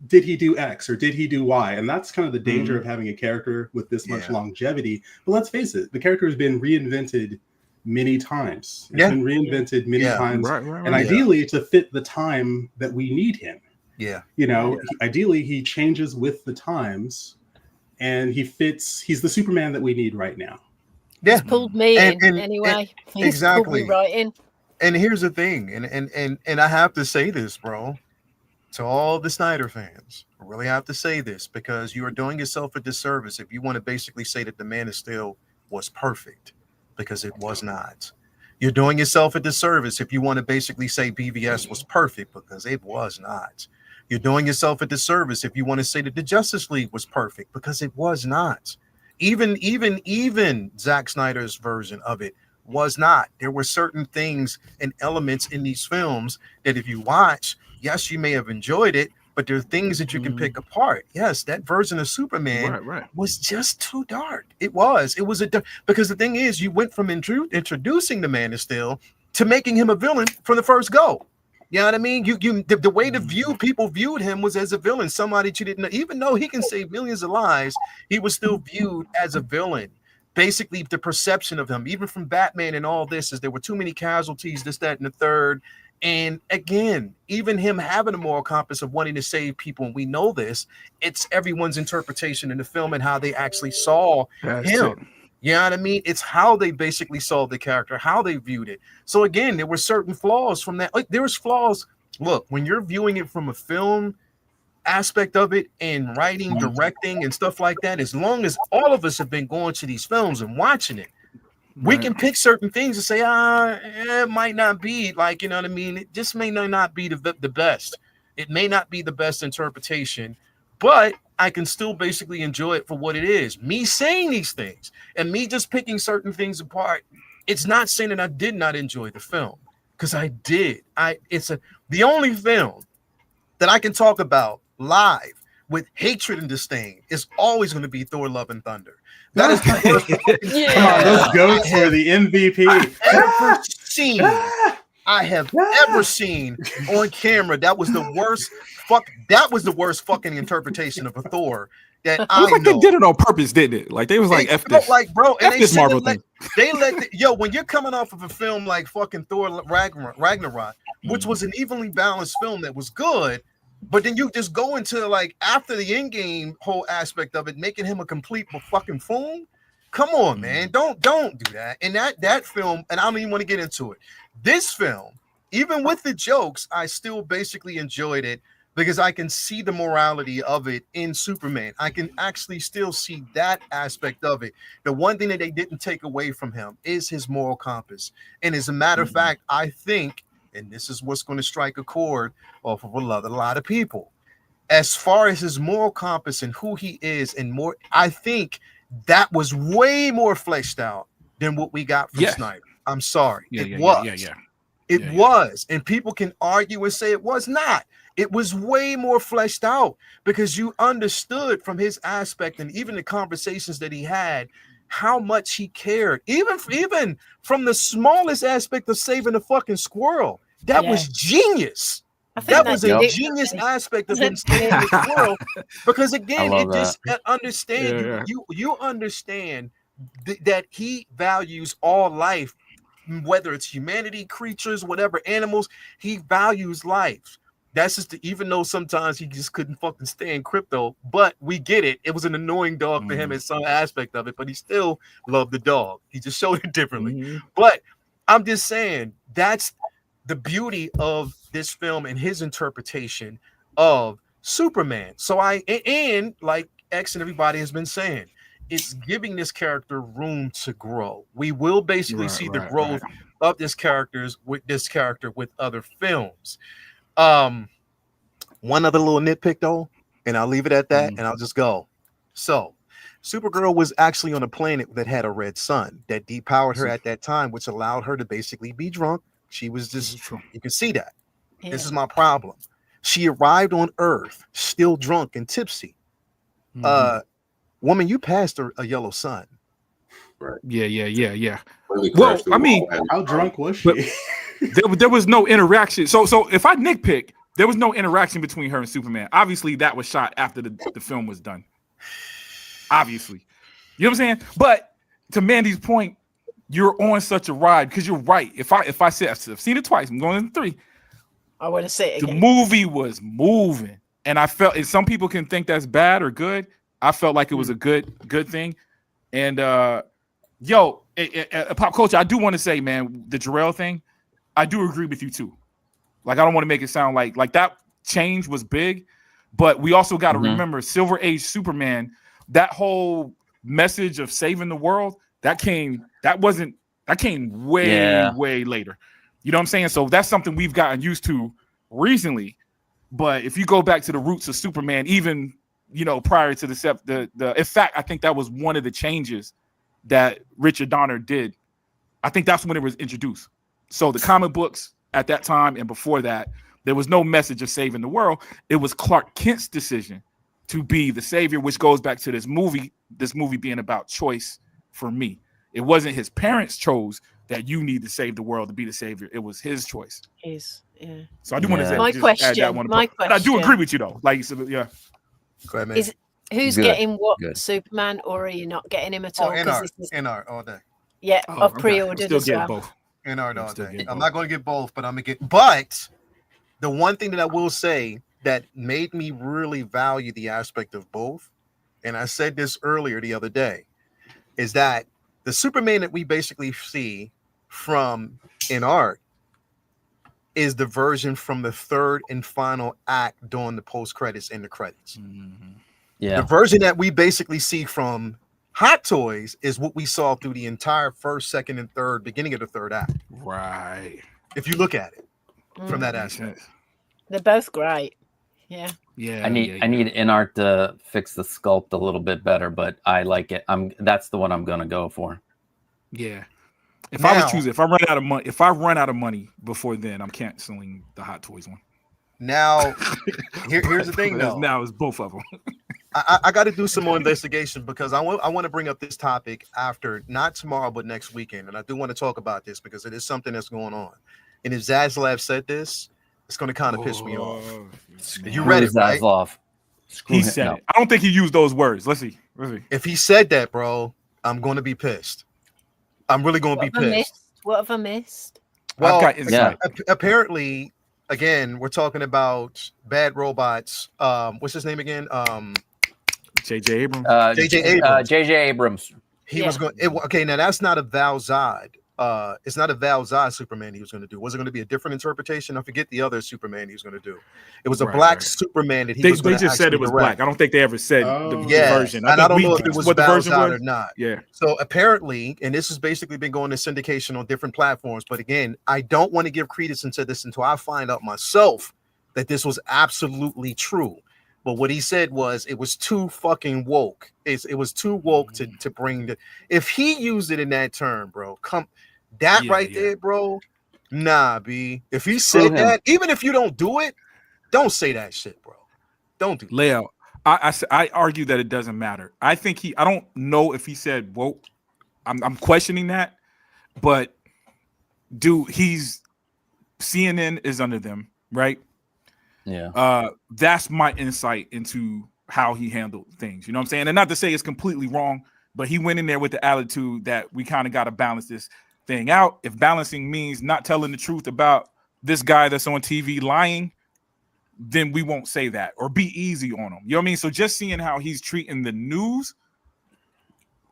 did he do X or did he do Y? And that's kind of the danger of having a character with this much longevity. But let's face it, the character has been reinvented many times. It's been reinvented many times. Right, and ideally to fit the time that we need him. Yeah. Ideally he changes with the times and he's the Superman that we need right now. Yeah. He's pulled me in anyway. He's pulled me right in. And here's the thing, and I have to say this, bro, to all the Snyder fans, I really have to say this, because you are doing yourself a disservice if you want to basically say that the Man of Steel was perfect, because it was not. You're doing yourself a disservice if you want to basically say BVS was perfect, because it was not. You're doing yourself a disservice if you want to say that the Justice League was perfect, because it was not. Even Zack Snyder's version of it was not. There were certain things and elements in these films that if you watch, yes, you may have enjoyed it, but there are things that you can pick apart. Yes, that version of Superman was just too dark. It was because the thing is, you went from introducing the Man of Steel to making him a villain from the first go. You know what I mean? The way people viewed him was as a villain, somebody you didn't know. Even though he can save millions of lives, he was still viewed as a villain. Basically, the perception of him, even from Batman and all this, is there were too many casualties, this, that, and the third. And again, even him having a moral compass of wanting to save people, and we know this, it's everyone's interpretation in the film and how they actually saw him. You know what I mean? It's how they basically saw the character, how they viewed it. So again, there were certain flaws from that. Like there was flaws. Look, when you're viewing it from a film aspect of it and writing, directing, and stuff like that, as long as all of us have been going to these films and watching it, we can pick certain things and say, it might not be like, you know what I mean? It just may not be the best. It may not be the best interpretation, but I can still basically enjoy it for what it is. Me saying these things and me just picking certain things apart, it's not saying that I did not enjoy the film, because I did. The only film that I can talk about live with hatred and disdain is always going to be Thor: Love and Thunder. That is the worst. Come on, those goats were the MVP I have ever seen on camera. That was the worst. That was the worst fucking interpretation of a Thor that I know. They did it on purpose, didn't it? Like they was like, F this, like bro, and F this Marvel thing. When you're coming off of a film like fucking Thor Ragnarok, which was an evenly balanced film that was good. But then you just go into like after the Endgame whole aspect of it, making him a complete fucking fool. Come on, man, don't do that. And that film, and I don't even want to get into it. This film, even with the jokes, I still basically enjoyed it because I can see the morality of it in Superman. I can actually still see that aspect of it. The one thing that they didn't take away from him is his moral compass. And as a matter of fact, I think, and this is what's going to strike a chord off of a lot of people, as far as his moral compass and who he is and more, I think that was way more fleshed out than what we got from Snyder. I'm sorry. It was. And people can argue and say it was not. It was way more fleshed out because you understood from his aspect and even the conversations that he had how much he cared, even from the smallest aspect of saving the fucking squirrel. That was genius. That was a genius aspect of him saving the squirrel, because again, it just understand you understand that he values all life, whether it's humanity, creatures, whatever, animals. He values life. That's just even though sometimes he just couldn't fucking stand crypto, but we get it. It was an annoying dog to him in some aspect of it, but he still loved the dog. He just showed it differently. But I'm just saying that's the beauty of this film and his interpretation of Superman. So and like X and everybody has been saying, it's giving this character room to grow. We will basically see the growth of this character with other films. One other little nitpick though, and I'll leave it at that, and I'll just go. So Supergirl was actually on a planet that had a red sun that depowered her at that time, which allowed her to basically be drunk. She was just, you can see that. This is my problem. She arrived on Earth still drunk and tipsy. Woman, you passed a yellow sun. Right. Yeah. Well, I mean, how drunk was she? There was no interaction. So if I nitpick, there was no interaction between her and Superman. Obviously, that was shot after the film was done. Obviously. You know what I'm saying? But to Mandy's point, you're on such a ride because you're right. If I said I've seen it twice, I'm going into 3. I want to say it again. The movie was moving, and I felt, and some people can think that's bad or good. I felt like it was a good thing. And pop culture, I do want to say, man, the Jarrell thing, I do agree with you too. Like, I don't want to make it sound like that change was big, but we also got to remember Silver Age Superman, that whole message of saving the world, that came way later. You know what I'm saying? So that's something we've gotten used to recently. But if you go back to the roots of Superman, even, prior to in fact, I think that was one of the changes that Richard Donner did. I think that's when it was introduced. So the comic books at that time and before that, there was no message of saving the world. It was Clark Kent's decision to be the savior, which goes back to this movie being about choice for me. It wasn't his parents chose that you need to save the world to be the savior. It was his choice. So I do want to say my question. But I do agree with you though. Like, so, yeah. Go ahead, man. Who's getting what? Superman, or are you not getting him at all? NR all day. Yeah, I've pre-ordered as well. Both. NR all day. I'm not going to get both, but I'm going to get. But the one thing that I will say that made me really value the aspect of both, and I said this earlier the other day, is that the Superman that we basically see from in art is the version from the third and final act during the post credits and the credits. The version that we basically see from Hot Toys is what we saw through the entire first, second, and third, beginning of the third act. Right. If you look at it from that aspect. They're both great. Yeah. I need InArt to fix the sculpt a little bit better, but I like it. That's the one I'm gonna go for. Yeah. If I was choosing, if I run out of money before then, I'm canceling the Hot Toys one. Now, here's the thing though. Now it's both of them. I got to do some more investigation because I want to bring up this topic after, not tomorrow, but next weekend. And I do want to talk about this because it is something that's going on. And if Zaslav said this, it's going to kind of piss me off. You read it, right? He said it. I don't think he used those words. Let's see. If he said that, bro, I'm going to be pissed. I'm really going to be pissed. What have I missed? Well, apparently, again, we're talking about Bad Robots. What's his name again? J.J. Abrams. J.J. Abrams. He was going. Okay, now that's not a Val Zod it's not a Val Zod Superman he was going to do. Was it going to be a different interpretation? I forget the other Superman he was going to do. It was a black Superman that he was going to. They just said it was black. I don't think they ever said the version. I don't know if it was what the version was or not. Yeah. So apparently, and this has basically been going to syndication on different platforms. But again, I don't want to give credence into this until I find out myself that this was absolutely true. But what he said was it was too fucking woke. It was too woke to bring the. If he used it in that term, bro, there, bro. Nah, B. If he said that, even if you don't do it, don't say that shit, bro. Don't do that. Leo, I argue that it doesn't matter. I think I don't know if he said woke. I'm questioning that, but dude, CNN is under them, right? Yeah. That's my insight into how he handled things. You know what I'm saying? And not to say it's completely wrong, but he went in there with the attitude that we kind of got to balance this thing out. If balancing means not telling the truth about this guy that's on TV lying, then we won't say that or be easy on him. You know what I mean? So just seeing how he's treating the news,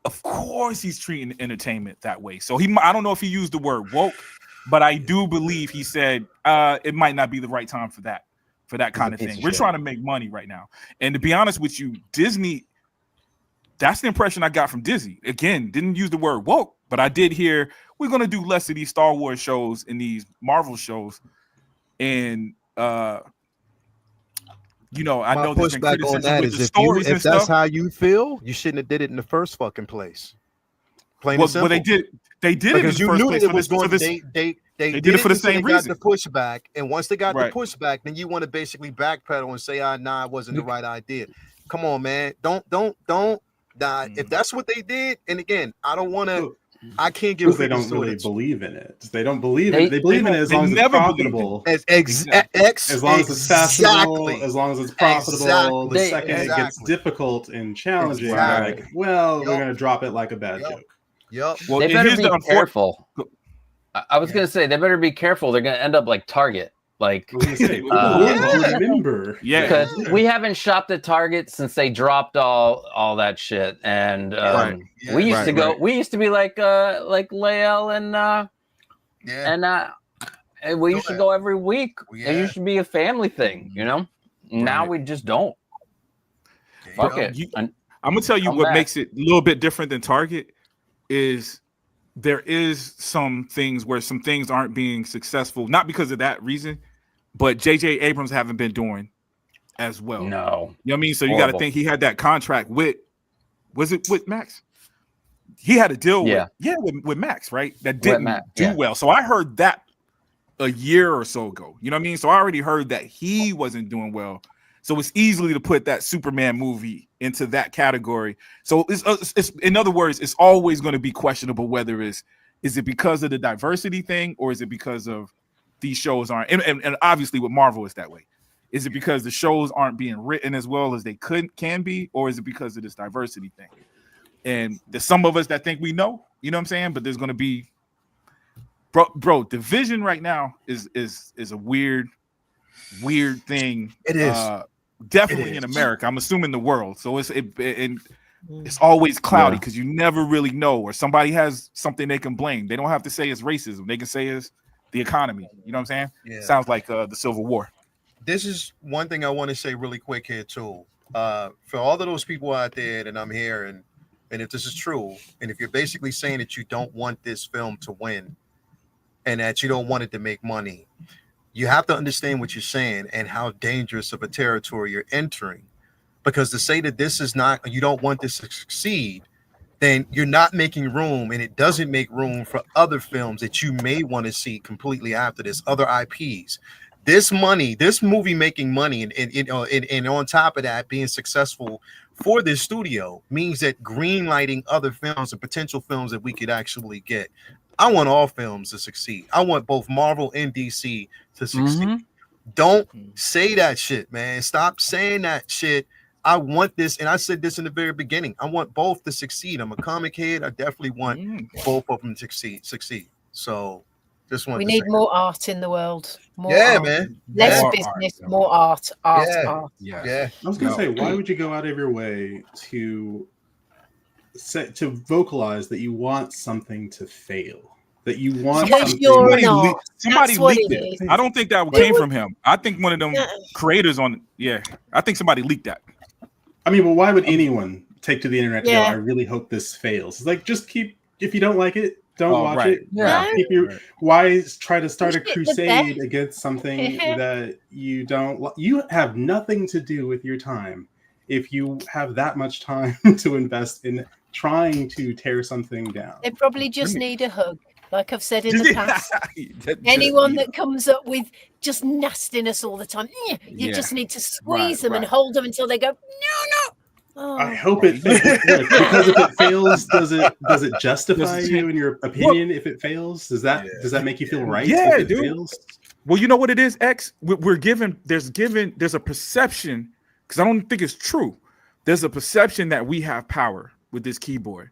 of course he's treating entertainment that way. So I don't know if he used the word woke, but I do believe he said it might not be the right time for that kind of thing. We're trying to make money right now. And to be honest with you, Disney, that's the impression I got from Disney. Again, didn't use the word woke, but I did hear we're going to do less of these Star Wars shows and these Marvel shows. And, I know there's been pushback on that is if that's how you feel, you shouldn't have did it in the first fucking place. Plain and simple. Well, they did because it in the you first knew place it was going. They did it for the same reason. Got the pushback, and once they got the pushback, then you want to basically backpedal and say, "Nah, it wasn't the right idea." Come on, man. Don't. If that's what they did, and again, I don't want to. I can't give. Because they don't really believe in it. They don't believe in it. They believe in it as long as it's profitable. As long as it's fashionable. As long as it's profitable. The second it gets difficult and challenging, they're like, well, we're gonna drop it like a bad joke. Yep. Well, they better be careful. I was gonna say they better be careful. They're gonna end up like Target. Like, remember, because we haven't shopped at Target since they dropped all that shit, and we used to go. We used to be like Lael and we used to go every week. It used to be a family thing, you know. Now we just don't. Fuck it. I'm gonna tell you what makes it a little bit different than Target is there is some things where some things aren't being successful, not because of that reason, but J.J. Abrams haven't been doing as well. No. You know what I mean? So you got to think he had that contract with Max? He had a deal with Max, right? That didn't do well. So I heard that a year or so ago. You know what I mean? So I already heard that he wasn't doing well. So it's easily to put that Superman movie into that category. So it's in other words, it's always going to be questionable whether is it because of the diversity thing or is it because of these shows aren't and obviously with Marvel it's that way. Is it because the shows aren't being written as well as they can be, or is it because of this diversity thing? And there's some of us that think we know, you know what I'm saying? But there's going to be bro, division right now is a weird thing. It is. Definitely in America. I'm assuming the world. So it's always cloudy because you never really know, or somebody has something they can blame. They don't have to say it's racism. They can say it's the economy. You know what I'm saying? Yeah. Sounds like the Civil War. This is one thing I want to say really quick here too. For all of those people out there that I'm hearing, and if this is true, and if you're basically saying that you don't want this film to win and that you don't want it to make money, you have to understand what you're saying and how dangerous of a territory you're entering. Because to say that this is not, you don't want this to succeed, then you're not making room, and it doesn't make room for other films that you may want to see completely after this, other IPs. This movie making money, and on top of that, being successful for this studio means that greenlighting other films and potential films that we could actually get. I want all films to succeed. I want both Marvel and DC to succeed. Mm-hmm. Don't say that shit, man. Stop saying that shit. I want this, and I said this in the very beginning. I want both to succeed. I'm a comic head. I definitely want both of them to succeed. So, just want. We need more art in the world. More art. Man. Less more business, art. More art. Art. Yeah. I was gonna say, why would you go out of your way to vocalize that you want something to fail? that you want Because something. you're not. Somebody That's what leaked it it. is. I don't think that came from him. I think one of them creators on. Yeah, I think somebody leaked that. I mean, well, why would anyone take to the internet to go, Yeah. I really hope this fails? It's like, just keep, if you don't like it, don't Oh, watch right. it. Yeah. Keep your, why try to start a Push it the crusade best. against something that you don't, you have nothing to do with your time if you have that much time to invest in trying to tear something down. They probably just need a hug. Like I've said in the past. Anyone that comes up with just nastiness all the time, you just need to squeeze them and hold them until they go, no. Oh. I hope it fails. Look, because if it fails, does it justify you in your opinion? If it fails, does that make you feel right? Yeah, if it dude. fails? Well, you know what it is, X? There's a perception, because I don't think it's true. There's a perception that we have power with this keyboard.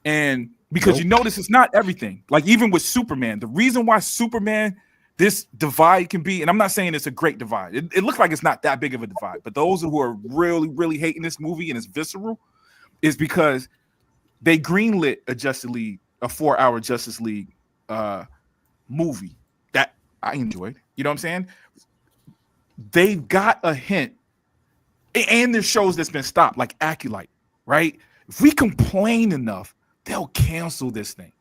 And because you notice it's not everything. Like even with Superman, the reason why Superman, this divide can be, and I'm not saying it's a great divide. It looks like it's not that big of a divide, but those who are really, really hating this movie and it's visceral is because they greenlit a Justice League, a 4-hour Justice League movie that I enjoyed. You know what I'm saying? They've got a hint, and there's shows that's been stopped, like Acolyte, right? If we complain enough, they'll cancel this thing.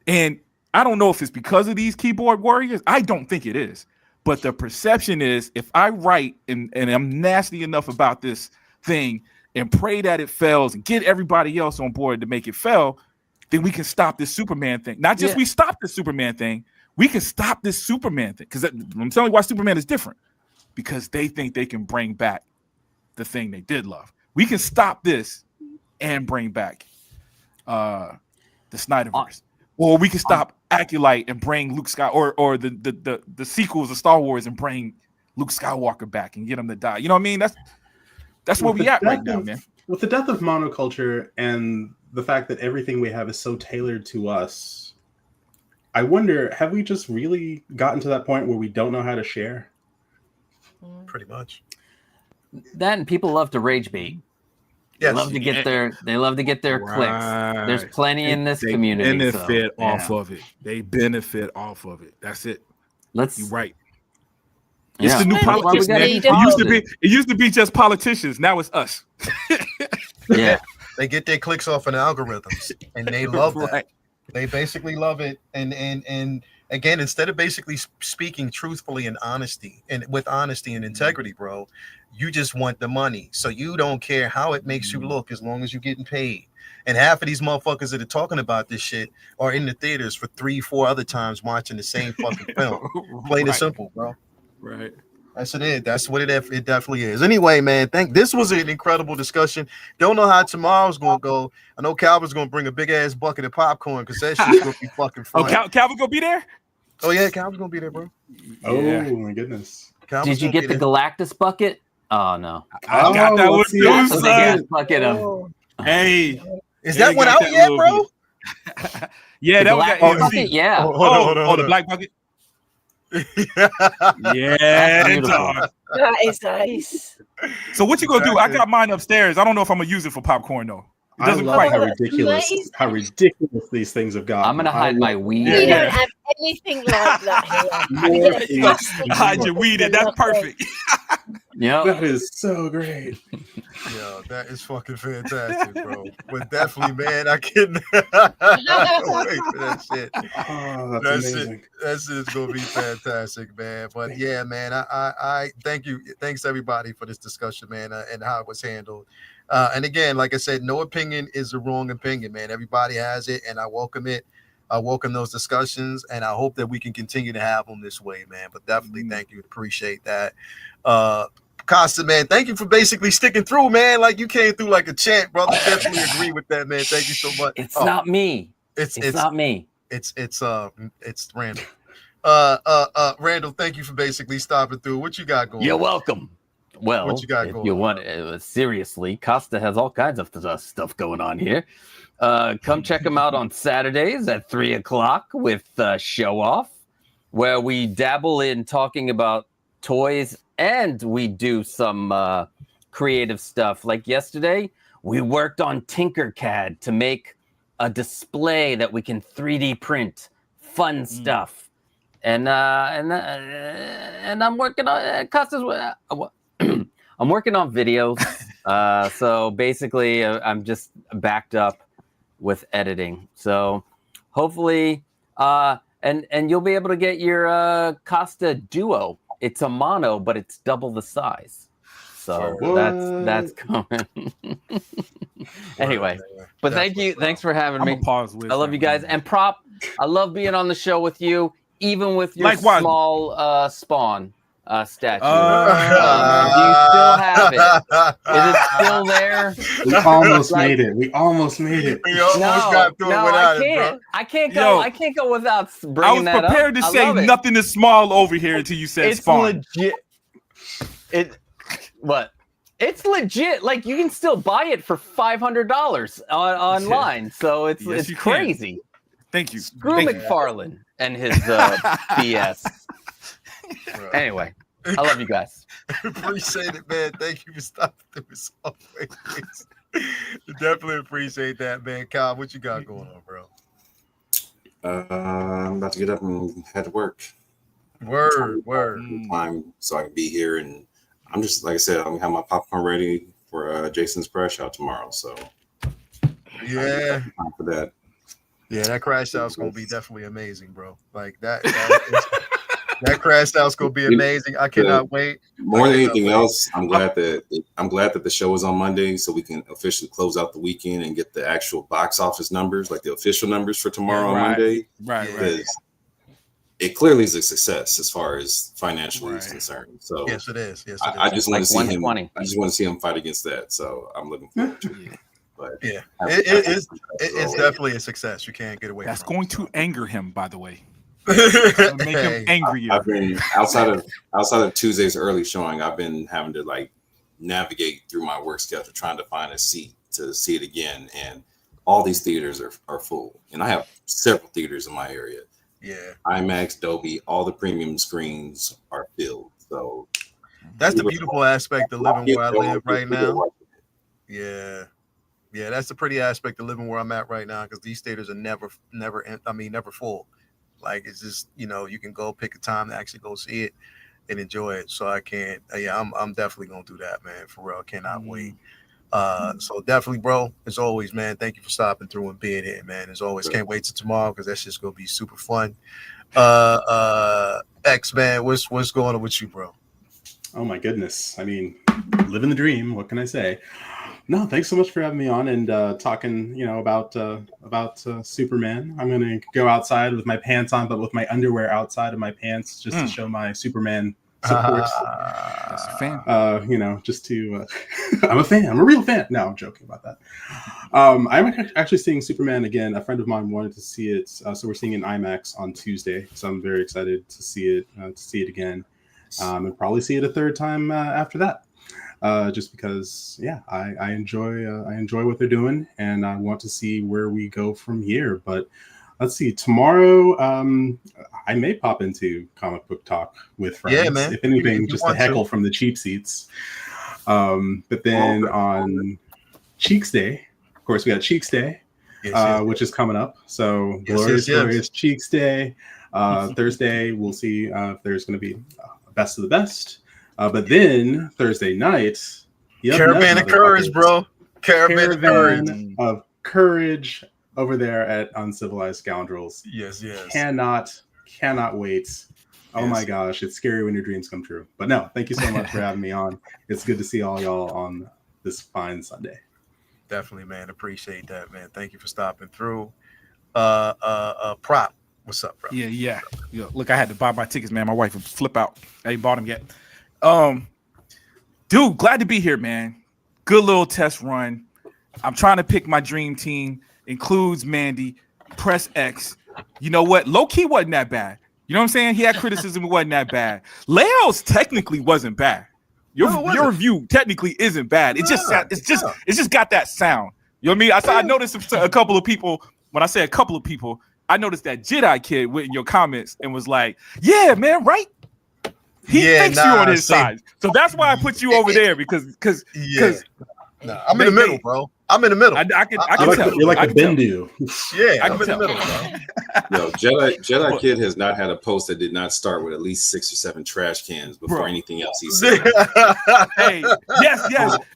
And I don't know if it's because of these keyboard warriors. I don't think it is. But the perception is if I write and I'm nasty enough about this thing and pray that it fails and get everybody else on board to make it fail, then we can stop this Superman thing. Not just we stop the Superman thing, we can stop this Superman thing. Because I'm telling you why Superman is different. Because they think they can bring back the thing they did love. We can stop this and bring back the Snyderverse. Or we can stop Acolyte and bring Luke Skywalker, or the sequels of Star Wars and bring Luke Skywalker back and get him to die. You know what I mean? That's where we at right now, man. With the death of monoculture and the fact that everything we have is so tailored to us, I wonder, have we just really gotten to that point where we don't know how to share? Pretty much. Then people love to rage bait. Yes. They love to get their clicks. There's plenty in this community. They benefit off of it. They benefit off of it. That's it. You're right. It's the new politics, man. It used to be just politicians. Now it's us. Yeah. They get their clicks off in algorithms, and they love that. Right. They basically love it. And again, instead of basically speaking truthfully and honesty and with honesty and integrity, bro, you just want the money. So you don't care how it makes you look as long as you're getting paid. And half of these motherfuckers that are talking about this shit are in the theaters for 3-4 other times watching the same fucking film. Plain and simple, bro. Right. That's it. That's what it definitely is. Anyway, man, this was an incredible discussion. Don't know how tomorrow's gonna go. I know Calvin's gonna bring a big ass bucket of popcorn because that shit's gonna be fucking fun. Oh, Calvin gonna be there? Oh yeah, Calvin's gonna be there, bro. Oh my goodness. Did you get the Galactus bucket? Oh no. I got that one too, son. Bucket of. Hey, is that one out yet, bro? Yeah, that was that bucket. Yeah. Oh, the black bucket. Yeah, dog. That is nice. So what you gonna do? I got mine upstairs. I don't know if I'm gonna use it for popcorn though. It I doesn't love quite. how ridiculous these things have gotten. I'm gonna hide my weed. We don't have anything like that here. Hide your weed in. That's perfect. Yeah, that is so great. Yo, that is fucking fantastic, bro. But definitely, man, I can't wait for that shit. Oh, that's amazing. That's gonna be fantastic, man. But yeah, man, I thank you. Thanks everybody for this discussion, man, and how it was handled. And again, like I said, no opinion is the wrong opinion, man. Everybody has it, and I welcome it. I welcome those discussions, and I hope that we can continue to have them this way, man. But definitely, thank you. Appreciate that. Costa, man, thank you for basically sticking through, man. Like you came through like a champ, brother. Definitely agree with that, man. Thank you so much. It's not me. It's not me. It's Randall. Randall, thank you for basically stopping through. What you got going? You're welcome. Well, what you got if going you on? want seriously, Costa has all kinds of stuff going on here. Come check him out on Saturdays at 3:00 with Show Off, where we dabble in talking about toys and we do some creative stuff. Like yesterday, we worked on Tinkercad to make a display that we can 3D print fun stuff. And I'm working on Costa's. I'm working on videos. So basically, I'm just backed up with editing. So hopefully, and you'll be able to get your Costa Duo. It's a mono, but it's double the size. So that's coming. Anyway, but thank you. Thanks for having me. Pause with I love you guys. And Prop, I love being on the show with you, even with your small Spawn statue. Do you still have it? Is it still there? We almost made it. We almost made it. We almost got through it without I can't. it, bro. I can't go. I can't go without bringing that up. I was prepared to say nothing is small over here until you said Spawn. Legit. What? It's legit. Like you can still buy it for $500 online. So it's crazy. Can. Thank you. Screw McFarlane and his BS. Anyway, I love you guys. Appreciate it, man. Thank you for stopping through as always. Definitely appreciate that, man. Kyle, what you got going on, bro? I'm about to get up and head to work. Word. Time so I can be here, and I'm just like I said, I'm gonna have my popcorn ready for Jason's crash out tomorrow. So yeah, time for that. Yeah, that crash out's gonna be definitely amazing, bro. Like that crash out's gonna be amazing. I cannot wait. More than anything else, I'm glad that the show is on Monday, so we can officially close out the weekend and get the actual box office numbers, like the official numbers for tomorrow on Monday. Right. It clearly is a success as far as financially is concerned. So yes, it is. I just want to see him. I just want to see him fight against that. So I'm looking forward to it. But yeah, it's definitely a success. You can't get away. That's from going to anger him, by the way. Make him angrier. I've been outside of Tuesday's early showing. I've been having to like navigate through my work schedule, trying to find a seat to see it again. And all these theaters are full, and I have several theaters in my area. Yeah, IMAX, Dolby, all the premium screens are filled. So that's the beautiful aspect of living where I live right now. Yeah, that's the pretty aspect of living where I'm at right now, because these theaters are never full. Like it's just, you can go pick a time to actually go see it and enjoy it. So I can't. I'm definitely gonna do that, man. For real, cannot wait. So definitely, bro, as always, man, thank you for stopping through and being here, man. As always, can't wait till tomorrow, because that's just gonna be super fun. X, man, what's going on with you, bro? Oh my goodness, I mean, living the dream. What can I say? No, thanks so much for having me on and talking, about Superman. I'm gonna go outside with my pants on, but with my underwear outside of my pants, just to show my Superman support. That's a fan. Just to I'm a fan. I'm a real fan. No, I'm joking about that. I'm actually seeing Superman again. A friend of mine wanted to see it, so we're seeing it in IMAX on Tuesday. So I'm very excited to see it again, and probably see it a third time after that. Just because, I enjoy what they're doing, and I want to see where we go from here. But let's see. Tomorrow, I may pop into comic book talk with friends. Yeah, man. If anything, just to heckle from the cheap seats. But then on Cheeks Day, of course, we got Cheeks Day, which is coming up. So glorious Cheeks Day. Thursday, we'll see if there's going to be Best of the Best. But then Thursday night, Caravan of Courage, bro. Caravan of Courage over there at Uncivilized Scoundrels. Yes. Cannot wait. Oh my gosh, it's scary when your dreams come true. But no, thank you so much for having me on. It's good to see all y'all on this fine Sunday. Definitely, man. Appreciate that, man. Thank you for stopping through. Prop, what's up, bro? Yeah. Look, I had to buy my tickets, man. My wife would flip out. I ain't bought them yet. Dude, glad to be here, man. Good little test run. I'm trying to pick my dream team. Includes Mandy, Press X. You know what? Low key wasn't that bad. You know what I'm saying? He had criticism, it wasn't that bad. Leo's technically wasn't bad. Your review technically isn't bad. It's just got that sound. You know what I mean? I noticed a couple of people. When I say a couple of people, I noticed that Jedi kid went in your comments and was like, "Yeah, man, right." He thinks you on his side, so that's why I put you over there because Nah, I'm in the middle, bro. I'm in the middle. I can You're tell. like I the can tell. Bendu. Yeah, I I'm can in the tell. middle, bro. Yo, Jedi Kid has not had a post that did not start with at least 6 or 7 trash cans before anything else he said. Hey, yes.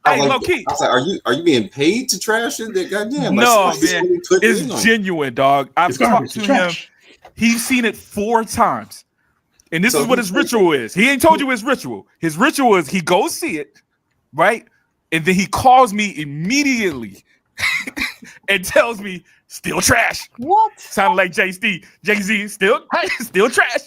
Hey, like, low key. I was like, are you being paid to trash it? Goddamn, like, No, somebody's man. really putting in on It's it. genuine, dog. I've It's talked garbage, to it's him. trash. He's seen it 4 times. And this So is what he- his ritual is. He ain't told you his ritual. His ritual is he goes see it, right? And then he calls me immediately and tells me, still trash. What? Sounded like Jay-Z, still trash.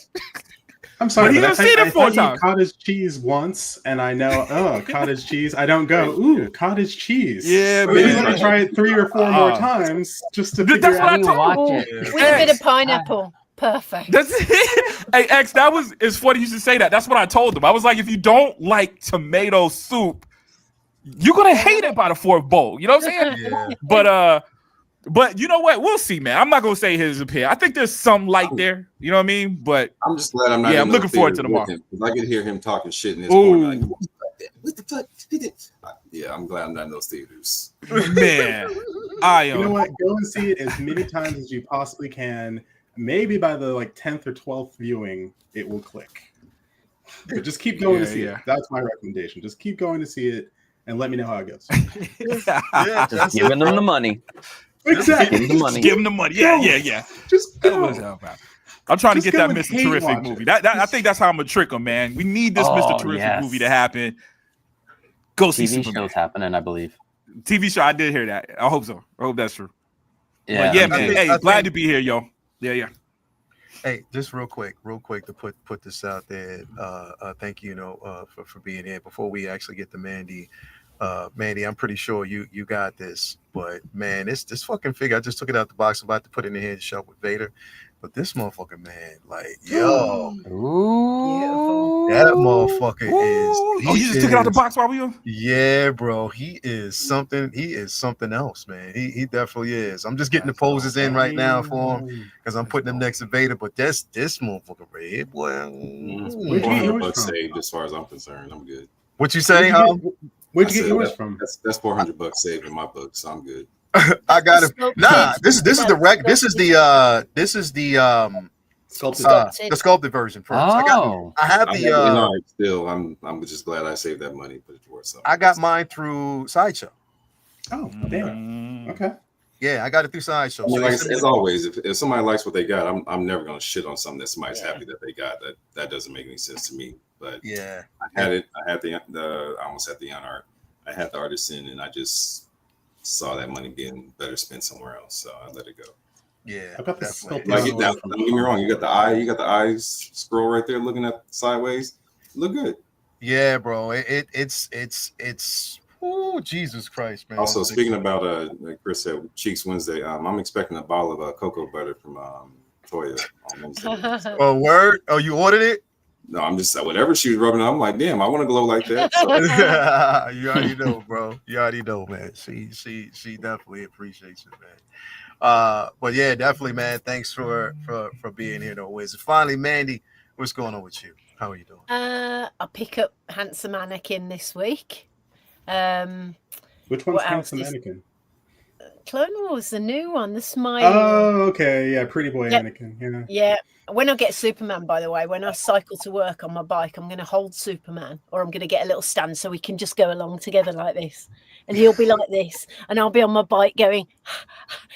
I'm sorry, But he but done seen it 4 I eat times. cottage cheese once, and I know, cottage cheese. I don't go, ooh, cottage cheese. Yeah, Maybe man. let me try it 3 or 4 more times just to That's figure what I out. told watch him. it. With a bit of pineapple. Perfect. That's it. Hey, X, it's funny you should say that. That's what I told him. I was like, if you don't like tomato soup, you're gonna hate it by the 4th bowl. You know what I'm saying? Yeah. But you know what? We'll see, man. I'm not gonna say his opinion. I think there's some light there. You know what I mean? But I'm just glad I'm not. Yeah, in I'm no looking forward to theater tomorrow. with him, 'cause I could hear him talking shit in his Ooh. corner. Like, what the fuck? Yeah, I'm glad I'm not in those theaters. man, I You know what? Go and see it as many times as you possibly can. Maybe by the 10th or 12th viewing, it will click. But just keep going to see it. That's my recommendation. Just keep going to see it and let me know how it goes. Yeah, Just giving them the money. Exactly. Give them the money. Give him the money. Yeah. Just That's what it's go. all about. I'm trying to Just get go that and Mr. hate Terrific watch movie. it. I think that's how I'm gonna trick him, man. We need this Mr. Terrific yes. movie to happen. Go see TV Superman. show's happening, I believe. TV show. I did hear that. I hope so. I hope that's true. Yeah, Yeah, I'm man. sure. Hey, glad to be here, yo. Yeah. Hey, just real quick to put this out there. Thank you, for being here. Before we actually get to Mandy, Mandy, I'm pretty sure you got this. But man, this fucking figure, I just took it out the box. I'm about to put it in the hand shop with Vader. But this motherfucker, man, like, yo, Ooh. that motherfucker is. Oh, you just took it out the box while we were. Yeah, bro, he is something. He is something else, man. He definitely is. I'm just getting the poses in right now for him because I'm putting them next to Vader. But this motherfucker right here, boy. $400 saved as far as I'm concerned. I'm good. What you say? Where'd you get yours from? That's $400 saved in my book, so I'm good. I got it. Nah, this is the sculpted version first. Oh. I have the still. I'm just glad I saved that money, put it towards something. I got mine through Sideshow. Oh, damn. Okay. Yeah, I got it through Sideshow. I mean, like, as always, if somebody likes what they got, I'm never gonna shit on something that somebody's happy that they got. That doesn't make any sense to me. But yeah, I had it. I had I almost had the art. I had the artisan, and I just saw that money being better spent somewhere else, so I let it go. Yeah, I got the sculpted. Like, don't get me wrong. You got the eyes scroll right there, looking at sideways. Look good. Yeah, bro. It's. Oh, Jesus Christ, man. Also, speaking about like Chris said, Cheeks Wednesday. I'm expecting a bottle of cocoa butter from Toya on Wednesday. Oh, word? Oh, you ordered it? No, I'm just whatever she was rubbing on. I'm like, damn, I want to glow like that. So. You already know, bro. You already know, man. She definitely appreciates it, man. But yeah, definitely, man. Thanks for being here, though. Wiz. Finally, Mandy, what's going on with you? How are you doing? I pick up Handsome Anakin this week. Which one's Handsome Anakin? Clone Wars, the new one, the smile. Oh, okay. Yeah, pretty boy Anakin. Yeah. When I get Superman, by the way, when I cycle to work on my bike, I'm going to hold Superman, or I'm going to get a little stand so we can just go along together like this. And he'll be like this, and I'll be on my bike going.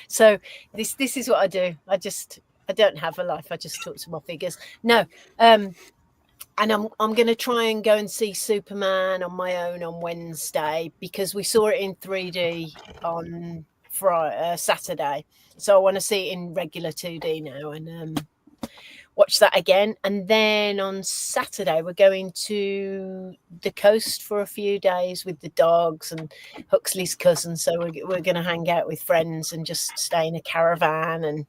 So this is what I do. I don't have a life. I just talk to my figures. No. And I'm going to try and go and see Superman on my own on Wednesday because we saw it in 3D on Saturday. So I want to see it in regular 2D now and watch that again. And then on Saturday, we're going to the coast for a few days with the dogs and Huxley's cousin. So we're going to hang out with friends and just stay in a caravan and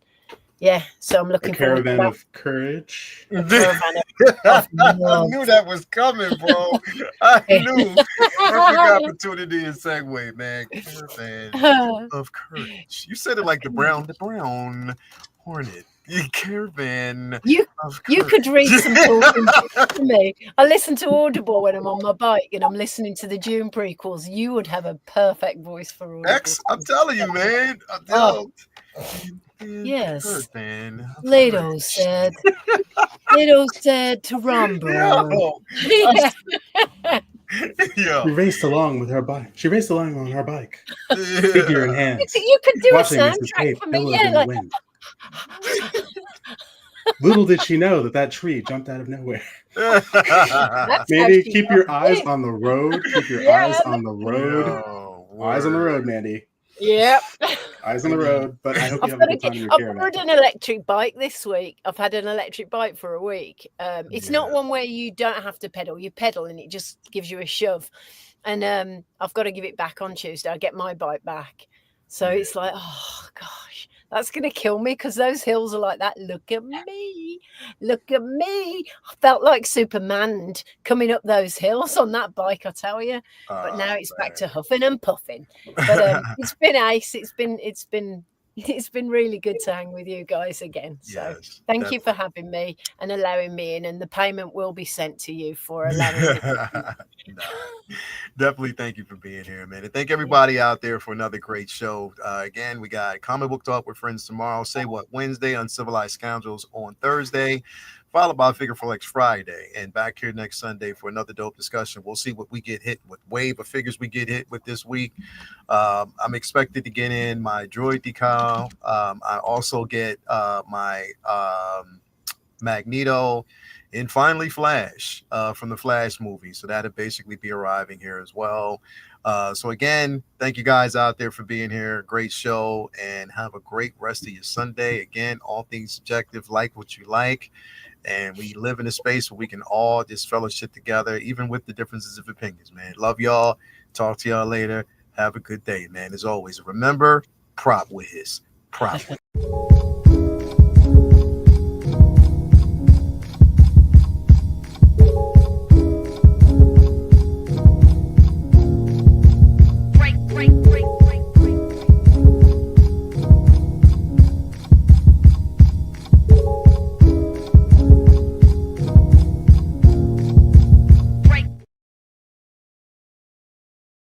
yeah, so I'm looking for a caravan of courage. I knew that was coming, bro. I knew. Perfect opportunity and segue, man. Caravan of courage. You said it like the brown hornet. Caravan. You could read some talking books to me. I listen to Audible when I'm on my bike and I'm listening to the Dune prequels. You would have a perfect voice for Audible. I'm telling you, man. Yes. Caravan. Leto said to Rumble. Yeah. Yeah. She raced along with her bike. She raced along on her bike, figure in hand. You could do watching a Mrs. soundtrack Kate for me. billowed Yeah, in the like wind. Little did she know that tree jumped out of nowhere. Mandy, keep your eyes on the road. Keep your eyes on the road. Eyes on the road, Mandy. Yep. Eyes on the road. But I hope you have a good time in your I've caravan. borrowed an electric bike this week. I've had an electric bike for a week. It's not one where you don't have to pedal. You pedal and it just gives you a shove. And I've got to give it back on Tuesday. I get my bike back. So it's like, oh gosh, that's going to kill me because those hills are like that. Look at me. Look at me. I felt like Superman coming up those hills on that bike, I tell you. But now it's back to huffing and puffing. But it's been ace. It's been really good to hang with you guys again. So thank you for having me and allowing me in. And the payment will be sent to you for allowing me. Definitely thank you for being here, man. And thank everybody out there for another great show. Again, we got Comic Book Talk with Friends tomorrow. Say What Wednesday, Uncivilized Scoundrels on Thursday, followed by Figure Flex Friday. And back here next Sunday for another dope discussion. We'll see what we get hit with, wave of figures we get hit with this week. I'm expected to get in my droid decal. I also get my Magneto, and finally Flash from the Flash movie. So that'll basically be arriving here as well. So again, thank you guys out there for being here. Great show, and have a great rest of your Sunday. Again, all things subjective, like what you like. And we live in a space where we can all just fellowship together, even with the differences of opinions, man. Love y'all. Talk to y'all later. Have a good day, man. As always, remember, prop whiz. Prop whiz.